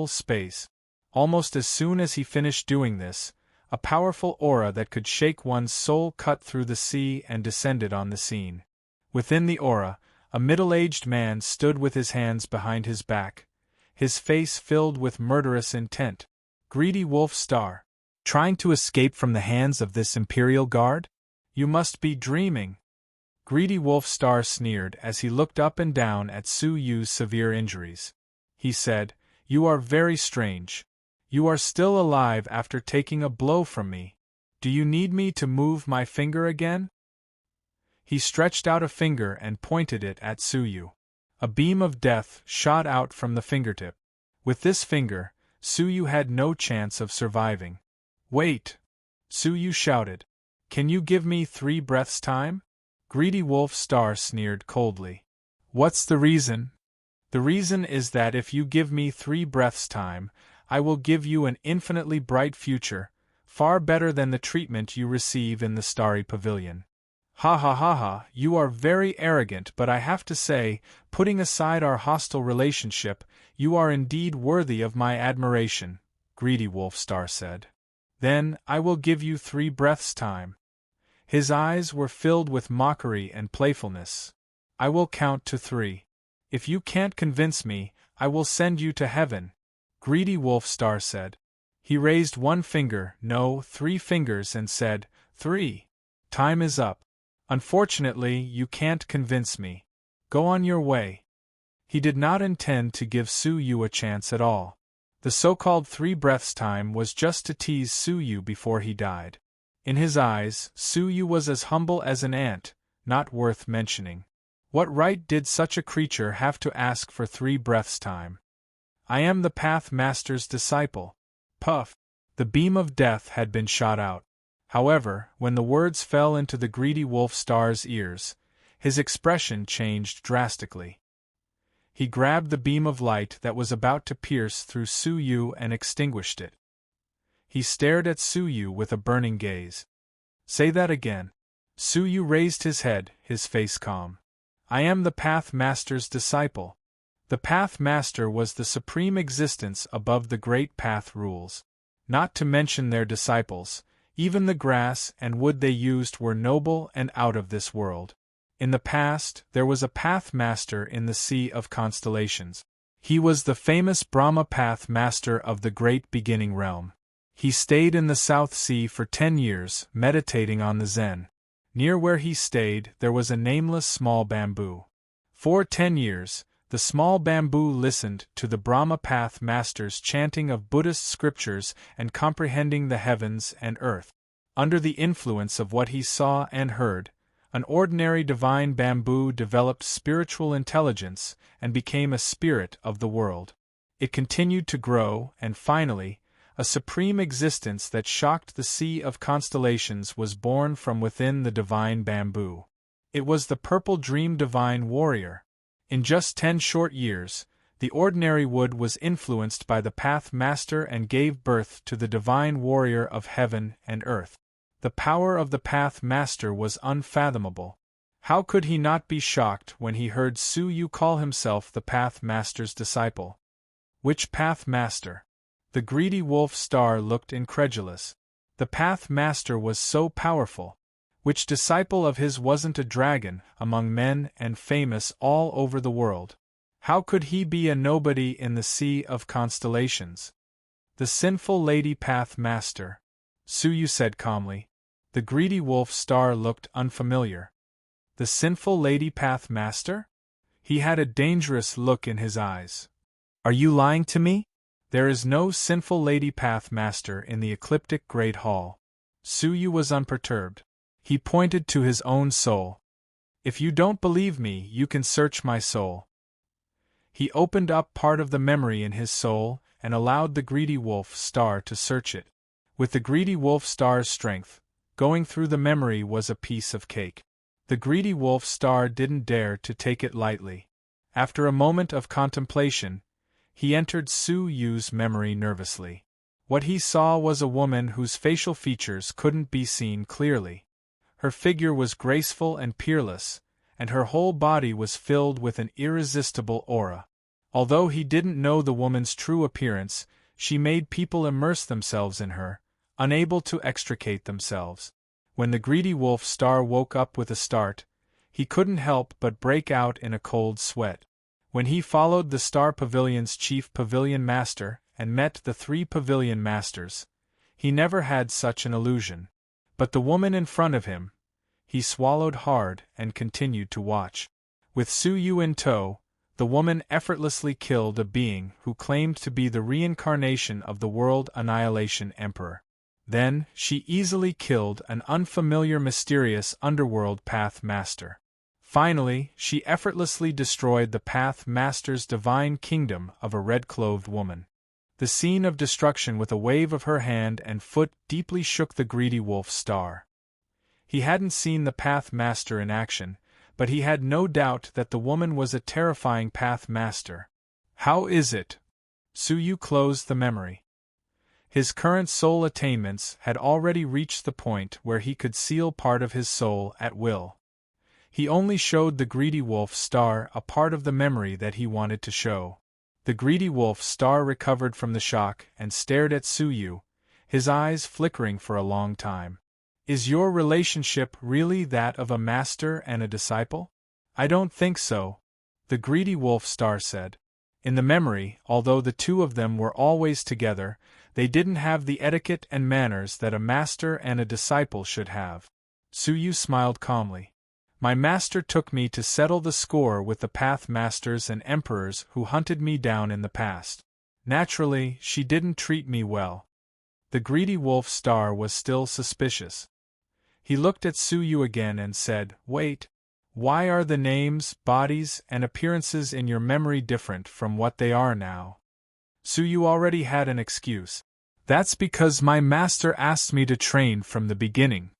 space. Almost as soon as he finished doing this, a powerful aura that could shake one's soul cut through the sea and descended on the scene. Within the aura, a middle-aged man stood with his hands behind his back, his face filled with murderous intent. Greedy Wolf Star. Trying to escape from the hands of this Imperial Guard? You must be dreaming. Greedy Wolf Star sneered as he looked up and down at Suyu's severe injuries. He said, "You are very strange. You are still alive after taking a blow from me. Do you need me to move my finger again?" He stretched out a finger and pointed it at Suyu. A beam of death shot out from the fingertip. With this finger, Suyu had no chance of surviving. "Wait!" Su Yu shouted. Can you give me 3 breaths' time? Greedy Wolf Star sneered coldly. What's the reason? The reason is that if you give me 3 breaths' time, I will give you an infinitely bright future, far better than the treatment you receive in the Starry Pavilion. Ha ha ha ha, you are very arrogant, but I have to say, putting aside our hostile relationship, you are indeed worthy of my admiration, Greedy Wolf Star said. Then, I will give you 3 breaths' time. His eyes were filled with mockery and playfulness. I will count to 3. If you can't convince me, I will send you to heaven, Greedy Wolf Star said. He raised 1 finger, no, 3 fingers, and said, 3. Time is up. Unfortunately, you can't convince me. Go on your way. He did not intend to give Su Yu a chance at all. The so-called 3 breaths time was just to tease Su Yu before he died. In his eyes, Su Yu was as humble as an ant, not worth mentioning. What right did such a creature have to ask for 3 breaths time? I am the Path Master's disciple. Puff! The beam of death had been shot out. However, when the words fell into the Greedy Wolf Star's ears, his expression changed drastically. He grabbed the beam of light that was about to pierce through Su Yu and extinguished it. He stared at Su Yu with a burning gaze. Say that again. Su Yu raised his head, his face calm. I am the Path Master's disciple. The Path Master was the supreme existence above the great path rules. Not to mention their disciples, even the grass and wood they used were noble and out of this world. In the past, there was a Path Master in the Sea of Constellations. He was the famous Brahma Path Master of the Great Beginning Realm. He stayed in the South Sea for 10 years, meditating on the Zen. Near where he stayed, there was a nameless small bamboo. For 10 years, the small bamboo listened to the Brahma Path Master's chanting of Buddhist scriptures and comprehending the heavens and earth. Under the influence of what he saw and heard, an ordinary divine bamboo developed spiritual intelligence and became a spirit of the world. It continued to grow, and finally, a supreme existence that shocked the Sea of Constellations was born from within the divine bamboo. It was the Purple Dream Divine Warrior. In just 10 short years, the ordinary wood was influenced by the Path Master and gave birth to the divine warrior of heaven and earth. The power of the Path Master was unfathomable. How could he not be shocked when he heard Su Yu call himself the Path Master's disciple? Which Path Master? The Greedy Wolf Star looked incredulous. The Path Master was so powerful. Which disciple of his wasn't a dragon among men and famous all over the world? How could he be a nobody in the Sea of Constellations? The Sinful Lady Path Master, Su Yu said calmly. The Greedy Wolf Star looked unfamiliar. The Sinful Lady Path Master? He had a dangerous look in his eyes. Are you lying to me? There is no Sinful Lady Path Master in the Ecliptic Great Hall. Su Yu was unperturbed. He pointed to his own soul. If you don't believe me, you can search my soul. He opened up part of the memory in his soul and allowed the Greedy Wolf Star to search it. With the Greedy Wolf Star's strength, going through the memory was a piece of cake. The Greedy Wolf Star didn't dare to take it lightly. After a moment of contemplation, he entered Su Yu's memory nervously. What he saw was a woman whose facial features couldn't be seen clearly. Her figure was graceful and peerless, and her whole body was filled with an irresistible aura. Although he didn't know the woman's true appearance, she made people immerse themselves in her, unable to extricate themselves. When the Greedy Wolf Star woke up with a start, he couldn't help but break out in a cold sweat. When he followed the Star Pavilion's chief pavilion master and met the 3 pavilion masters, he never had such an illusion. But the woman in front of him, he swallowed hard and continued to watch. With Su Yu in tow, the woman effortlessly killed a being who claimed to be the reincarnation of the World Annihilation Emperor. Then, she easily killed an unfamiliar mysterious underworld Path Master. Finally, she effortlessly destroyed the Path Master's divine kingdom of a red-clothed woman. The scene of destruction with a wave of her hand and foot deeply shook the greedy wolf star. He hadn't seen the Path Master in action, but he had no doubt that the woman was a terrifying Path Master. How is it? Suyu closed the memory. His current soul attainments had already reached the point where he could seal part of his soul at will. He only showed the greedy wolf star a part of the memory that he wanted to show. The greedy wolf star recovered from the shock and stared at Suyu, his eyes flickering for a long time. Is your relationship really that of a master and a disciple? I don't think so, the greedy wolf star said. In the memory, although the two of them were always together, they didn't have the etiquette and manners that a master and a disciple should have. Suyu smiled calmly. My master took me to settle the score with the Path Masters and Emperors who hunted me down in the past. Naturally, she didn't treat me well. The greedy wolf star was still suspicious. He looked at Suyu again and said, Wait. Why are the names, bodies, and appearances in your memory different from what they are now? Suyu already had an excuse. That's because my master asked me to train from the beginning.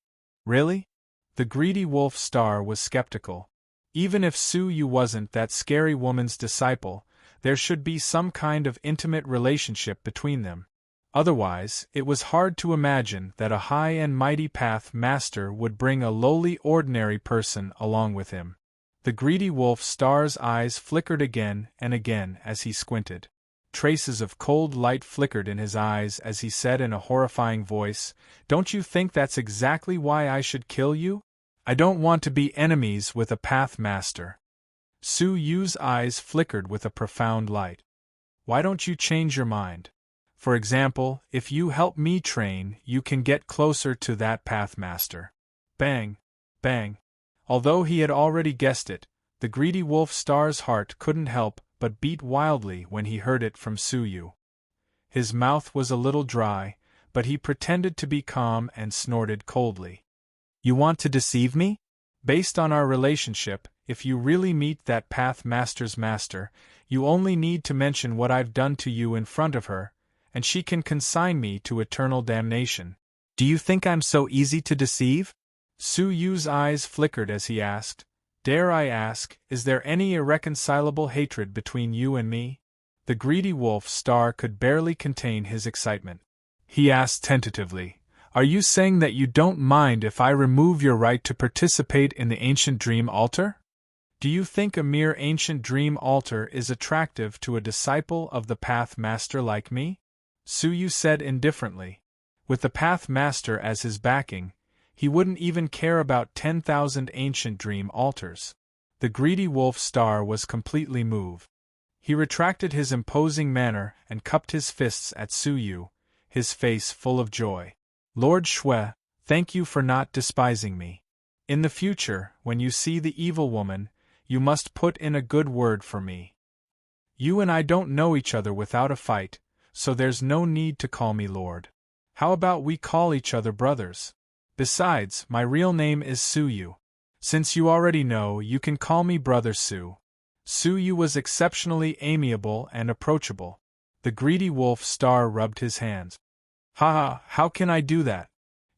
Really? The greedy wolf star was skeptical. Even if Suyu wasn't that scary woman's disciple, there should be some kind of intimate relationship between them. Otherwise, it was hard to imagine that a high and mighty Path Master would bring a lowly ordinary person along with him. The greedy wolf star's eyes flickered again and again as he squinted. Traces of cold light flickered in his eyes as he said in a horrifying voice, Don't you think that's exactly why I should kill you? I don't want to be enemies with a Path Master. Suyu's eyes flickered with a profound light. Why don't you change your mind? For example, if you help me train, you can get closer to that Path Master. Bang! Bang! Although he had already guessed it, the greedy wolf star's heart couldn't help but beat wildly when he heard it from Suyu. His mouth was a little dry, but he pretended to be calm and snorted coldly. You want to deceive me? Based on our relationship, if you really meet that Path Master's master, you only need to mention what I've done to you in front of her, and she can consign me to eternal damnation. Do you think I'm so easy to deceive? Suyu's eyes flickered as he asked, Dare I ask, is there any irreconcilable hatred between you and me? The greedy wolf star could barely contain his excitement. He asked tentatively, Are you saying that you don't mind if I remove your right to participate in the ancient dream altar? Do you think a mere ancient dream altar is attractive to a disciple of the Path Master like me? Suyu said indifferently. With the Path Master as his backing, he wouldn't even care about 10,000 ancient dream altars. The greedy wolf star was completely moved. He retracted his imposing manner and cupped his fists at Suyu, his face full of joy. Lord Shui, thank you for not despising me. In the future, when you see the evil woman, you must put in a good word for me. You and I don't know each other without a fight, so there's no need to call me Lord. How about we call each other brothers? Besides, my real name is Suyu. Since you already know, you can call me Brother Su. Suyu was exceptionally amiable and approachable. The greedy wolf star rubbed his hands. Ha! How can I do that?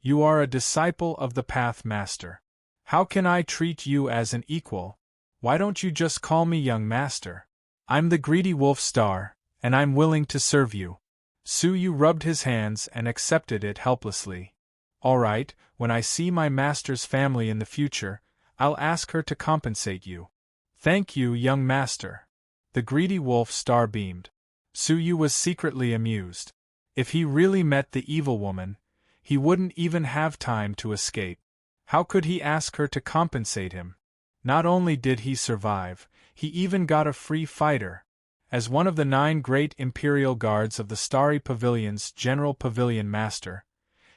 You are a disciple of the Path Master. How can I treat you as an equal? Why don't you just call me young master? I'm the greedy wolf star, and I'm willing to serve you. Suyu rubbed his hands and accepted it helplessly. All right, when I see my master's family in the future, I'll ask her to compensate you. Thank you, young master. The greedy wolf star beamed. Suyu was secretly amused. If he really met the evil woman, he wouldn't even have time to escape. How could he ask her to compensate him? Not only did he survive, he even got a free fighter. As one of the 9 great imperial guards of the Starry Pavilion's General Pavilion Master,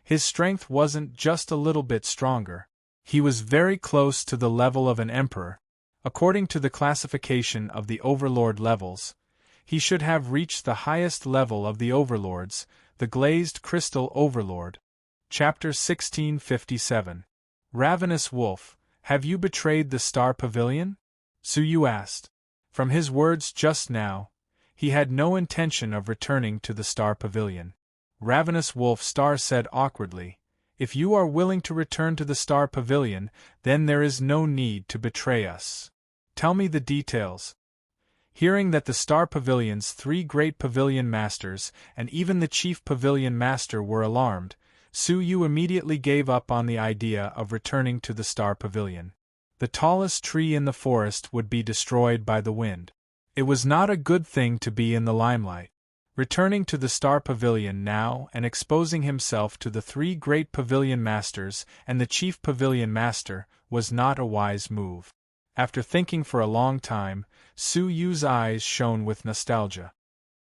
his strength wasn't just a little bit stronger. He was very close to the level of an emperor. According to the classification of the Overlord levels, he should have reached the highest level of the Overlords, the Glazed Crystal Overlord. Chapter 1657. Ravenous Wolf, have you betrayed the Star Pavilion? Suyu asked. From his words just now, He had no intention of returning to the Star Pavilion. Ravenous Wolf Star said awkwardly, "If you are willing to return to the Star Pavilion, then there is no need to betray us. Tell me the details." Hearing that the Star Pavilion's 3 great pavilion masters and even the chief pavilion master were alarmed, Su Yu immediately gave up on the idea of returning to the Star Pavilion. The tallest tree in the forest would be destroyed by the wind. It was not a good thing to be in the limelight. Returning to the Star Pavilion now and exposing himself to the 3 great pavilion masters and the chief pavilion master was not a wise move. After thinking for a long time, Su Yu's eyes shone with nostalgia.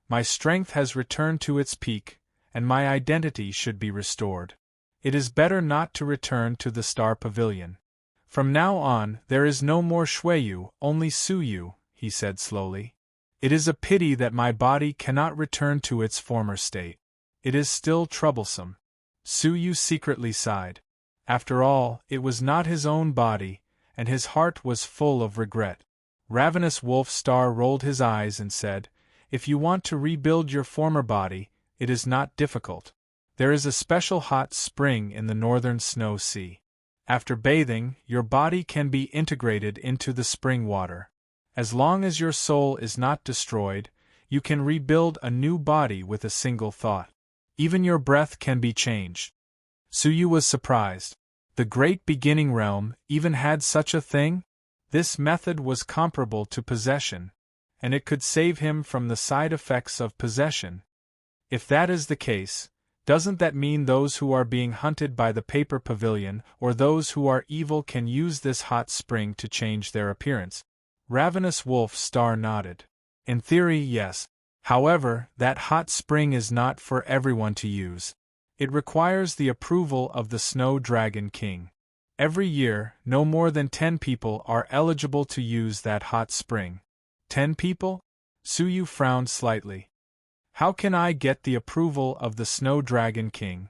My strength has returned to its peak, and my identity should be restored. It is better not to return to the Star Pavilion. From now on, there is no more Shuiyu, only Su Yu, he said slowly. It is a pity that my body cannot return to its former state. It is still troublesome. Su Yu secretly sighed. After all, it was not his own body, and his heart was full of regret. Ravenous Wolf Star rolled his eyes and said, "If you want to rebuild your former body, it is not difficult. There is a special hot spring in the northern snow sea. After bathing, your body can be integrated into the spring water. As long as your soul is not destroyed, you can rebuild a new body with a single thought. Even your breath can be changed." Su Yu was surprised. The great beginning realm even had such a thing? This method was comparable to possession, and it could save him from the side effects of possession. If that is the case, doesn't that mean those who are being hunted by the paper pavilion or those who are evil can use this hot spring to change their appearance? Ravenous Wolf Star nodded. In theory, yes. However, that hot spring is not for everyone to use. It requires the approval of the Snow Dragon King. Every year, no more than 10 people are eligible to use that hot spring. 10 people? Su Yu frowned slightly. How can I get the approval of the Snow Dragon King?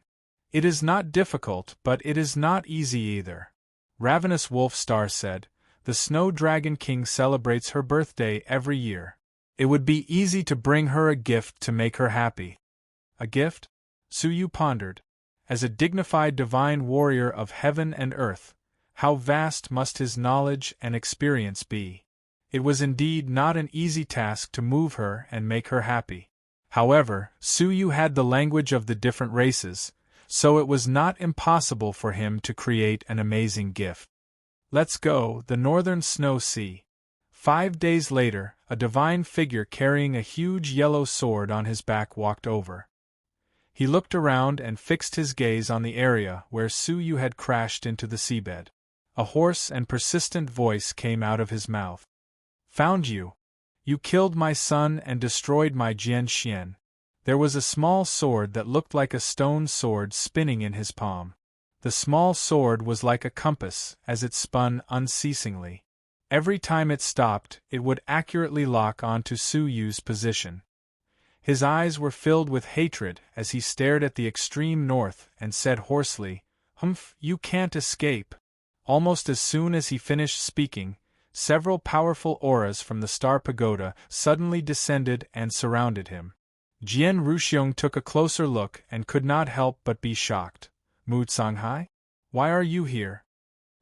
It is not difficult, but it is not easy either. Ravenous Wolf Star said, "The Snow Dragon King celebrates her birthday every year. It would be easy to bring her a gift to make her happy." A gift? Su Yu pondered. As a dignified divine warrior of heaven and earth, how vast must his knowledge and experience be? It was indeed not an easy task to move her and make her happy. However, Su Yu had the language of the different races, so it was not impossible for him to create an amazing gift. Let's go, the northern snow sea. 5 days later, a divine figure carrying a huge yellow sword on his back walked over. He looked around and fixed his gaze on the area where Su Yu had crashed into the seabed. A hoarse and persistent voice came out of his mouth. "Found you. You killed my son and destroyed my Jian Xian." There was a small sword that looked like a stone sword spinning in his palm. The small sword was like a compass as it spun unceasingly. Every time it stopped, it would accurately lock onto Su Yu's position. His eyes were filled with hatred as he stared at the extreme north and said hoarsely, "Humph, you can't escape." Almost as soon as he finished speaking, several powerful auras from the Star Pagoda suddenly descended and surrounded him. Jian Ruxiong took a closer look and could not help but be shocked. "Mu Canghai? Why are you here?"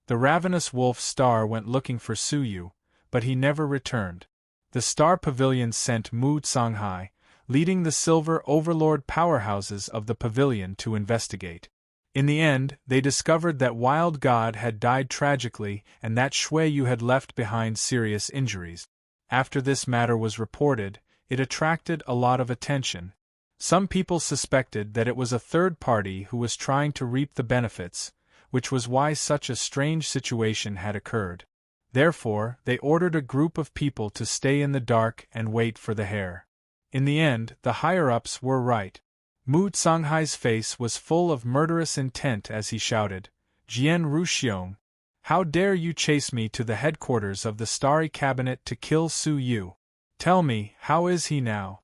The Ravenous Wolf Star went looking for Su Yu, but he never returned. The Star Pavilion sent Mu Canghai, leading the silver overlord powerhouses of the pavilion to investigate. In the end, they discovered that Wild God had died tragically and that Shuiyu had left behind serious injuries. After this matter was reported, it attracted a lot of attention. Some people suspected that it was a third party who was trying to reap the benefits, which was why such a strange situation had occurred. Therefore, they ordered a group of people to stay in the dark and wait for the hare. In the end, the higher-ups were right. Mu Canghai's face was full of murderous intent as he shouted, "Jian Ruxiong, how dare you chase me to the headquarters of the Starry Cabinet to kill Su Yu? Tell me, how is he now?"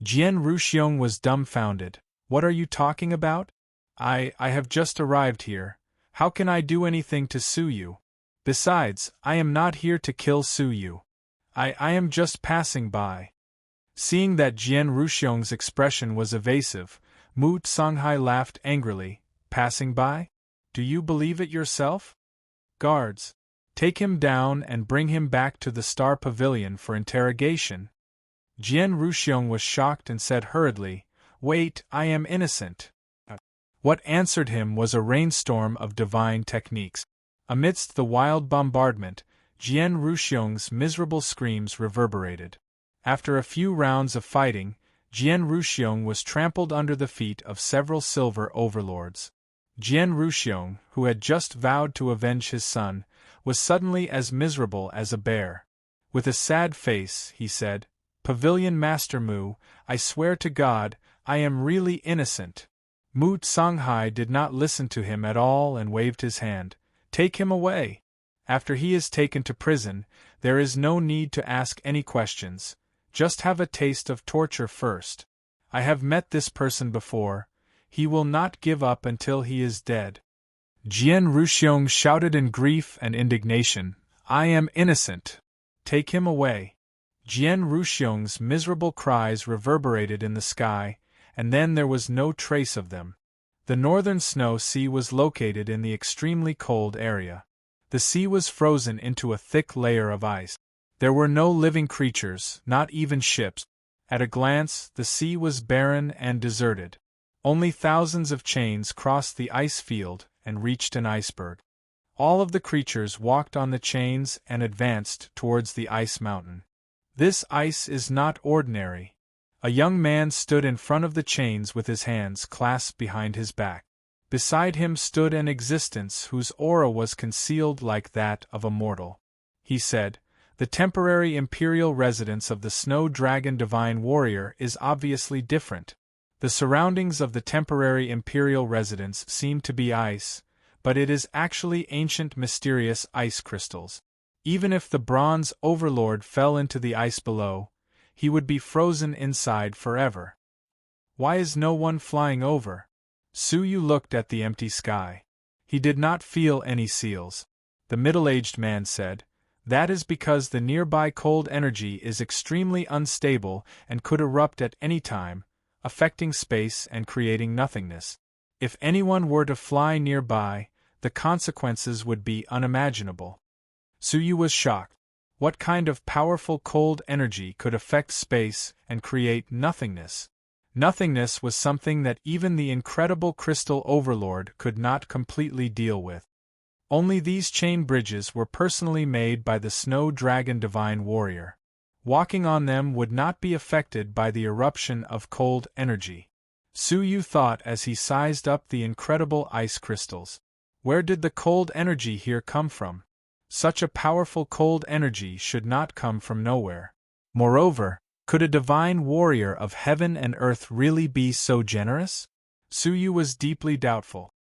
Jian Ruxiong was dumbfounded. "What are you talking about? I have just arrived here. How can I do anything to Su Yu? Besides, I am not here to kill Su Yu. I am just passing by." Seeing that Jian Ruxiong's expression was evasive, Mu Songhai laughed angrily. Passing by? Do you believe it yourself? Guards, take him down and bring him back to the Star Pavilion for interrogation. Jian Ruxiong was shocked and said hurriedly, Wait, I am innocent. What answered him was a rainstorm of divine techniques. Amidst the wild bombardment, Jian Ruxiong's miserable screams reverberated. After a few rounds of fighting, Jian Ruxiong was trampled under the feet of several silver overlords. Jian Ruxiong, who had just vowed to avenge his son, was suddenly as miserable as a bear. With a sad face, he said, Pavilion Master Mu, I swear to God, I am really innocent. Mu Songhai did not listen to him at all and waved his hand. Take him away. After he is taken to prison, there is no need to ask any questions. Just have a taste of torture first. I have met this person before. He will not give up until he is dead. Jian Ruxiong shouted in grief and indignation, I am innocent. Take him away. Jian Ruxiong's miserable cries reverberated in the sky, and then there was no trace of them. The northern snow sea was located in the extremely cold area. The sea was frozen into a thick layer of ice. There were no living creatures, not even ships. At a glance, the sea was barren and deserted. Only thousands of chains crossed the ice field and reached an iceberg. All of the creatures walked on the chains and advanced towards the ice mountain. This ice is not ordinary. A young man stood in front of the chains with his hands clasped behind his back. Beside him stood an existence whose aura was concealed like that of a mortal. He said, The temporary imperial residence of the Snow Dragon Divine Warrior is obviously different. The surroundings of the temporary imperial residence seem to be ice, but it is actually ancient mysterious ice crystals. Even if the bronze overlord fell into the ice below, he would be frozen inside forever. Why is no one flying over? Su Yu looked at the empty sky. He did not feel any seals. The middle-aged man said, That is because the nearby cold energy is extremely unstable and could erupt at any time, affecting space and creating nothingness. If anyone were to fly nearby, the consequences would be unimaginable. Su Yu was shocked. What kind of powerful cold energy could affect space and create nothingness? Nothingness was something that even the incredible crystal overlord could not completely deal with. Only these chain bridges were personally made by the Snow Dragon Divine Warrior. Walking on them would not be affected by the eruption of cold energy. Su Yu thought as he sized up the incredible ice crystals. Where did the cold energy here come from? Such a powerful cold energy should not come from nowhere. Moreover, could a divine warrior of heaven and earth really be so generous? Su Yu was deeply doubtful.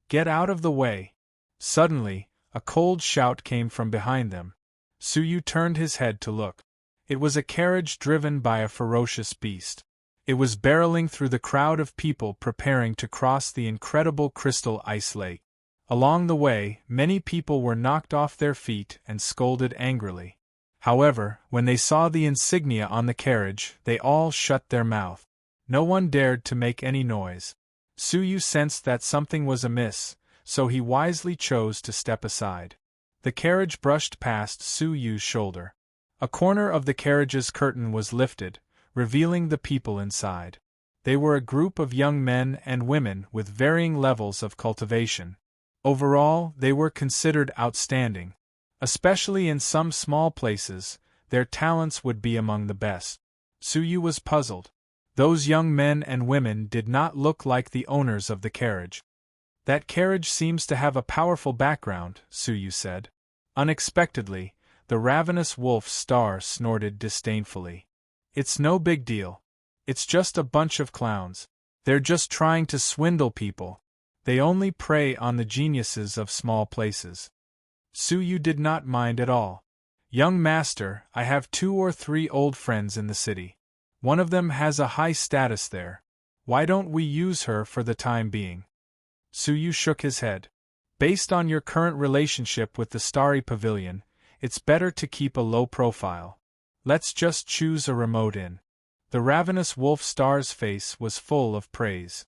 Get out of the way. Suddenly, a cold shout came from behind them. Su Yu turned his head to look. It was a carriage driven by a ferocious beast. It was barreling through the crowd of people preparing to cross the incredible crystal ice lake. Along the way, many people were knocked off their feet and scolded angrily. However, when they saw the insignia on the carriage, they all shut their mouth. No one dared to make any noise. Su Yu sensed that something was amiss, so he wisely chose to step aside. The carriage brushed past Su Yu's shoulder. A corner of the carriage's curtain was lifted, revealing the people inside. They were a group of young men and women with varying levels of cultivation. Overall, they were considered outstanding. Especially in some small places, their talents would be among the best. Su Yu was puzzled. Those young men and women did not look like the owners of the carriage. That carriage seems to have a powerful background, Su Yu said. Unexpectedly, the ravenous wolf Star snorted disdainfully. It's no big deal. It's just a bunch of clowns. They're just trying to swindle people. They only prey on the geniuses of small places. Su Yu did not mind at all. Young master, I have 2 or 3 old friends in the city. One of them has a high status there. Why don't we use her for the time being? Su Yu shook his head. Based on your current relationship with the Starry Pavilion, it's better to keep a low profile. Let's just choose a remote inn. The ravenous wolf star's face was full of praise.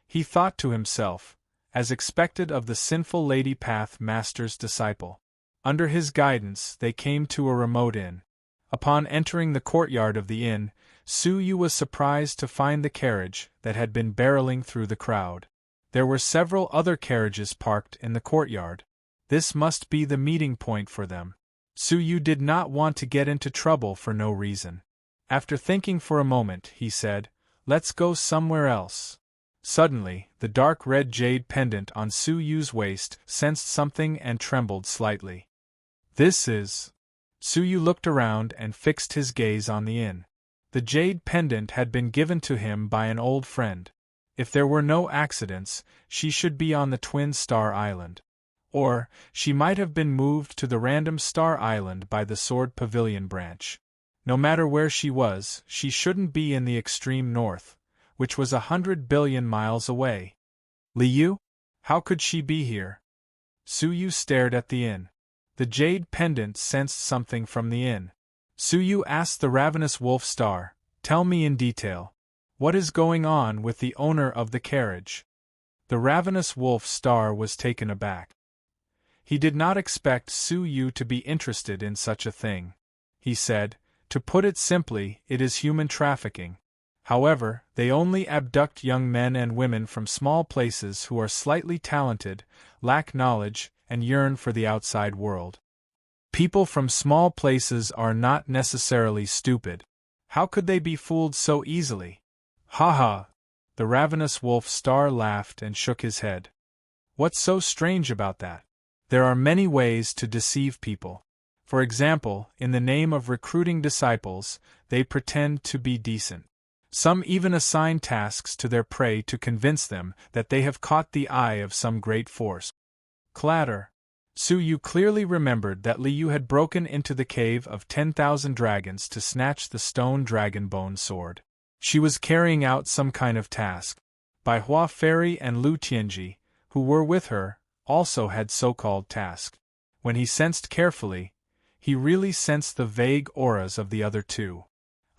He thought to himself, as expected of the sinful lady path master's disciple. Under his guidance they came to a remote inn. Upon entering the courtyard of the inn, Su Yu was surprised to find the carriage that had been barreling through the crowd. There were several other carriages parked in the courtyard. This must be the meeting point for them. Su Yu did not want to get into trouble for no reason. After thinking for a moment, he said, "Let's go somewhere else." Suddenly, the dark red jade pendant on Su Yu's waist sensed something and trembled slightly. "This is—" Su Yu looked around and fixed his gaze on the inn. The jade pendant had been given to him by an old friend. If there were no accidents, she should be on the Twin Star Island. Or, she might have been moved to the random Star Island by the Sword Pavilion branch. No matter where she was, she shouldn't be in the extreme north, which was 100 billion miles away. Liu? How could she be here? Su Yu stared at the inn. The jade pendant sensed something from the inn. Su Yu asked the ravenous wolf star, "Tell me in detail. What is going on with the owner of the carriage?" The ravenous wolf star was taken aback. He did not expect Su Yu to be interested in such a thing. He said, "To put it simply, it is human trafficking. However, they only abduct young men and women from small places who are slightly talented, lack knowledge, and yearn for the outside world. People from small places are not necessarily stupid. How could they be fooled so easily?" "Ha ha!" The ravenous wolf star laughed and shook his head. "What's so strange about that? There are many ways to deceive people. For example, in the name of recruiting disciples, they pretend to be decent. Some even assign tasks to their prey to convince them that they have caught the eye of some great force." Clatter. Su Yu clearly remembered that Liu had broken into the cave of 10,000 dragons to snatch the stone dragon bone sword. She was carrying out some kind of task. Bai Hua Fairy and Lu Tianji, who were with her, also had so-called task. When he sensed carefully, he really sensed the vague auras of the other two.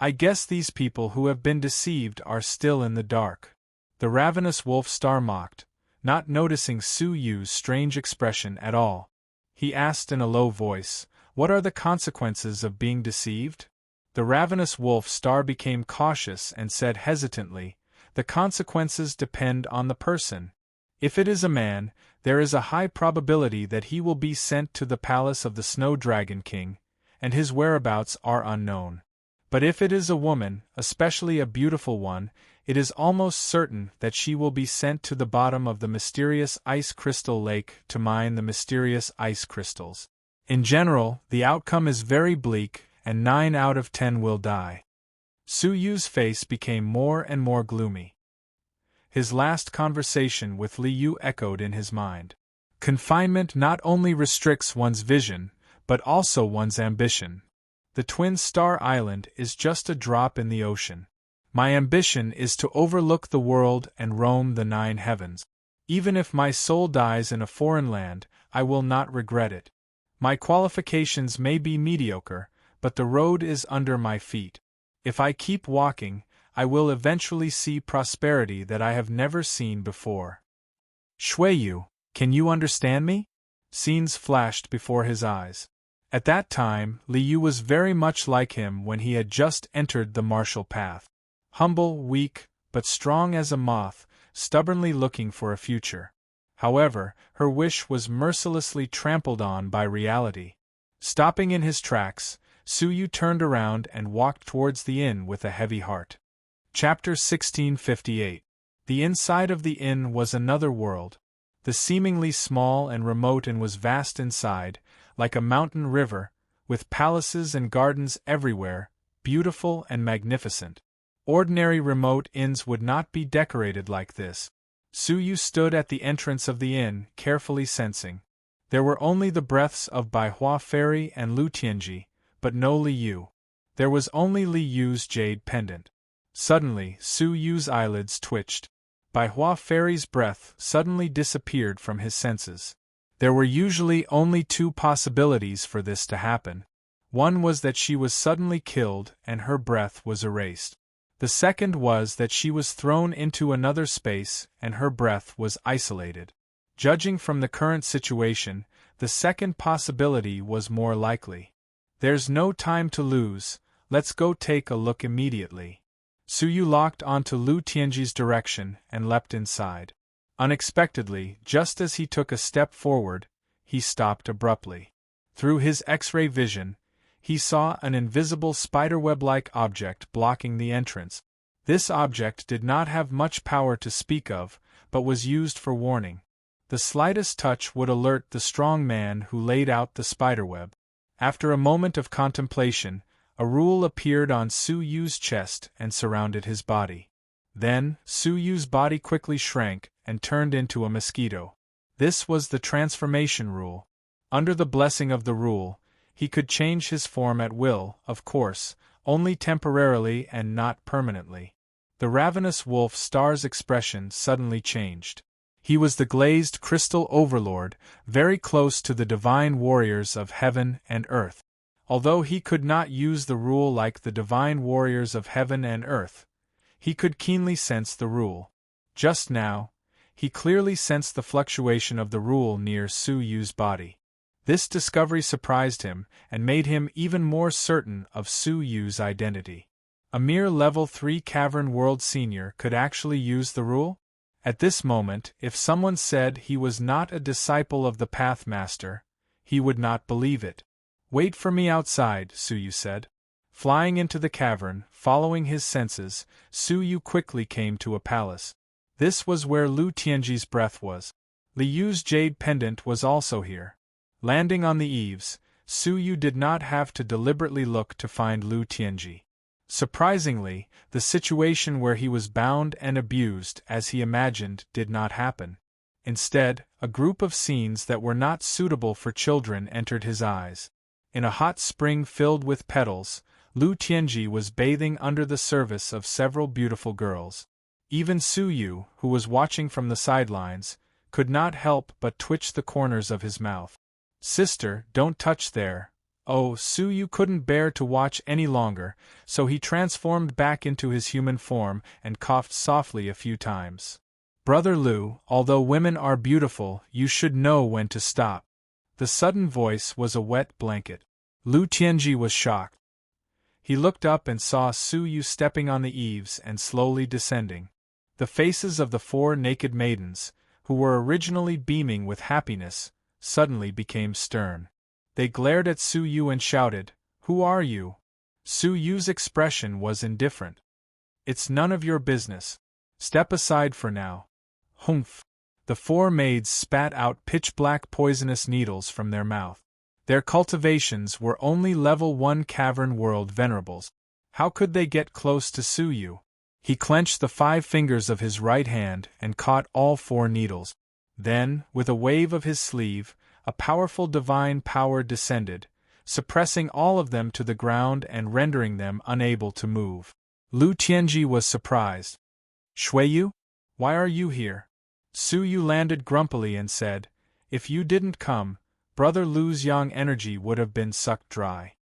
"I guess these people who have been deceived are still in the dark." The ravenous wolf star mocked, not noticing Su Yu's strange expression at all. He asked in a low voice, "What are the consequences of being deceived?" The ravenous wolf star became cautious and said hesitantly, "The consequences depend on the person. If it is a man, there is a high probability that he will be sent to the palace of the Snow Dragon King, and his whereabouts are unknown. But if it is a woman, especially a beautiful one, it is almost certain that she will be sent to the bottom of the mysterious ice crystal lake to mine the mysterious ice crystals. In general, the outcome is very bleak, and 9 out of 10 will die." Su Yu's face became more and more gloomy. His last conversation with Liu echoed in his mind. Confinement not only restricts one's vision, but also one's ambition. The Twin Star Island is just a drop in the ocean. My ambition is to overlook the world and roam the 9 heavens. Even if my soul dies in a foreign land, I will not regret it. My qualifications may be mediocre, but the road is under my feet. If I keep walking, I will eventually see prosperity that I have never seen before. Shuiyu, can you understand me? Scenes flashed before his eyes. At that time, Liu was very much like him when he had just entered the martial path. Humble, weak, but strong as a moth, stubbornly looking for a future. However, her wish was mercilessly trampled on by reality. Stopping in his tracks, Su Yu turned around and walked towards the inn with a heavy heart. Chapter 1658. The inside of the inn was another world. The seemingly small and remote inn was vast inside, like a mountain river, with palaces and gardens everywhere, beautiful and magnificent. Ordinary remote inns would not be decorated like this. Su Yu stood at the entrance of the inn, carefully sensing. There were only the breaths of Bai Hua Fairy and Lu Tianji, but no Liu. There was only Liu's jade pendant. Suddenly, Su Yu's eyelids twitched. Bai Hua Fairy's breath suddenly disappeared from his senses. There were usually only 2 possibilities for this to happen. One was that she was suddenly killed and her breath was erased. The second was that she was thrown into another space and her breath was isolated. Judging from the current situation, the second possibility was more likely. There's no time to lose, let's go take a look immediately. Suyu locked onto Lu Tianji's direction and leapt inside. Unexpectedly, just as he took a step forward, he stopped abruptly. Through his X-ray vision, he saw an invisible spiderweb-like object blocking the entrance. This object did not have much power to speak of, but was used for warning. The slightest touch would alert the strong man who laid out the spiderweb. After a moment of contemplation, a rule appeared on Su Yu's chest and surrounded his body. Then, Su Yu's body quickly shrank and turned into a mosquito. This was the transformation rule. Under the blessing of the rule, he could change his form at will, of course, only temporarily and not permanently. The ravenous wolf star's expression suddenly changed. He was the glazed crystal overlord, very close to the divine warriors of heaven and earth. Although he could not use the rule like the divine warriors of heaven and earth, he could keenly sense the rule. Just now, he clearly sensed the fluctuation of the rule near Su Yu's body. This discovery surprised him and made him even more certain of Su Yu's identity. A mere level 3 Cavern World Senior could actually use the rule? At this moment, if someone said he was not a disciple of the Pathmaster, he would not believe it. "Wait for me outside," Su Yu said. Flying into the cavern, following his senses, Su Yu quickly came to a palace. This was where Lu Tianji's breath was. Li Yu's jade pendant was also here. Landing on the eaves, Su Yu did not have to deliberately look to find Lu Tianji. Surprisingly, the situation where he was bound and abused as he imagined did not happen. Instead, a group of scenes that were not suitable for children entered his eyes. In a hot spring filled with petals, Lu Tianji was bathing under the service of several beautiful girls. Even Su Yu, who was watching from the sidelines, could not help but twitch the corners of his mouth. "Sister, don't touch there." Oh, Su Yu couldn't bear to watch any longer, so he transformed back into his human form and coughed softly a few times. "Brother Lu, although women are beautiful, you should know when to stop." The sudden voice was a wet blanket. Lu Tianji was shocked. He looked up and saw Su Yu stepping on the eaves and slowly descending. The faces of the 4 naked maidens, who were originally beaming with happiness, suddenly became stern. They glared at Su Yu and shouted, "Who are you?" Su Yu's expression was indifferent. "It's none of your business. Step aside for now." Humph! The 4 maids spat out pitch-black poisonous needles from their mouth. Their cultivations were only level 1 Cavern World venerables. How could they get close to Su Yu? He clenched the 5 fingers of his right hand and caught all 4 needles. Then, with a wave of his sleeve, a powerful divine power descended, suppressing all of them to the ground and rendering them unable to move. Lu Tianji was surprised. "Shuiyu? Why are you here?" Su Yu landed grumpily and said, "If you didn't come, Brother Lu's yang energy would have been sucked dry."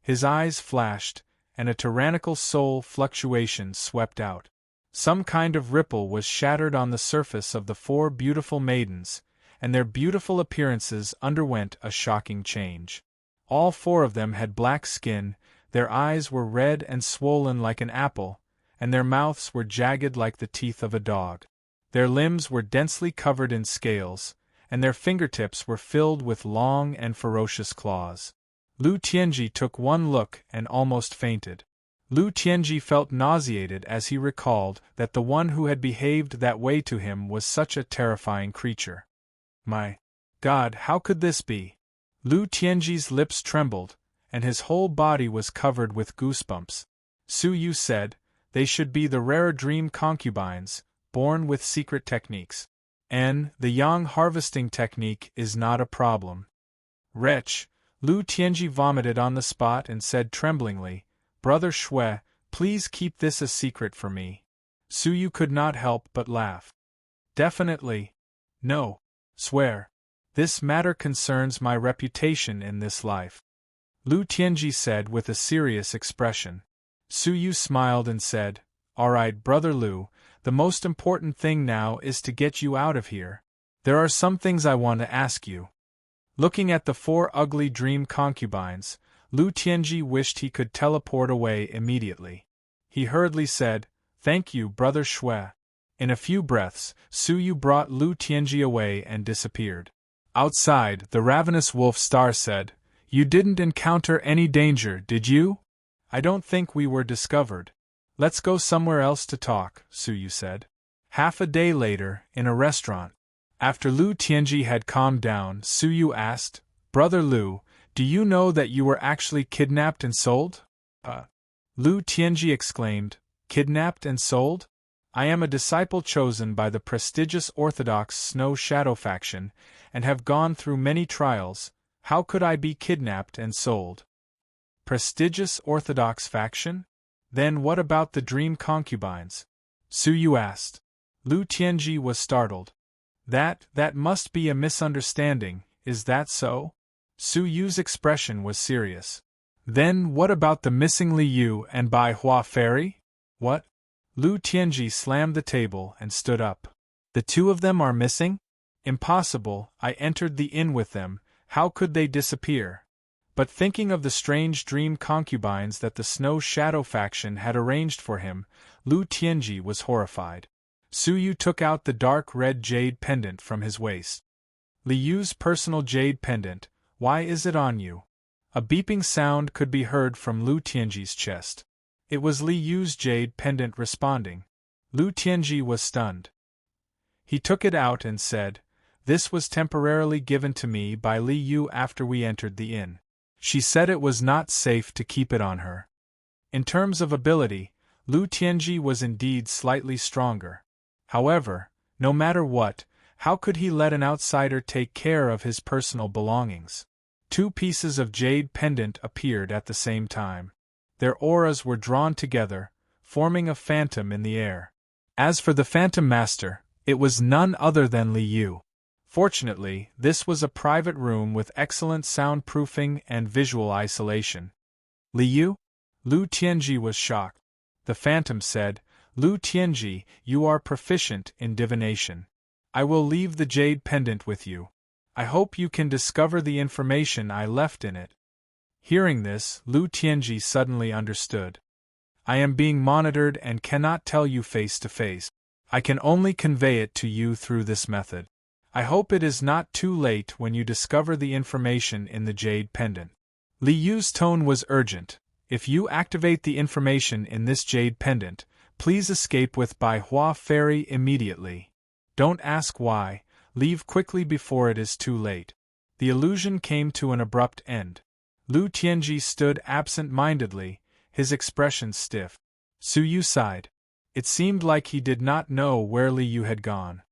His eyes flashed, and a tyrannical soul fluctuation swept out. Some kind of ripple was shattered on the surface of the 4 beautiful maidens, and their beautiful appearances underwent a shocking change. All 4 of them had black skin, their eyes were red and swollen like an apple, and their mouths were jagged like the teeth of a dog. Their limbs were densely covered in scales, and their fingertips were filled with long and ferocious claws. Lu Tianji took one look and almost fainted. Lu Tianji felt nauseated as he recalled that the one who had behaved that way to him was such a terrifying creature. My God, how could this be? Lu Tianji's lips trembled, and his whole body was covered with goosebumps. Su Yu said, "They should be the rare dream concubines, born with secret techniques. And the yang harvesting technique is not a problem." "Wretch!" Lu Tianji vomited on the spot and said tremblingly, "Brother Shui, please keep this a secret for me." Su Yu could not help but laugh. "Definitely. No. Swear. This matter concerns my reputation in this life." Lu Tianji said with a serious expression. Su Yu smiled and said, "All right, Brother Lu, the most important thing now is to get you out of here. There are some things I want to ask you." Looking at the 4 ugly dream concubines, Lu Tianji wished he could teleport away immediately. He hurriedly said, "Thank you, Brother Shui." In a few breaths, Su Yu brought Lu Tianji away and disappeared. Outside, the ravenous wolf star said, "You didn't encounter any danger, did you? I don't think we were discovered. Let's go somewhere else to talk," Su Yu said. Half a day later, in a restaurant. After Lu Tianji had calmed down, Su Yu asked, "Brother Lu, do you know that you were actually kidnapped and sold?" Lu Tianji exclaimed, "Kidnapped and sold? I am a disciple chosen by the prestigious Orthodox Snow Shadow faction, and have gone through many trials. How could I be kidnapped and sold?" Prestigious Orthodox faction? Then what about the dream concubines? Su Yu asked. Lu Tianji was startled. That must be a misunderstanding, is that so? Su Yu's expression was serious. Then what about the missing Li Yu and Bai Hua Fairy? What? Lu Tianji slammed the table and stood up. The 2 of them are missing? Impossible, I entered the inn with them, how could they disappear? But thinking of the strange dream concubines that the Snow Shadow faction had arranged for him, Lu Tianji was horrified. Su Yu took out the dark red jade pendant from his waist. Li Yu's personal jade pendant, why is it on you? A beeping sound could be heard from Lu Tianji's chest. It was Li Yu's jade pendant responding. Lu Tianji was stunned. He took it out and said, "This was temporarily given to me by Li Yu after we entered the inn. She said it was not safe to keep it on her." In terms of ability, Lu Tianji was indeed slightly stronger. However, no matter what, how could he let an outsider take care of his personal belongings? 2 pieces of jade pendant appeared at the same time. Their auras were drawn together, forming a phantom in the air. As for the Phantom Master, it was none other than Li Yu. Fortunately, this was a private room with excellent soundproofing and visual isolation. Li Yu? Lu Tianji was shocked. The Phantom said, "Lu Tianji, you are proficient in divination. I will leave the jade pendant with you. I hope you can discover the information I left in it." Hearing this, Lu Tianji suddenly understood. "I am being monitored and cannot tell you face to face. I can only convey it to you through this method. I hope it is not too late when you discover the information in the jade pendant." Li Yu's tone was urgent. "If you activate the information in this jade pendant, please escape with Bai Hua Fairy immediately. Don't ask why, leave quickly before it is too late." The illusion came to an abrupt end. Lu Tianji stood absent-mindedly, his expression stiff. Su Yu sighed. It seemed like he did not know where Li Yu had gone.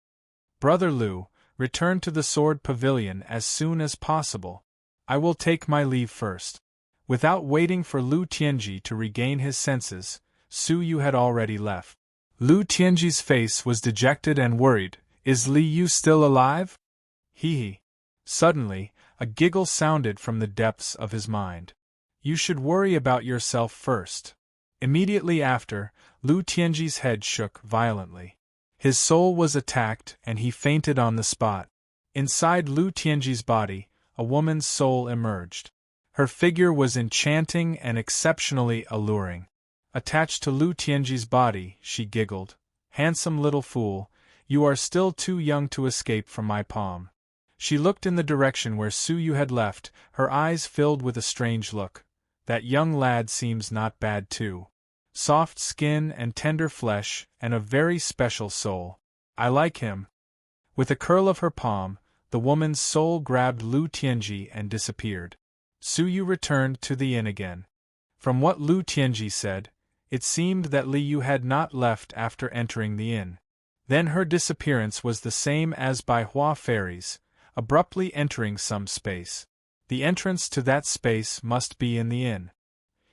"Brother Lu, return to the Sword Pavilion as soon as possible. I will take my leave first." Without waiting for Lu Tianji to regain his senses, Su Yu had already left. Lu Tianji's face was dejected and worried. "Is Li Yu still alive?" He. Suddenly, a giggle sounded from the depths of his mind. "You should worry about yourself first." Immediately after, Lu Tianji's head shook violently. His soul was attacked and he fainted on the spot. Inside Lu Tianji's body, a woman's soul emerged. Her figure was enchanting and exceptionally alluring. Attached to Lu Tianji's body, she giggled. "Handsome little fool, you are still too young to escape from my palm." She looked in the direction where Su Yu had left, her eyes filled with a strange look. "That young lad seems not bad too. Soft skin and tender flesh, and a very special soul. I like him." With a curl of her palm, the woman's soul grabbed Lu Tianji and disappeared. Su Yu returned to the inn again. From what Lu Tianji said, it seemed that Li Yu had not left after entering the inn. Then her disappearance was the same as Bai Hua Fairy's, abruptly entering some space. The entrance to that space must be in the inn.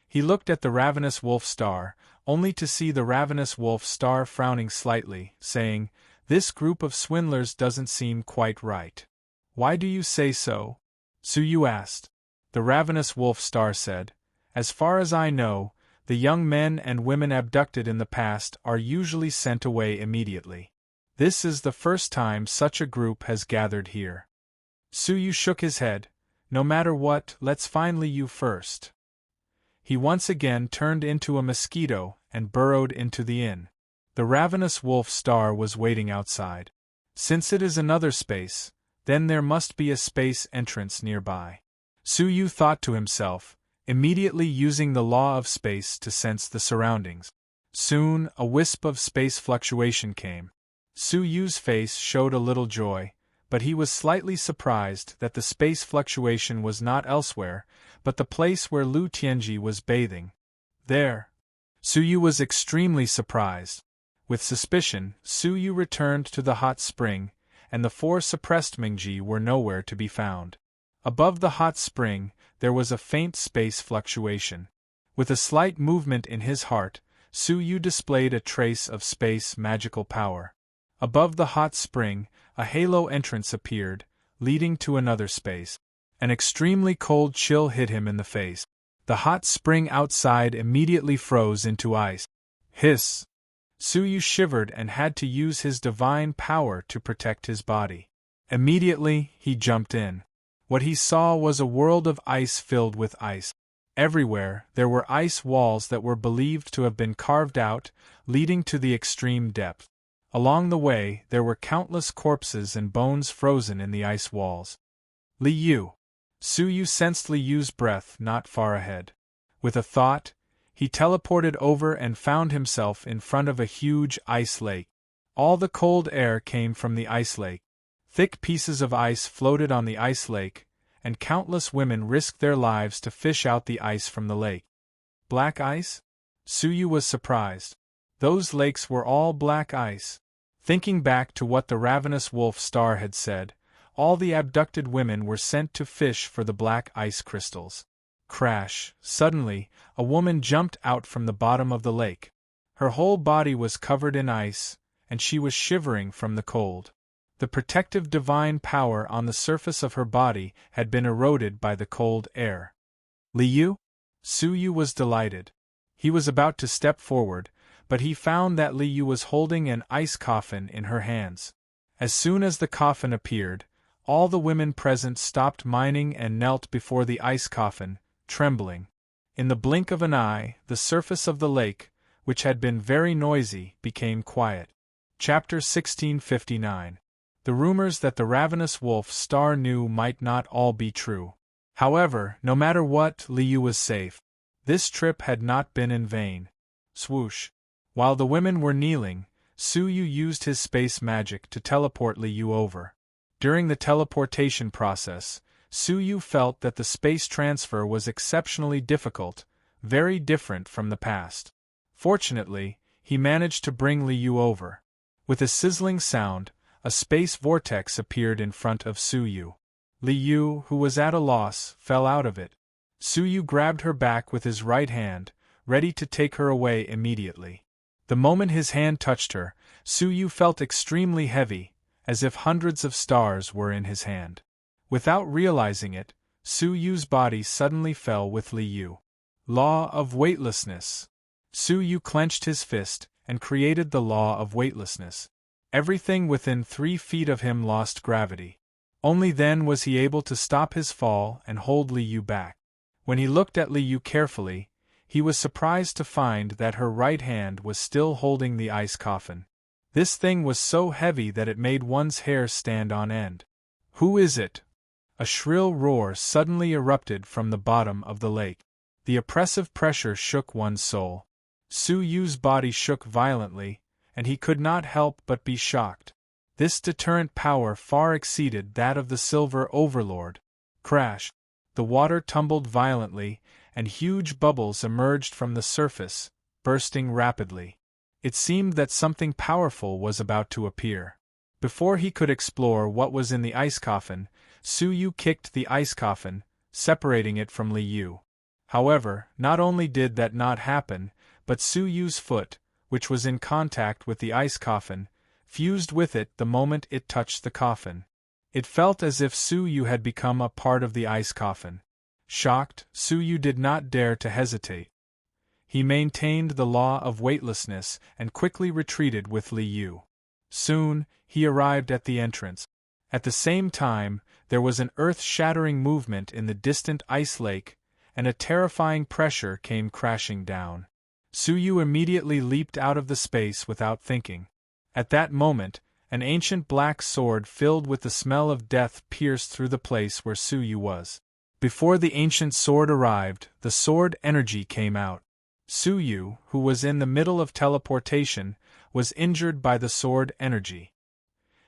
He looked at the ravenous wolf star, only to see the ravenous wolf star frowning slightly, saying, "This group of swindlers doesn't seem quite right." "Why do you say so?" Su Yu asked. the ravenous wolf star said. As far as I know, the young men and women abducted in the past are usually sent away immediately. This is the first time such a group has gathered here. Suyu shook his head. No matter what, let's find Liu first. He once again turned into a mosquito and burrowed into the inn. The ravenous wolf star was waiting outside. Since it is another space, then there must be a space entrance nearby. Suyu thought to himself, immediately using the law of space to sense the surroundings. Soon, a wisp of space fluctuation came. Suyu's face showed a little joy, but he was slightly surprised that the space fluctuation was not elsewhere, but the place where Lu Tianji was bathing. There. Suyu was extremely surprised. With suspicion, Suyu returned to the hot spring, and the 4 suppressed Mingji were nowhere to be found. Above the hot spring, there was a faint space fluctuation. With a slight movement in his heart, Suyu displayed a trace of space magical power. Above the hot spring, a halo entrance appeared, leading to another space. An extremely cold chill hit him in the face. The hot spring outside immediately froze into ice. Hiss! Suyu shivered and had to use his divine power to protect his body. Immediately, he jumped in. What he saw was a world of ice filled with ice. Everywhere, there were ice walls that were believed to have been carved out, leading to the extreme depth. Along the way, there were countless corpses and bones frozen in the ice walls. Liu. Suyu sensed Liu's breath not far ahead. With a thought, he teleported over and found himself in front of a huge ice lake. All the cold air came from the ice lake. Thick pieces of ice floated on the ice lake, and countless women risked their lives to fish out the ice from the lake. Black ice? Suyu was surprised. Those lakes were all black ice. Thinking back to what the ravenous wolf star had said, all the abducted women were sent to fish for the black ice crystals. Crash! Suddenly, a woman jumped out from the bottom of the lake. Her whole body was covered in ice, and she was shivering from the cold. The protective divine power on the surface of her body had been eroded by the cold air. Liu? Suyu was delighted. He was about to step forward, but he found that Liu was holding an ice coffin in her hands. As soon as the coffin appeared, all the women present stopped mining and knelt before the ice coffin, trembling. In the blink of an eye, the surface of the lake, which had been very noisy, became quiet. Chapter 1659. The rumors that the ravenous wolf star knew might not all be true. However, no matter what, Liu was safe. This trip had not been in vain. Swoosh! While the women were kneeling, Suyu used his space magic to teleport Liu over. During the teleportation process, Suyu felt that the space transfer was exceptionally difficult, very different from the past. Fortunately, he managed to bring Liu over. With a sizzling sound, a space vortex appeared in front of Suyu. Liu, who was at a loss, fell out of it. Suyu grabbed her back with his right hand, ready to take her away immediately. The moment his hand touched her, Suyu felt extremely heavy, as if hundreds of stars were in his hand. Without realizing it, Suyu's body suddenly fell with Liu. Law of weightlessness. Suyu clenched his fist and created the law of weightlessness. Everything within 3 feet of him lost gravity. Only then was he able to stop his fall and hold Liu back. When he looked at Liu carefully, he was surprised to find that her right hand was still holding the ice coffin. This thing was so heavy that it made one's hair stand on end. Who is it? A shrill roar suddenly erupted from the bottom of the lake. The oppressive pressure shook one's soul. Suyu's body shook violently, and he could not help but be shocked. This deterrent power far exceeded that of the Silver Overlord. Crash! The water tumbled violently, and huge bubbles emerged from the surface, bursting rapidly. It seemed that something powerful was about to appear. Before he could explore what was in the ice coffin, Suyu kicked the ice coffin, separating it from Liu. However, not only did that not happen, but Suyu's foot, which was in contact with the ice coffin, fused with it the moment it touched the coffin. It felt as if Suyu had become a part of the ice coffin. Shocked, Su Yu did not dare to hesitate. He maintained the law of weightlessness and quickly retreated with Li Yu. Soon, he arrived at the entrance. At the same time, there was an earth-shattering movement in the distant ice lake, and a terrifying pressure came crashing down. Su Yu immediately leaped out of the space without thinking. At that moment, an ancient black sword filled with the smell of death pierced through the place where Su Yu was. Before the ancient sword arrived, the sword energy came out. Su Yu, who was in the middle of teleportation, was injured by the sword energy.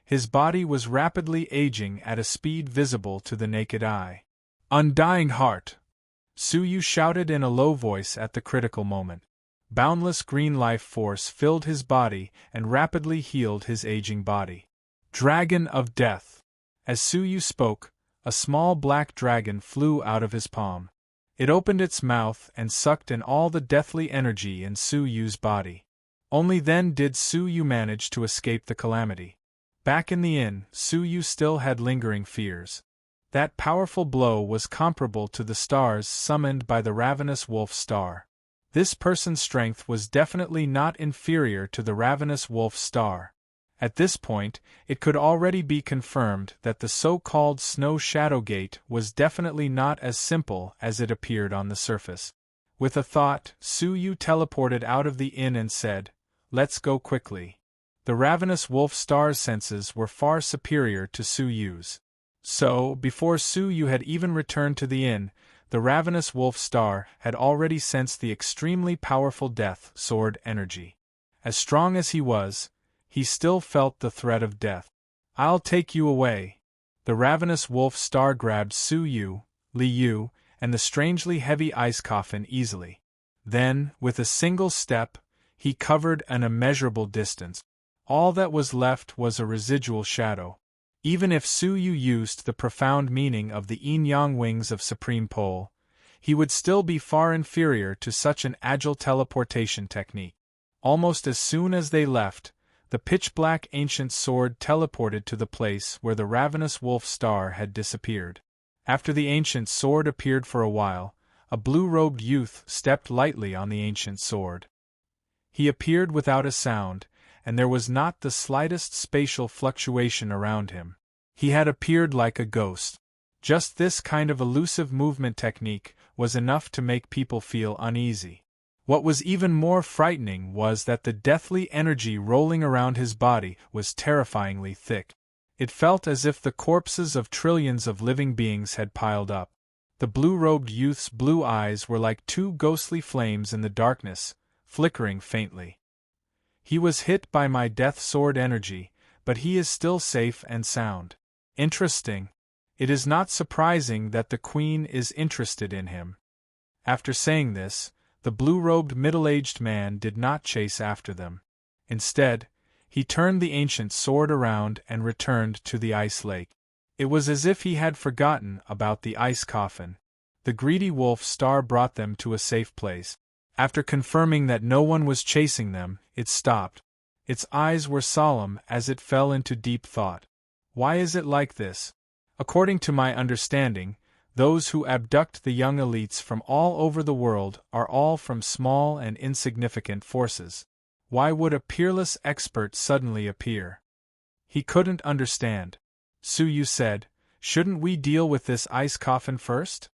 His body was rapidly aging at a speed visible to the naked eye. Undying heart! Su Yu shouted in a low voice at the critical moment. Boundless green life force filled his body and rapidly healed his aging body. Dragon of Death! As Su Yu spoke, a small black dragon flew out of his palm. It opened its mouth and sucked in all the deathly energy in Su Yu's body. Only then did Su Yu manage to escape the calamity. Back in the inn, Su Yu still had lingering fears. That powerful blow was comparable to the stars summoned by the ravenous wolf star. This person's strength was definitely not inferior to the ravenous wolf star. At this point, it could already be confirmed that the so-called Snow Shadow Gate was definitely not as simple as it appeared on the surface. With a thought, Su Yu teleported out of the inn and said, "Let's go quickly." The ravenous wolf star's senses were far superior to Su Yu's. So, before Su Yu had even returned to the inn, the ravenous wolf star had already sensed the extremely powerful death sword energy. As strong as he was, he still felt the threat of death. "I'll take you away." The ravenous wolf star grabbed Su Yu, Li Yu, and the strangely heavy ice coffin easily. Then, with a single step, he covered an immeasurable distance. All that was left was a residual shadow. Even if Su Yu used the profound meaning of the yin-yang wings of Supreme Pole, he would still be far inferior to such an agile teleportation technique. Almost as soon as they left, the pitch-black ancient sword teleported to the place where the ravenous wolf star had disappeared. After the ancient sword appeared for a while, a blue-robed youth stepped lightly on the ancient sword. He appeared without a sound, and there was not the slightest spatial fluctuation around him. He had appeared like a ghost. Just this kind of elusive movement technique was enough to make people feel uneasy. What was even more frightening was that the deathly energy rolling around his body was terrifyingly thick. It felt as if the corpses of trillions of living beings had piled up. The blue-robed youth's blue eyes were like two ghostly flames in the darkness, flickering faintly. "He was hit by my death sword energy, but he is still safe and sound." Interesting. It is not surprising that the queen is interested in him. After saying this, the blue-robed middle-aged man did not chase after them. Instead, he turned the ancient sword around and returned to the ice lake. It was as if he had forgotten about the ice coffin. The greedy wolf star brought them to a safe place. After confirming that no one was chasing them, it stopped. Its eyes were solemn as it fell into deep thought. Why is it like this? According to my understanding, those who abduct the young elites from all over the world are all from small and insignificant forces. Why would a peerless expert suddenly appear? He couldn't understand. Su Yu said, "Shouldn't we deal with this ice coffin first?"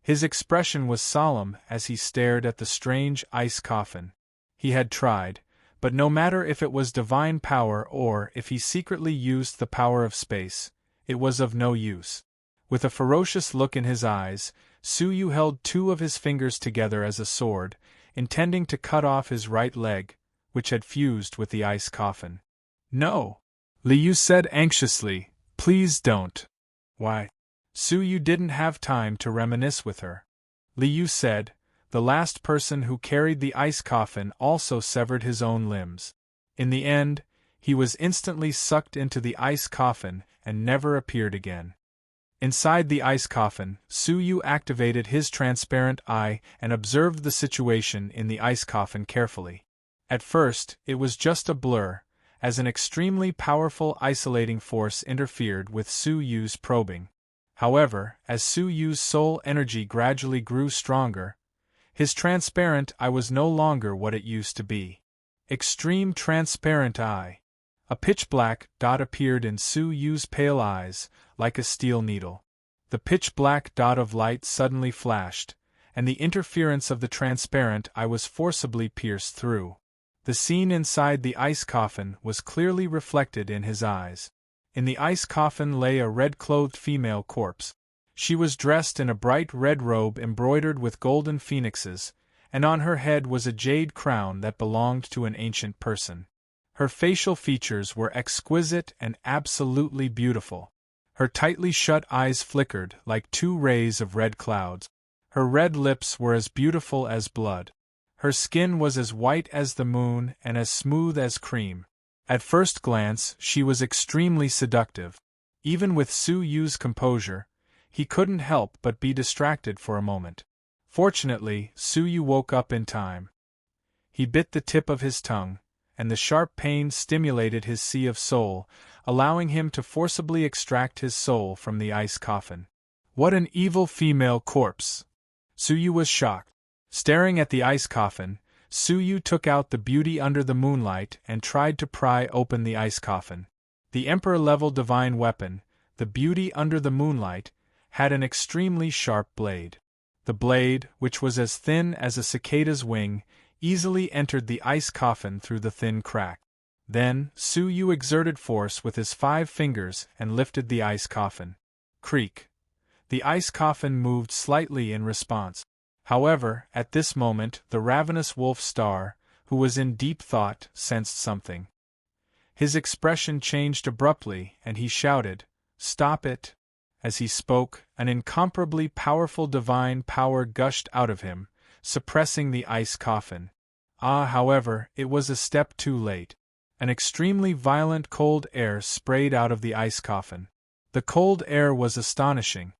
His expression was solemn as he stared at the strange ice coffin. He had tried, but no matter if it was divine power or if he secretly used the power of space, it was of no use. With a ferocious look in his eyes, Su Yu held two of his fingers together as a sword, intending to cut off his right leg, which had fused with the ice coffin. "No," Li Yu said anxiously, "please don't." "Why?" Su Yu didn't have time to reminisce with her. Li Yu said, "The last person who carried the ice coffin also severed his own limbs. In the end, he was instantly sucked into the ice coffin and never appeared again." Inside the ice coffin, Su Yu activated his transparent eye and observed the situation in the ice coffin carefully. At first, it was just a blur, as an extremely powerful isolating force interfered with Su Yu's probing. However, as Su Yu's soul energy gradually grew stronger, his transparent eye was no longer what it used to be. Extreme transparent eye. A pitch-black dot appeared in Su Yu's pale eyes, like a steel needle. The pitch-black dot of light suddenly flashed, and the interference of the transparent eye was forcibly pierced through. The scene inside the ice coffin was clearly reflected in his eyes. In the ice coffin lay a red-clothed female corpse. She was dressed in a bright red robe embroidered with golden phoenixes, and on her head was a jade crown that belonged to an ancient person. Her facial features were exquisite and absolutely beautiful. Her tightly shut eyes flickered like two rays of red clouds. Her red lips were as beautiful as blood. Her skin was as white as the moon and as smooth as cream. At first glance, she was extremely seductive. Even with Su Yu's composure, he couldn't help but be distracted for a moment. Fortunately, Su Yu woke up in time. He bit the tip of his tongue, and the sharp pain stimulated his sea of soul, allowing him to forcibly extract his soul from the ice coffin. What an evil female corpse! Su Yu was shocked. Staring at the ice coffin, Su Yu took out the beauty under the moonlight and tried to pry open the ice coffin. The emperor-level divine weapon, the beauty under the moonlight, had an extremely sharp blade. The blade, which was as thin as a cicada's wing, easily entered the ice coffin through the thin crack. Then, Su Yu exerted force with his 5 fingers and lifted the ice coffin. Creak. The ice coffin moved slightly in response. However, at this moment, the ravenous wolf star, who was in deep thought, sensed something. His expression changed abruptly, and he shouted, "Stop it!" As he spoke, an incomparably powerful divine power gushed out of him, suppressing the ice coffin. However, it was a step too late. An extremely violent cold air sprayed out of the ice coffin. The cold air was astonishing.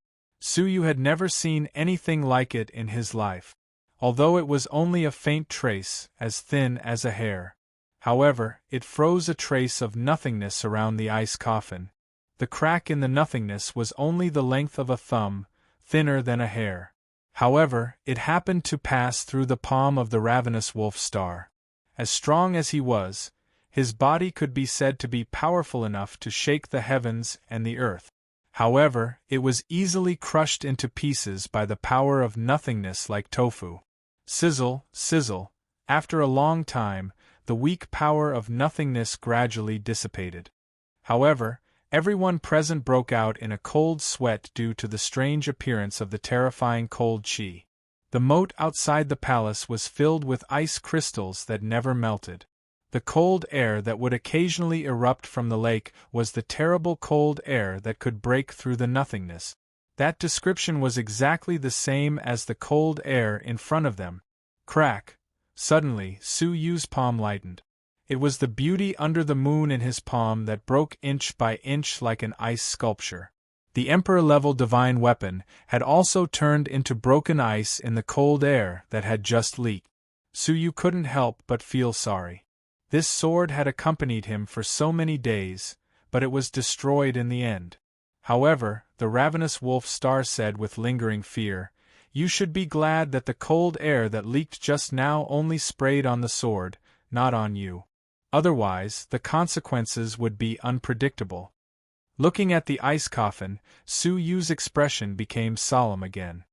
Su Yu had never seen anything like it in his life. Although it was only a faint trace, as thin as a hair. However, it froze a trace of nothingness around the ice coffin. The crack in the nothingness was only the length of a thumb, thinner than a hair. However, it happened to pass through the palm of the ravenous wolf star. As strong as he was, his body could be said to be powerful enough to shake the heavens and the earth. However, it was easily crushed into pieces by the power of nothingness like tofu. Sizzle, sizzle. After a long time, the weak power of nothingness gradually dissipated. However, everyone present broke out in a cold sweat due to the strange appearance of the terrifying cold chi. The moat outside the palace was filled with ice crystals that never melted. The cold air that would occasionally erupt from the lake was the terrible cold air that could break through the nothingness. That description was exactly the same as the cold air in front of them. Crack! Suddenly, Su Yu's palm lightened. It was the beauty under the moon in his palm that broke inch by inch like an ice sculpture. The emperor-level divine weapon had also turned into broken ice in the cold air that had just leaked. Su Yu couldn't help but feel sorry. This sword had accompanied him for so many days, but it was destroyed in the end. However, the ravenous wolf star said with lingering fear, "You should be glad that the cold air that leaked just now only sprayed on the sword, not on you. Otherwise, the consequences would be unpredictable." Looking at the ice coffin, Su Yu's expression became solemn again.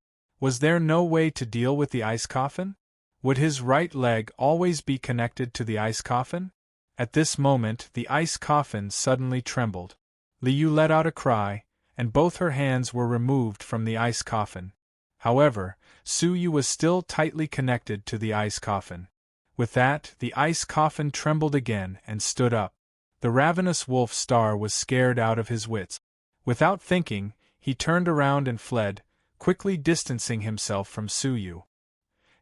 Was there no way to deal with the ice coffin? Would his right leg always be connected to the ice coffin? At this moment, the ice coffin suddenly trembled. Liu let out a cry, and both her hands were removed from the ice coffin. However, Su Yu was still tightly connected to the ice coffin. With that, the ice coffin trembled again and stood up. The ravenous wolf star was scared out of his wits. Without thinking, he turned around and fled, quickly distancing himself from Su Yu.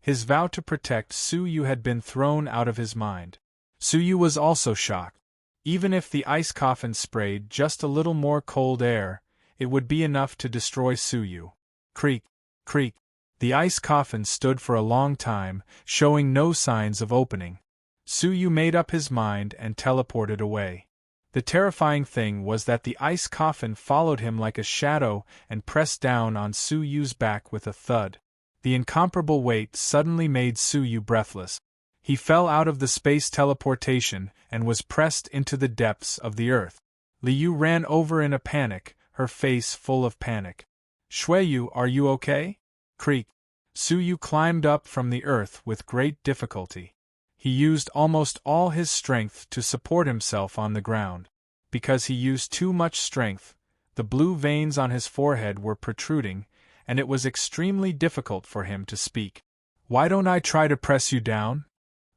His vow to protect Su Yu had been thrown out of his mind. Su Yu was also shocked. Even if the ice coffin sprayed just a little more cold air, it would be enough to destroy Su Yu. Creak, creak. The ice coffin stood for a long time, showing no signs of opening. Su Yu made up his mind and teleported away. The terrifying thing was that the ice coffin followed him like a shadow and pressed down on Su Yu's back with a thud. The incomparable weight suddenly made Su Yu breathless. He fell out of the space teleportation and was pressed into the depths of the earth. Liu ran over in a panic, her face full of panic. Shuiyu, are you okay? Creak. Su Yu climbed up from the earth with great difficulty. He used almost all his strength to support himself on the ground. Because he used too much strength, the blue veins on his forehead were protruding, and it was extremely difficult for him to speak. Why don't I try to press you down?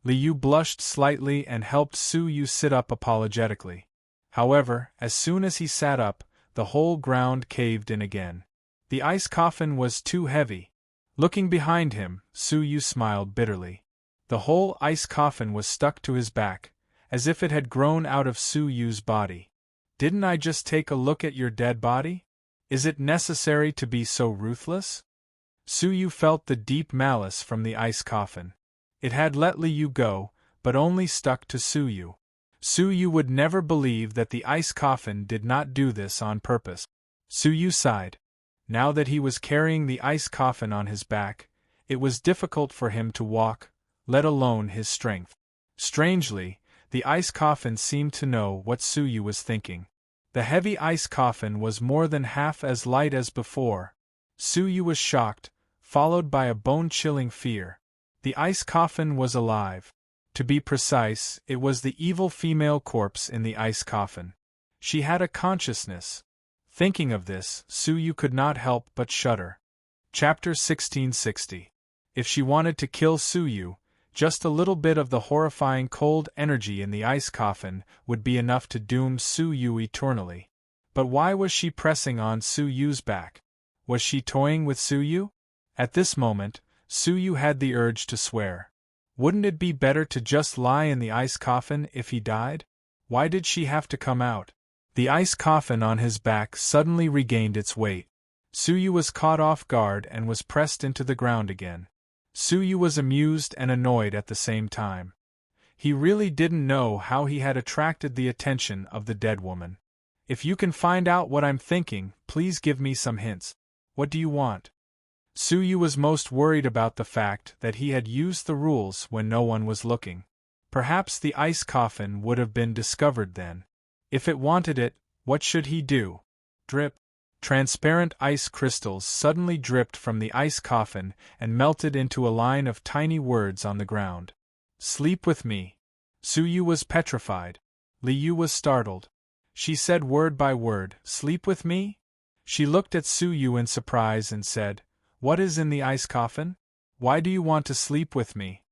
Liu blushed slightly and helped Su Yu sit up apologetically. However, as soon as he sat up, the whole ground caved in again. The ice coffin was too heavy. Looking behind him, Su Yu smiled bitterly. The whole ice coffin was stuck to his back, as if it had grown out of Su Yu's body. Didn't I just take a look at your dead body? Is it necessary to be so ruthless? Su Yu felt the deep malice from the ice coffin. It had let Liu go, but only stuck to Su Yu. Su Yu would never believe that the ice coffin did not do this on purpose. Su Yu sighed. Now that he was carrying the ice coffin on his back, it was difficult for him to walk, let alone his strength. Strangely, the ice coffin seemed to know what Su Yu was thinking. The heavy ice coffin was more than half as light as before. Su Yu was shocked, followed by a bone-chilling fear. The ice coffin was alive. To be precise, it was the evil female corpse in the ice coffin. She had a consciousness. Thinking of this, Su Yu could not help but shudder. Chapter 1660. If she wanted to kill Su Yu, just a little bit of the horrifying cold energy in the ice coffin would be enough to doom Su Yu eternally. But why was she pressing on Su Yu's back? Was she toying with Su Yu? At this moment, Su Yu had the urge to swear. Wouldn't it be better to just lie in the ice coffin if he died? Why did she have to come out? The ice coffin on his back suddenly regained its weight. Su Yu was caught off guard and was pressed into the ground again. Su Yu was amused and annoyed at the same time. He really didn't know how he had attracted the attention of the dead woman. If you can find out what I'm thinking, please give me some hints. What do you want? Su Yu was most worried about the fact that he had used the rules when no one was looking. Perhaps the ice coffin would have been discovered then. If it wanted it, what should he do? Drip. Transparent ice crystals suddenly dripped from the ice coffin and melted into a line of tiny words on the ground. Sleep with me. Su Yu was petrified. Liu was startled. She said word by word, sleep with me? She looked at Su Yu in surprise and said, what is in the ice coffin? Why do you want to sleep with me?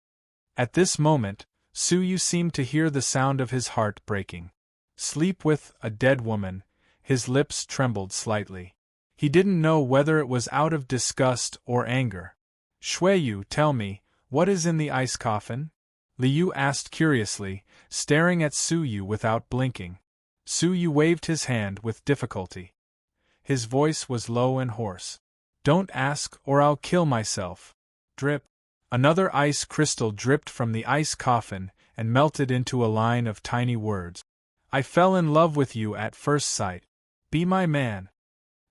At this moment, Su Yu seemed to hear the sound of his heart breaking. Sleep with a dead woman. His lips trembled slightly. He didn't know whether it was out of disgust or anger. Shuiyu, tell me, what is in the ice coffin? Liu asked curiously, staring at Su Yu without blinking. Su Yu waved his hand with difficulty. His voice was low and hoarse. Don't ask or I'll kill myself. Drip. Another ice crystal dripped from the ice coffin and melted into a line of tiny words. I fell in love with you at first sight. Be my man.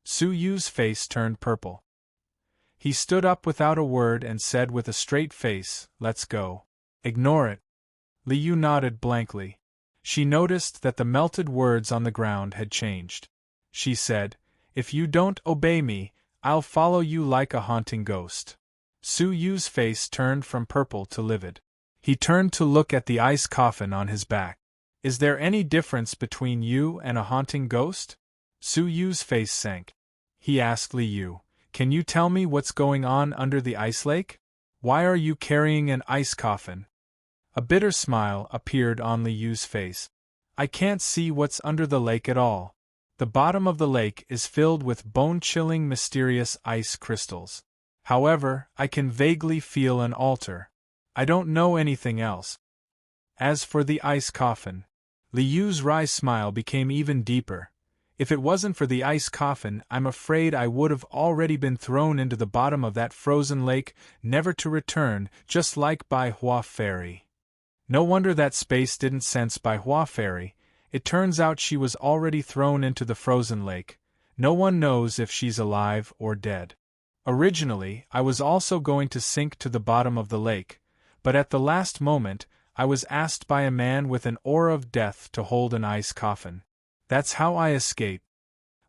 Su Yu's face turned purple. He stood up without a word and said with a straight face, let's go. Ignore it. Liu nodded blankly. She noticed that the melted words on the ground had changed. She said, if you don't obey me, I'll follow you like a haunting ghost. Su Yu's face turned from purple to livid. He turned to look at the ice coffin on his back. Is there any difference between you and a haunting ghost? Su Yu's face sank. He asked Liu, can you tell me what's going on under the ice lake? Why are you carrying an ice coffin? A bitter smile appeared on Liu's face. I can't see what's under the lake at all. The bottom of the lake is filled with bone-chilling mysterious ice crystals. However, I can vaguely feel an altar. I don't know anything else. As for the ice coffin, Liu's wry smile became even deeper. If it wasn't for the ice coffin, I'm afraid I would have already been thrown into the bottom of that frozen lake, never to return, just like Bai Hua Fairy. No wonder that space didn't sense Bai Hua Fairy, It turns out she was already thrown into the frozen lake. No one knows if she's alive or dead. Originally, I was also going to sink to the bottom of the lake, but at the last moment, I was asked by a man with an aura of death to hold an ice coffin. That's how I escaped.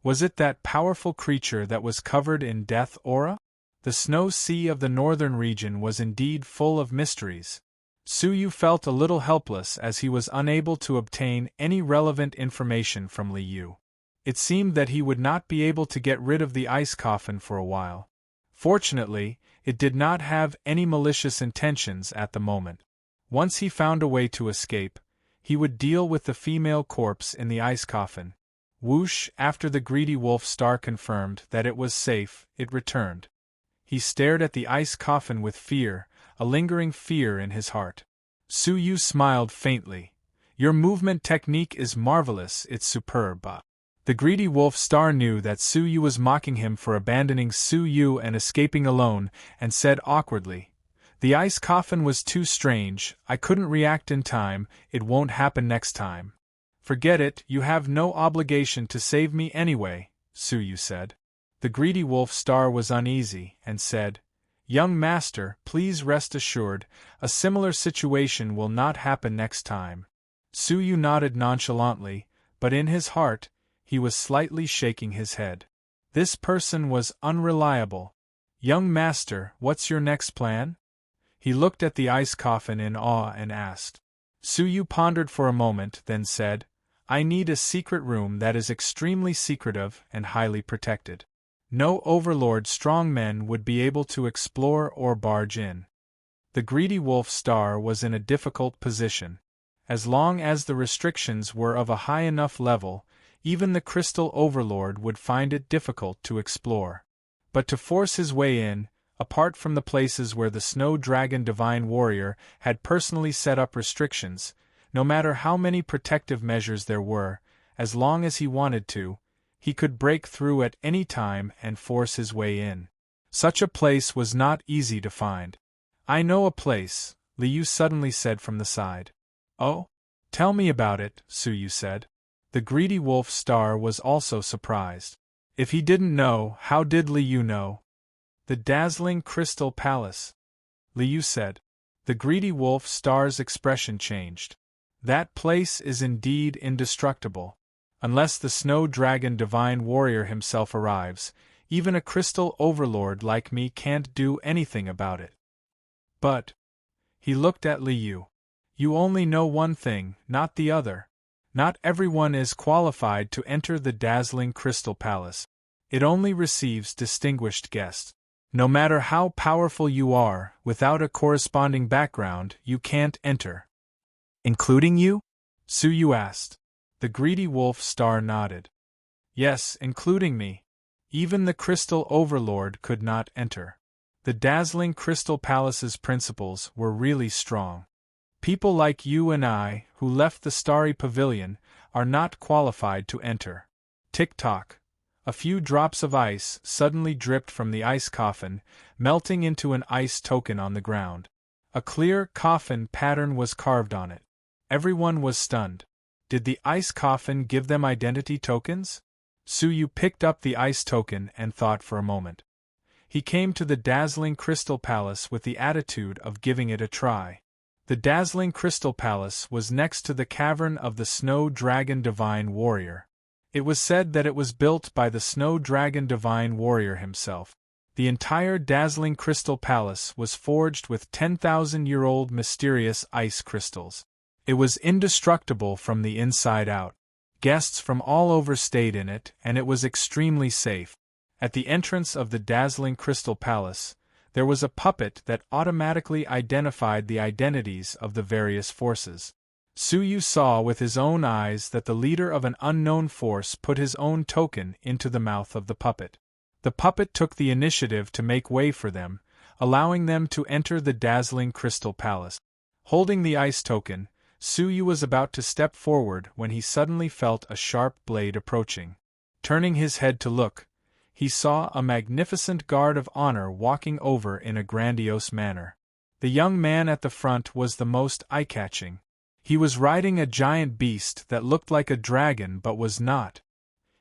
Was it that powerful creature that was covered in death aura? The snow sea of the northern region was indeed full of mysteries. Suyu felt a little helpless as he was unable to obtain any relevant information from Liu. It seemed that he would not be able to get rid of the ice coffin for a while. Fortunately, it did not have any malicious intentions at the moment. Once he found a way to escape, he would deal with the female corpse in the ice coffin. Whoosh! After the greedy wolf star confirmed that it was safe, it returned. He stared at the ice coffin with fear, a lingering fear in his heart. Suyu smiled faintly. Your movement technique is marvelous, it's superb. The greedy wolf star knew that Suyu was mocking him for abandoning Suyu and escaping alone, and said awkwardly, "The ice coffin was too strange, I couldn't react in time, it won't happen next time." "Forget it, you have no obligation to save me anyway," Suyu said. The greedy wolf star was uneasy, and said, "Young master, please rest assured, a similar situation will not happen next time." Suyu nodded nonchalantly, but in his heart, he was slightly shaking his head. This person was unreliable. "Young master, what's your next plan?" He looked at the ice coffin in awe and asked. Suyu pondered for a moment, then said, "I need a secret room that is extremely secretive and highly protected. No overlord strongmen would be able to explore or barge in." The greedy wolf star was in a difficult position. As long as the restrictions were of a high enough level, even the crystal overlord would find it difficult to explore. But to force his way in, apart from the places where the snow dragon divine warrior had personally set up restrictions, no matter how many protective measures there were, as long as he wanted to, he could break through at any time and force his way in. Such a place was not easy to find. "I know a place," Liu suddenly said from the side. "Oh? Tell me about it," Suyu said. The greedy wolf star was also surprised. If he didn't know, how did Liu know? "The dazzling crystal palace," Liu said. The greedy wolf star's expression changed. "That place is indeed indestructible. Unless the snow dragon divine warrior himself arrives, even a crystal overlord like me can't do anything about it." "But," he looked at Liu, "you only know one thing, not the other. Not everyone is qualified to enter the dazzling crystal palace. It only receives distinguished guests. No matter how powerful you are, without a corresponding background, you can't enter." "Including you?" Suyu asked. The greedy wolf star nodded. "Yes, including me. Even the crystal overlord could not enter. The dazzling crystal palace's principles were really strong. People like you and I, who left the starry pavilion, are not qualified to enter." Tick-tock. A few drops of ice suddenly dripped from the ice coffin, melting into an ice token on the ground. A clear coffin pattern was carved on it. Everyone was stunned. Did the ice coffin give them identity tokens? Suyu picked up the ice token and thought for a moment. He came to the dazzling crystal palace with the attitude of giving it a try. The dazzling crystal palace was next to the cavern of the snow dragon divine warrior. It was said that it was built by the snow dragon divine warrior himself. The entire dazzling crystal palace was forged with 10,000-year-old mysterious ice crystals. It was indestructible from the inside out. Guests from all over stayed in it, and it was extremely safe. At the entrance of the dazzling crystal palace, there was a puppet that automatically identified the identities of the various forces. Suyu saw with his own eyes that the leader of an unknown force put his own token into the mouth of the puppet. The puppet took the initiative to make way for them, allowing them to enter the dazzling crystal palace. Holding the ice token, Suyu was about to step forward when he suddenly felt a sharp blade approaching. Turning his head to look, he saw a magnificent guard of honor walking over in a grandiose manner. The young man at the front was the most eye-catching. He was riding a giant beast that looked like a dragon but was not.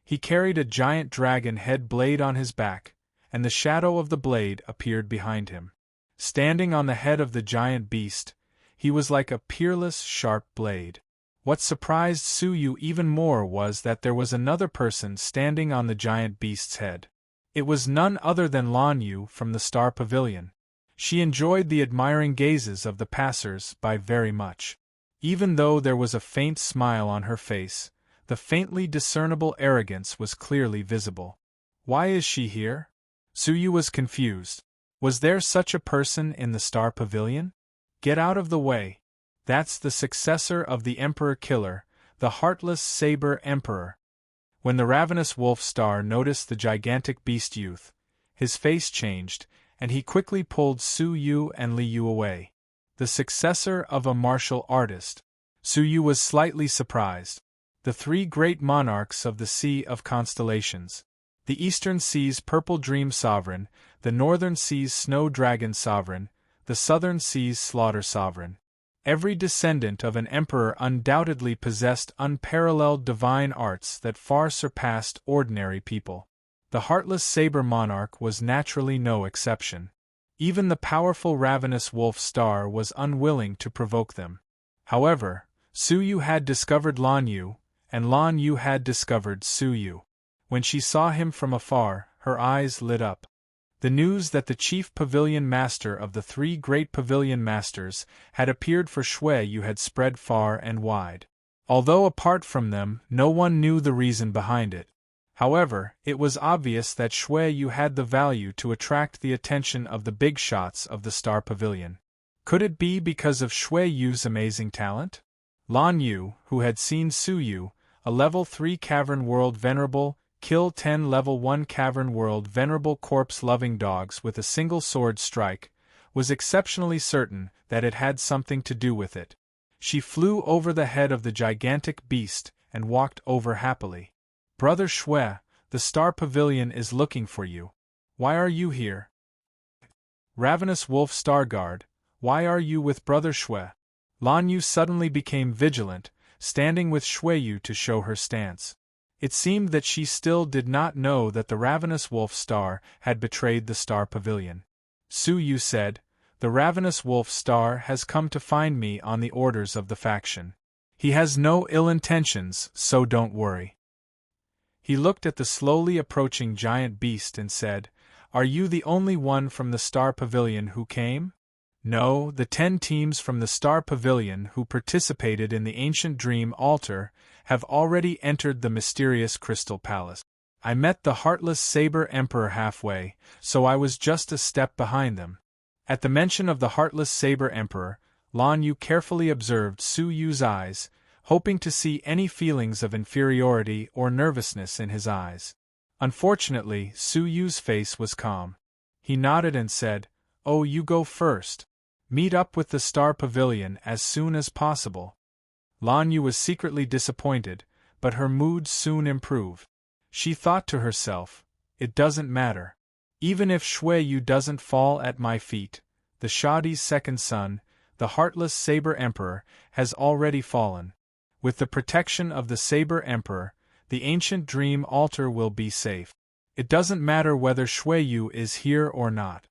He carried a giant dragon head blade on his back, and the shadow of the blade appeared behind him. Standing on the head of the giant beast, he was like a peerless, sharp blade. What surprised Suyu even more was that there was another person standing on the giant beast's head. It was none other than Lan Yu from the Star Pavilion. She enjoyed the admiring gazes of the passers-by very much. Even though there was a faint smile on her face, the faintly discernible arrogance was clearly visible. Why is she here? Suyu was confused. Was there such a person in the Star Pavilion? Get out of the way. That's the successor of the Emperor Killer, the heartless Saber Emperor. When the ravenous wolf star noticed the gigantic beast youth, his face changed, and he quickly pulled Suyu and Liu away. The successor of a martial artist. Suyu was slightly surprised. The three great monarchs of the Sea of Constellations. The Eastern Sea's Purple Dream Sovereign, the Northern Sea's Snow Dragon Sovereign, the Southern Sea's Slaughter Sovereign. Every descendant of an emperor undoubtedly possessed unparalleled divine arts that far surpassed ordinary people. The heartless saber monarch was naturally no exception. Even the powerful ravenous wolf star was unwilling to provoke them. However, Suyu had discovered Lan Yu, and Lan Yu had discovered Suyu. When she saw him from afar, her eyes lit up. The news that the chief pavilion master of the three great pavilion masters had appeared for Shui Yu had spread far and wide. Although apart from them, no one knew the reason behind it. However, it was obvious that Shui Yu had the value to attract the attention of the big shots of the Star Pavilion. Could it be because of Shui Yu's amazing talent? Lan Yu, who had seen Suyu, a level 3 Cavern World Venerable, kill 10 level 1 Cavern World Venerable corpse-loving dogs with a single sword strike, was exceptionally certain that it had something to do with it. She flew over the head of the gigantic beast and walked over happily. Brother Shui, the Star Pavilion is looking for you. Why are you here? Ravenous Wolf Starguard, why are you with Brother Shui? Lan Yu suddenly became vigilant, standing with Shui Yu to show her stance. It seemed that she still did not know that the ravenous wolf star had betrayed the Star Pavilion. Suyu said, "The ravenous wolf star has come to find me on the orders of the faction. He has no ill intentions, so don't worry." He looked at the slowly approaching giant beast and said, "Are you the only one from the Star Pavilion who came?" "No, the 10 teams from the Star Pavilion who participated in the Ancient Dream Altar have already entered the mysterious Crystal Palace. I met the heartless Saber Emperor halfway, so I was just a step behind them." At the mention of the heartless Saber Emperor, Lan Yu carefully observed Suyu's eyes, hoping to see any feelings of inferiority or nervousness in his eyes. Unfortunately, Suyu's face was calm. He nodded and said, "Oh, you go first. Meet up with the Star Pavilion as soon as possible." Lan Yu was secretly disappointed, but her mood soon improved. She thought to herself, "It doesn't matter. Even if Shui Yu doesn't fall at my feet, the Shadi's second son, the heartless Saber Emperor, has already fallen. With the protection of the Saber Emperor, the Ancient Dream Altar will be safe. It doesn't matter whether Shui Yu is here or not.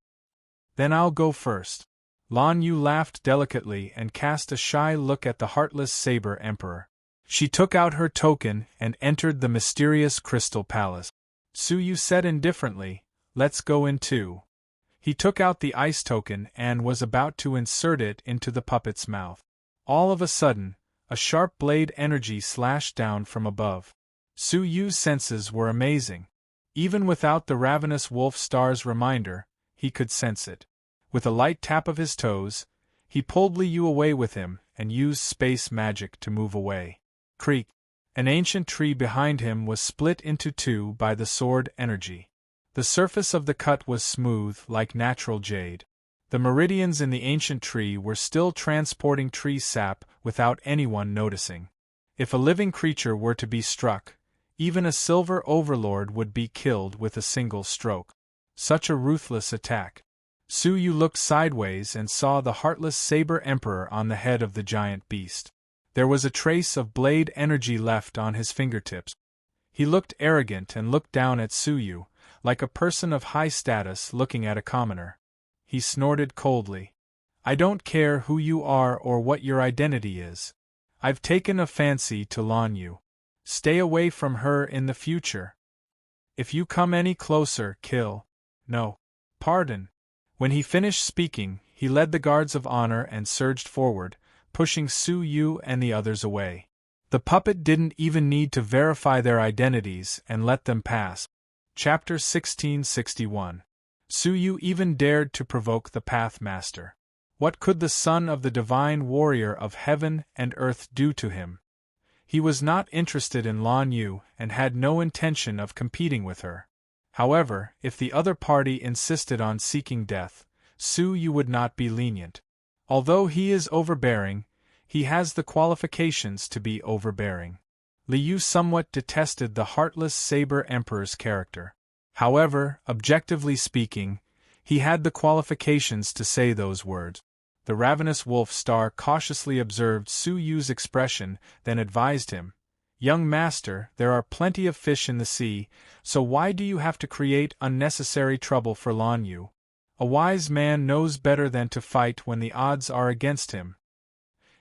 Then I'll go first." Lan Yu laughed delicately and cast a shy look at the heartless Saber Emperor. She took out her token and entered the mysterious Crystal Palace. Suyu said indifferently, "Let's go in too." He took out the ice token and was about to insert it into the puppet's mouth. All of a sudden, a sharp blade energy slashed down from above. Suyu's senses were amazing. Even without the ravenous wolf star's reminder, he could sense it. With a light tap of his toes, he pulled Liu away with him and used space magic to move away. Creak! An ancient tree behind him was split into two by the sword energy. The surface of the cut was smooth like natural jade. The meridians in the ancient tree were still transporting tree sap without anyone noticing. If a living creature were to be struck, even a silver overlord would be killed with a single stroke. Such a ruthless attack. Suyu looked sideways and saw the heartless Saber Emperor on the head of the giant beast. There was a trace of blade energy left on his fingertips. He looked arrogant and looked down at Suyu, like a person of high status looking at a commoner. He snorted coldly. I don't care who you are or what your identity is. I've taken a fancy to Lan Yu. Stay away from her in the future. If you come any closer, kill. No. Pardon. When he finished speaking, he led the guards of honor and surged forward, pushing Su Yu and the others away. The puppet didn't even need to verify their identities and let them pass. Chapter 1661. Su Yu even dared to provoke the Pathmaster. What could the son of the divine warrior of heaven and earth do to him? He was not interested in Lan Yu and had no intention of competing with her. However, if the other party insisted on seeking death, Su Yu would not be lenient. Although he is overbearing, he has the qualifications to be overbearing. Liu somewhat detested the heartless Saber Emperor's character. However, objectively speaking, he had the qualifications to say those words. The ravenous wolf star cautiously observed Su Yu's expression, then advised him, Young master, there are plenty of fish in the sea, so why do you have to create unnecessary trouble for Lan Yu? A wise man knows better than to fight when the odds are against him.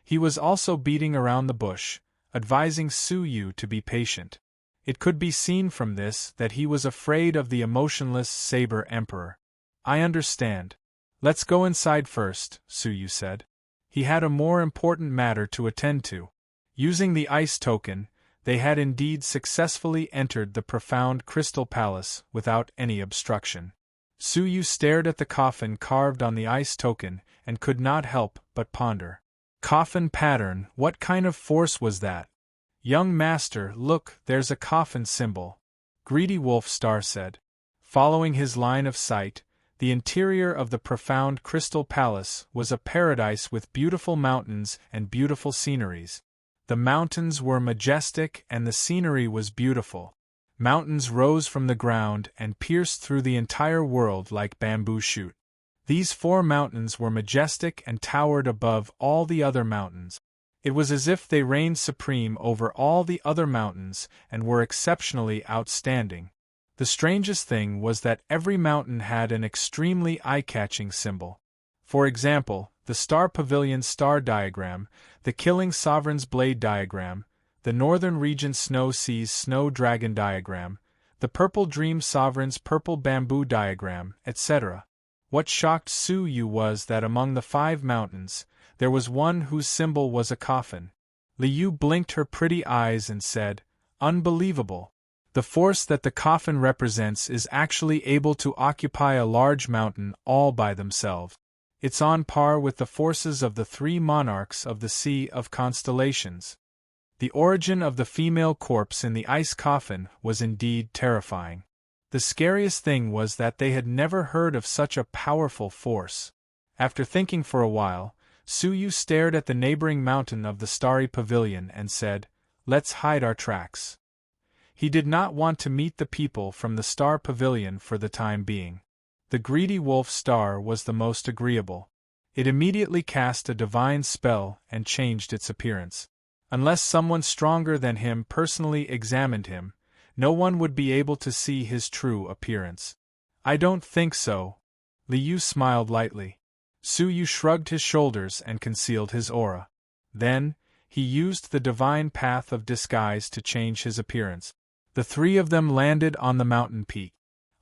He was also beating around the bush, advising Su Yu to be patient. It could be seen from this that he was afraid of the emotionless Saber Emperor. I understand. Let's go inside first, Su Yu said. He had a more important matter to attend to. Using the ice token, they had indeed successfully entered the profound crystal palace without any obstruction. Su Yu stared at the coffin carved on the ice token and could not help but ponder. Coffin pattern, what kind of force was that? Young master, look, there's a coffin symbol. Greedy Wolf Star said. Following his line of sight, the interior of the profound crystal palace was a paradise with beautiful mountains and beautiful sceneries. The mountains were majestic and the scenery was beautiful. Mountains rose from the ground and pierced through the entire world like bamboo shoot. These 4 mountains were majestic and towered above all the other mountains. It was as if they reigned supreme over all the other mountains and were exceptionally outstanding. The strangest thing was that every mountain had an extremely eye-catching symbol. For example, the Star Pavilion's star diagram, the Killing Sovereign's blade diagram, the Northern Region Snow Sea's snow dragon diagram, the Purple Dream Sovereign's purple bamboo diagram, etc. What shocked Su Yu was that among the 5 mountains, there was one whose symbol was a coffin. Liu blinked her pretty eyes and said, Unbelievable! The force that the coffin represents is actually able to occupy a large mountain all by themselves. It's on par with the forces of the 3 monarchs of the Sea of Constellations. The origin of the female corpse in the ice coffin was indeed terrifying. The scariest thing was that they had never heard of such a powerful force. After thinking for a while, Su Yu stared at the neighboring mountain of the Starry Pavilion and said, Let's hide our tracks. He did not want to meet the people from the Star Pavilion for the time being. The Greedy Wolf Star was the most agreeable. It immediately cast a divine spell and changed its appearance. Unless someone stronger than him personally examined him, no one would be able to see his true appearance. I don't think so. Liu smiled lightly. Su Yu shrugged his shoulders and concealed his aura. Then, he used the divine path of disguise to change his appearance. The 3 of them landed on the mountain peak.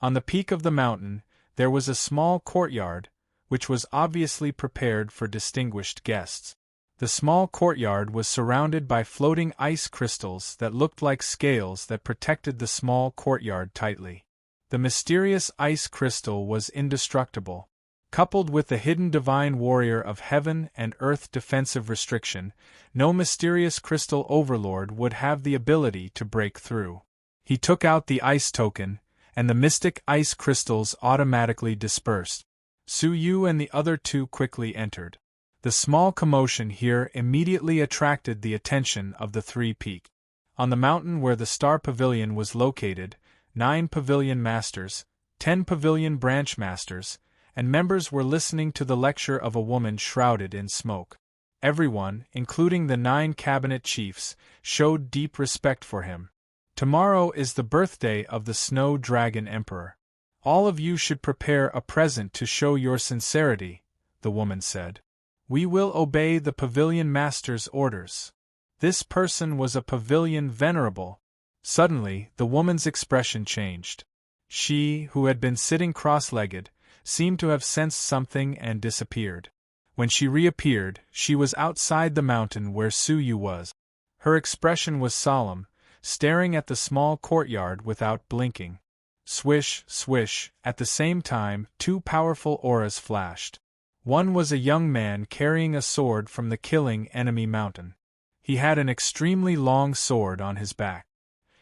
On the peak of the mountain, there was a small courtyard, which was obviously prepared for distinguished guests. The small courtyard was surrounded by floating ice crystals that looked like scales that protected the small courtyard tightly. The mysterious ice crystal was indestructible. Coupled with the hidden divine warrior of heaven and earth defensive restriction, no mysterious crystal overlord would have the ability to break through. He took out the ice token, and the mystic ice crystals automatically dispersed. Su Yu and the other 2 quickly entered. The small commotion here immediately attracted the attention of the 3 peaks. On the mountain where the Star Pavilion was located, 9 pavilion masters, 10 pavilion branch masters, and members were listening to the lecture of a woman shrouded in smoke. Everyone, including the 9 cabinet chiefs, showed deep respect for him. Tomorrow is the birthday of the Snow Dragon Emperor. All of you should prepare a present to show your sincerity, the woman said. We will obey the pavilion master's orders. This person was a pavilion venerable. Suddenly, the woman's expression changed. She, who had been sitting cross-legged, seemed to have sensed something and disappeared. When she reappeared, she was outside the mountain where Suyu was. Her expression was solemn, staring at the small courtyard without blinking. Swish, swish, at the same time, 2 powerful auras flashed. One was a young man carrying a sword from the killing enemy mountain. He had an extremely long sword on his back.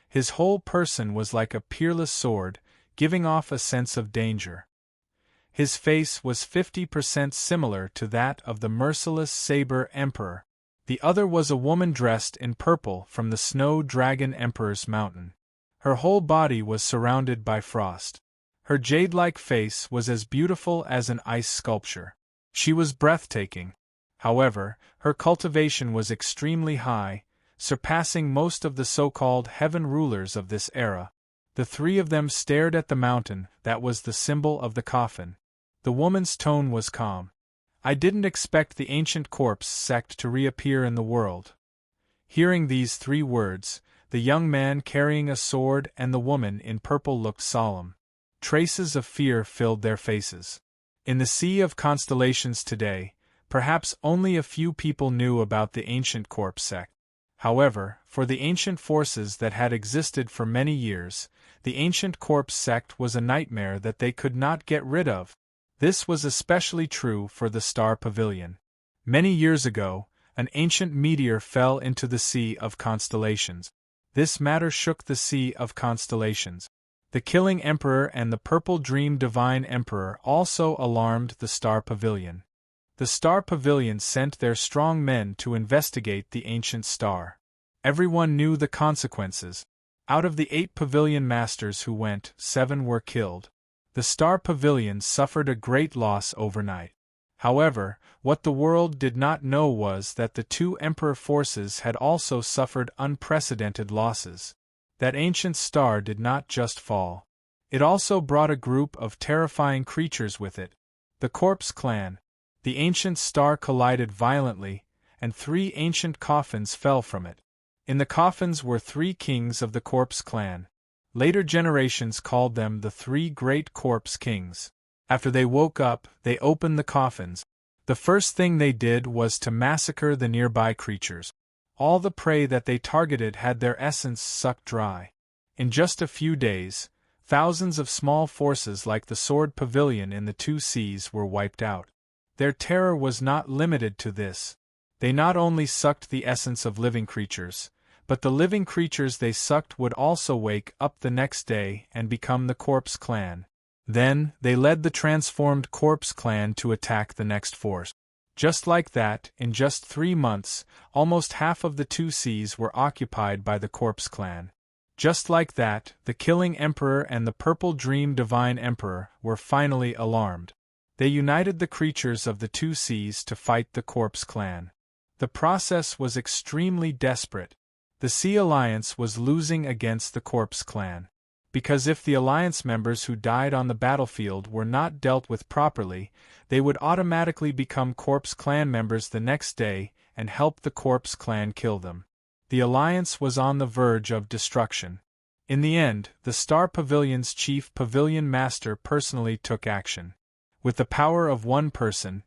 His whole person was like a peerless sword, giving off a sense of danger. His face was 50% similar to that of the merciless Saber Emperor. The other was a woman dressed in purple from the Snow Dragon Emperor's mountain. Her whole body was surrounded by frost. Her jade-like face was as beautiful as an ice sculpture. She was breathtaking. However, her cultivation was extremely high, surpassing most of the so-called heaven rulers of this era. The 3 of them stared at the mountain that was the symbol of the coffin. The woman's tone was calm. I didn't expect the ancient corpse sect to reappear in the world. Hearing these 3 words, the young man carrying a sword and the woman in purple looked solemn. Traces of fear filled their faces. In the sea of constellations today, perhaps only a few people knew about the ancient corpse sect. However, for the ancient forces that had existed for many years, the ancient corpse sect was a nightmare that they could not get rid of. This was especially true for the Star Pavilion. Many years ago, an ancient meteor fell into the Sea of Constellations. This matter shook the Sea of Constellations. The Killing Emperor and the Purple Dream Divine Emperor also alarmed the Star Pavilion. The Star Pavilion sent their strong men to investigate the ancient star. Everyone knew the consequences. Out of the 8 pavilion masters who went, 7 were killed. The Star Pavilion suffered a great loss overnight. However, what the world did not know was that the 2 Emperor forces had also suffered unprecedented losses. That ancient star did not just fall. It also brought a group of terrifying creatures with it. The Corpse Clan. The ancient star collided violently, and 3 ancient coffins fell from it. In the coffins were 3 kings of the Corpse Clan. Later generations called them the 3 Great Corpse Kings. After they woke up, they opened the coffins. The first thing they did was to massacre the nearby creatures. All the prey that they targeted had their essence sucked dry. In just a few days, thousands of small forces like the Sword Pavilion in the 2 seas were wiped out. Their terror was not limited to this. They not only sucked the essence of living creatures, but the living creatures they sucked would also wake up the next day and become the Corpse Clan. Then, they led the transformed Corpse Clan to attack the next force. Just like that, in just 3 months, almost half of the 2 seas were occupied by the Corpse Clan. Just like that, the Killing Emperor and the Purple Dream Divine Emperor were finally alarmed. They united the creatures of the 2 seas to fight the Corpse Clan. The process was extremely desperate. The Sea Alliance was losing against the Corpse Clan. Because if the Alliance members who died on the battlefield were not dealt with properly, they would automatically become Corpse Clan members the next day and help the Corpse Clan kill them. The Alliance was on the verge of destruction. In the end, the Star Pavilion's chief pavilion master personally took action. With the power of one person,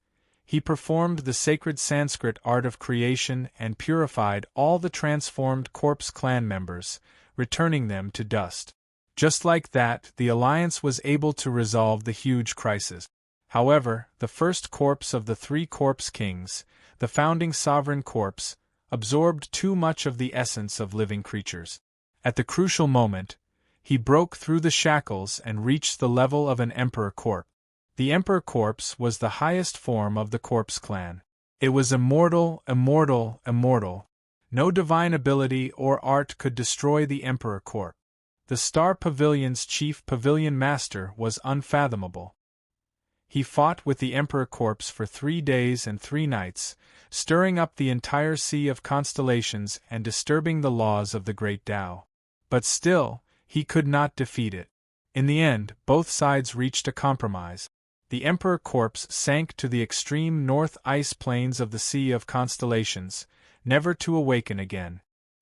he performed the sacred Sanskrit art of creation and purified all the transformed Corpse Clan members, returning them to dust. Just like that, the Alliance was able to resolve the huge crisis. However, the first corpse of the 3 Corpse Kings, the founding sovereign corpse, absorbed too much of the essence of living creatures. At the crucial moment, he broke through the shackles and reached the level of an Emperor Corpse. The Emperor Corpse was the highest form of the Corpse Clan. It was immortal, immortal, immortal. No divine ability or art could destroy the Emperor Corpse. The Star Pavilion's chief pavilion master was unfathomable. He fought with the Emperor Corpse for 3 days and 3 nights, stirring up the entire sea of constellations and disturbing the laws of the great Tao. But still, he could not defeat it. In the end, both sides reached a compromise. The Emperor corpse sank to the extreme north ice plains of the Sea of Constellations, never to awaken again.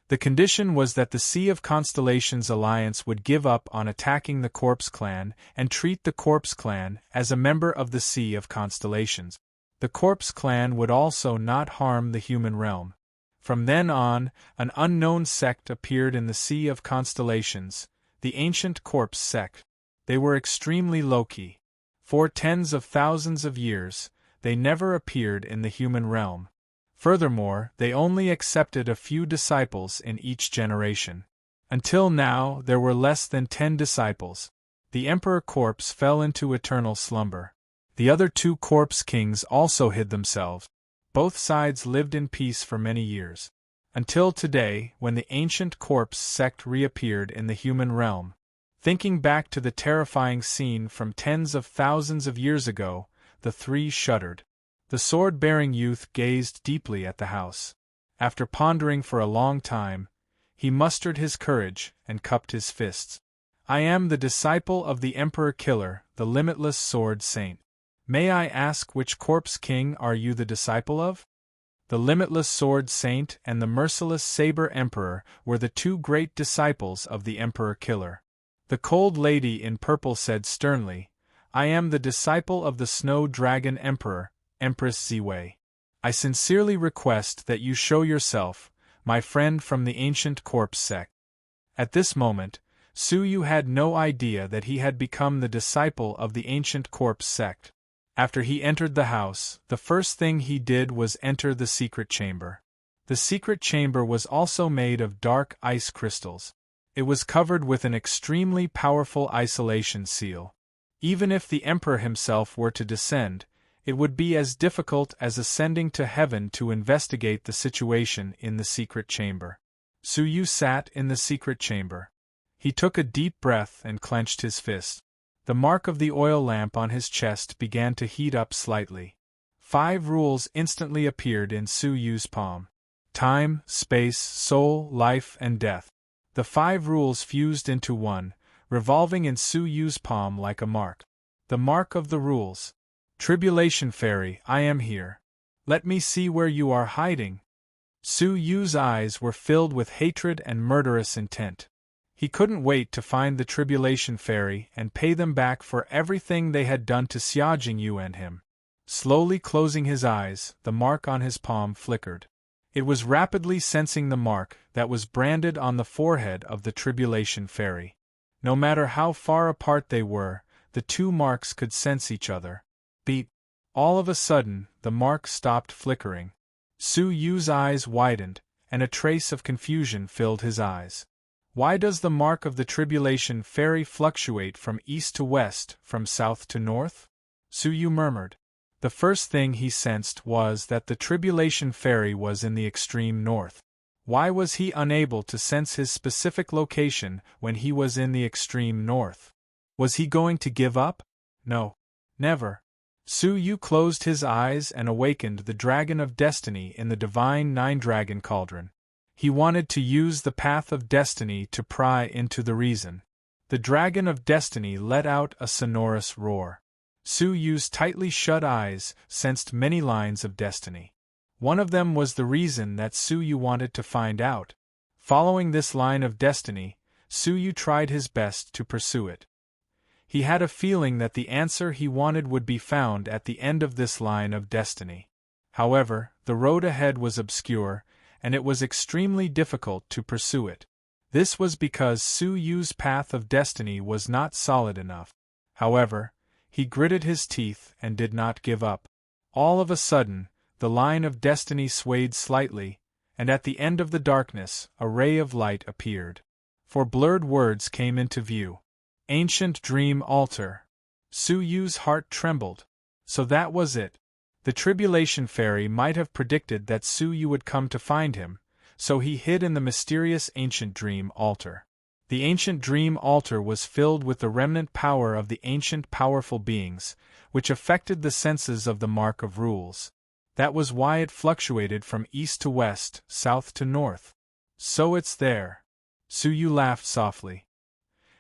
The condition was that the Sea of Constellations alliance would give up on attacking the Corpse Clan and treat the Corpse Clan as a member of the Sea of Constellations. The Corpse Clan would also not harm the human realm. From then on, an unknown sect appeared in the Sea of Constellations, the Ancient Corpse Sect. They were extremely low-key. For tens of thousands of years, they never appeared in the human realm. Furthermore, they only accepted a few disciples in each generation. Until now, there were less than 10 disciples. The Emperor Corpse fell into eternal slumber. The other 2 Corpse Kings also hid themselves. Both sides lived in peace for many years. Until today, when the Ancient Corpse Sect reappeared in the human realm. Thinking back to the terrifying scene from tens of thousands of years ago, the 3 shuddered. The sword-bearing youth gazed deeply at the house. After pondering for a long time, he mustered his courage and cupped his fists. "I am the disciple of the Emperor Killer, the limitless Sword Saint. May I ask which Corpse King are you the disciple of?" The limitless Sword Saint and the merciless Saber Emperor were the 2 great disciples of the Emperor Killer. The cold lady in purple said sternly, "I am the disciple of the Snow Dragon Emperor, Empress Ziwei. I sincerely request that you show yourself, my friend from the Ancient Corpse Sect." At this moment, Su Yu had no idea that he had become the disciple of the Ancient Corpse Sect. After he entered the house, the first thing he did was enter the secret chamber. The secret chamber was also made of dark ice crystals. It was covered with an extremely powerful isolation seal. Even if the Emperor himself were to descend, it would be as difficult as ascending to heaven to investigate the situation in the secret chamber. Su Yu sat in the secret chamber. He took a deep breath and clenched his fist. The mark of the oil lamp on his chest began to heat up slightly. 5 rules instantly appeared in Su Yu's palm. Time, space, soul, life, and death. The 5 rules fused into one, revolving in Su Yu's palm like a mark. The mark of the rules. "Tribulation Fairy, I am here. Let me see where you are hiding." Su Yu's eyes were filled with hatred and murderous intent. He couldn't wait to find the Tribulation Fairy and pay them back for everything they had done to Xia Jingyu and him. Slowly closing his eyes, the mark on his palm flickered. It was rapidly sensing the mark that was branded on the forehead of the Tribulation Fairy. No matter how far apart they were, the 2 marks could sense each other. Beep! All of a sudden, the mark stopped flickering. Su Yu's eyes widened, and a trace of confusion filled his eyes. Why does the mark of the Tribulation Fairy fluctuate from east to west, from south to north? Su Yu murmured. The first thing he sensed was that the Tribulation Fairy was in the extreme north. Why was he unable to sense his specific location when he was in the extreme north? Was he going to give up? No. Never. Su Yu closed his eyes and awakened the Dragon of Destiny in the divine 9-dragon cauldron. He wanted to use the path of destiny to pry into the reason. The Dragon of Destiny let out a sonorous roar. Su Yu's tightly shut eyes sensed many lines of destiny. One of them was the reason that Su Yu wanted to find out. Following this line of destiny, Su Yu tried his best to pursue it. He had a feeling that the answer he wanted would be found at the end of this line of destiny. However, the road ahead was obscure, and it was extremely difficult to pursue it. This was because Su Yu's path of destiny was not solid enough. However, he gritted his teeth and did not give up. All of a sudden, the line of destiny swayed slightly, and at the end of the darkness, a ray of light appeared. 4 blurred words came into view. Ancient Dream Altar. Su Yu's heart trembled. So that was it. The Tribulation Fairy might have predicted that Su Yu would come to find him, so he hid in the mysterious Ancient Dream Altar. The Ancient Dream Altar was filled with the remnant power of the ancient powerful beings, which affected the senses of the Mark of Rules. That was why it fluctuated from east to west, south to north. So it's there. Su Yu laughed softly.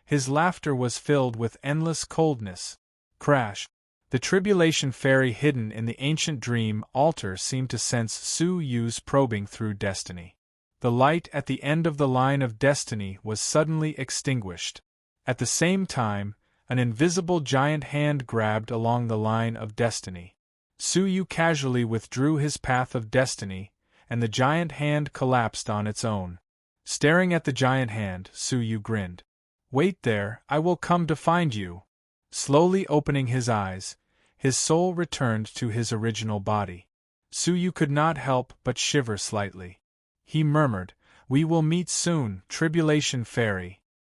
His laughter was filled with endless coldness. Crash! The tribulation fairy hidden in the ancient dream altar seemed to sense Su Yu's probing through destiny. The light at the end of the line of destiny was suddenly extinguished. At the same time, an invisible giant hand grabbed along the line of destiny. Su Yu casually withdrew his path of destiny, and the giant hand collapsed on its own. Staring at the giant hand, Su Yu grinned. Wait there, I will come to find you. Slowly opening his eyes, his soul returned to his original body. Su Yu could not help but shiver slightly. He murmured, We will meet soon, Tribulation Fairy.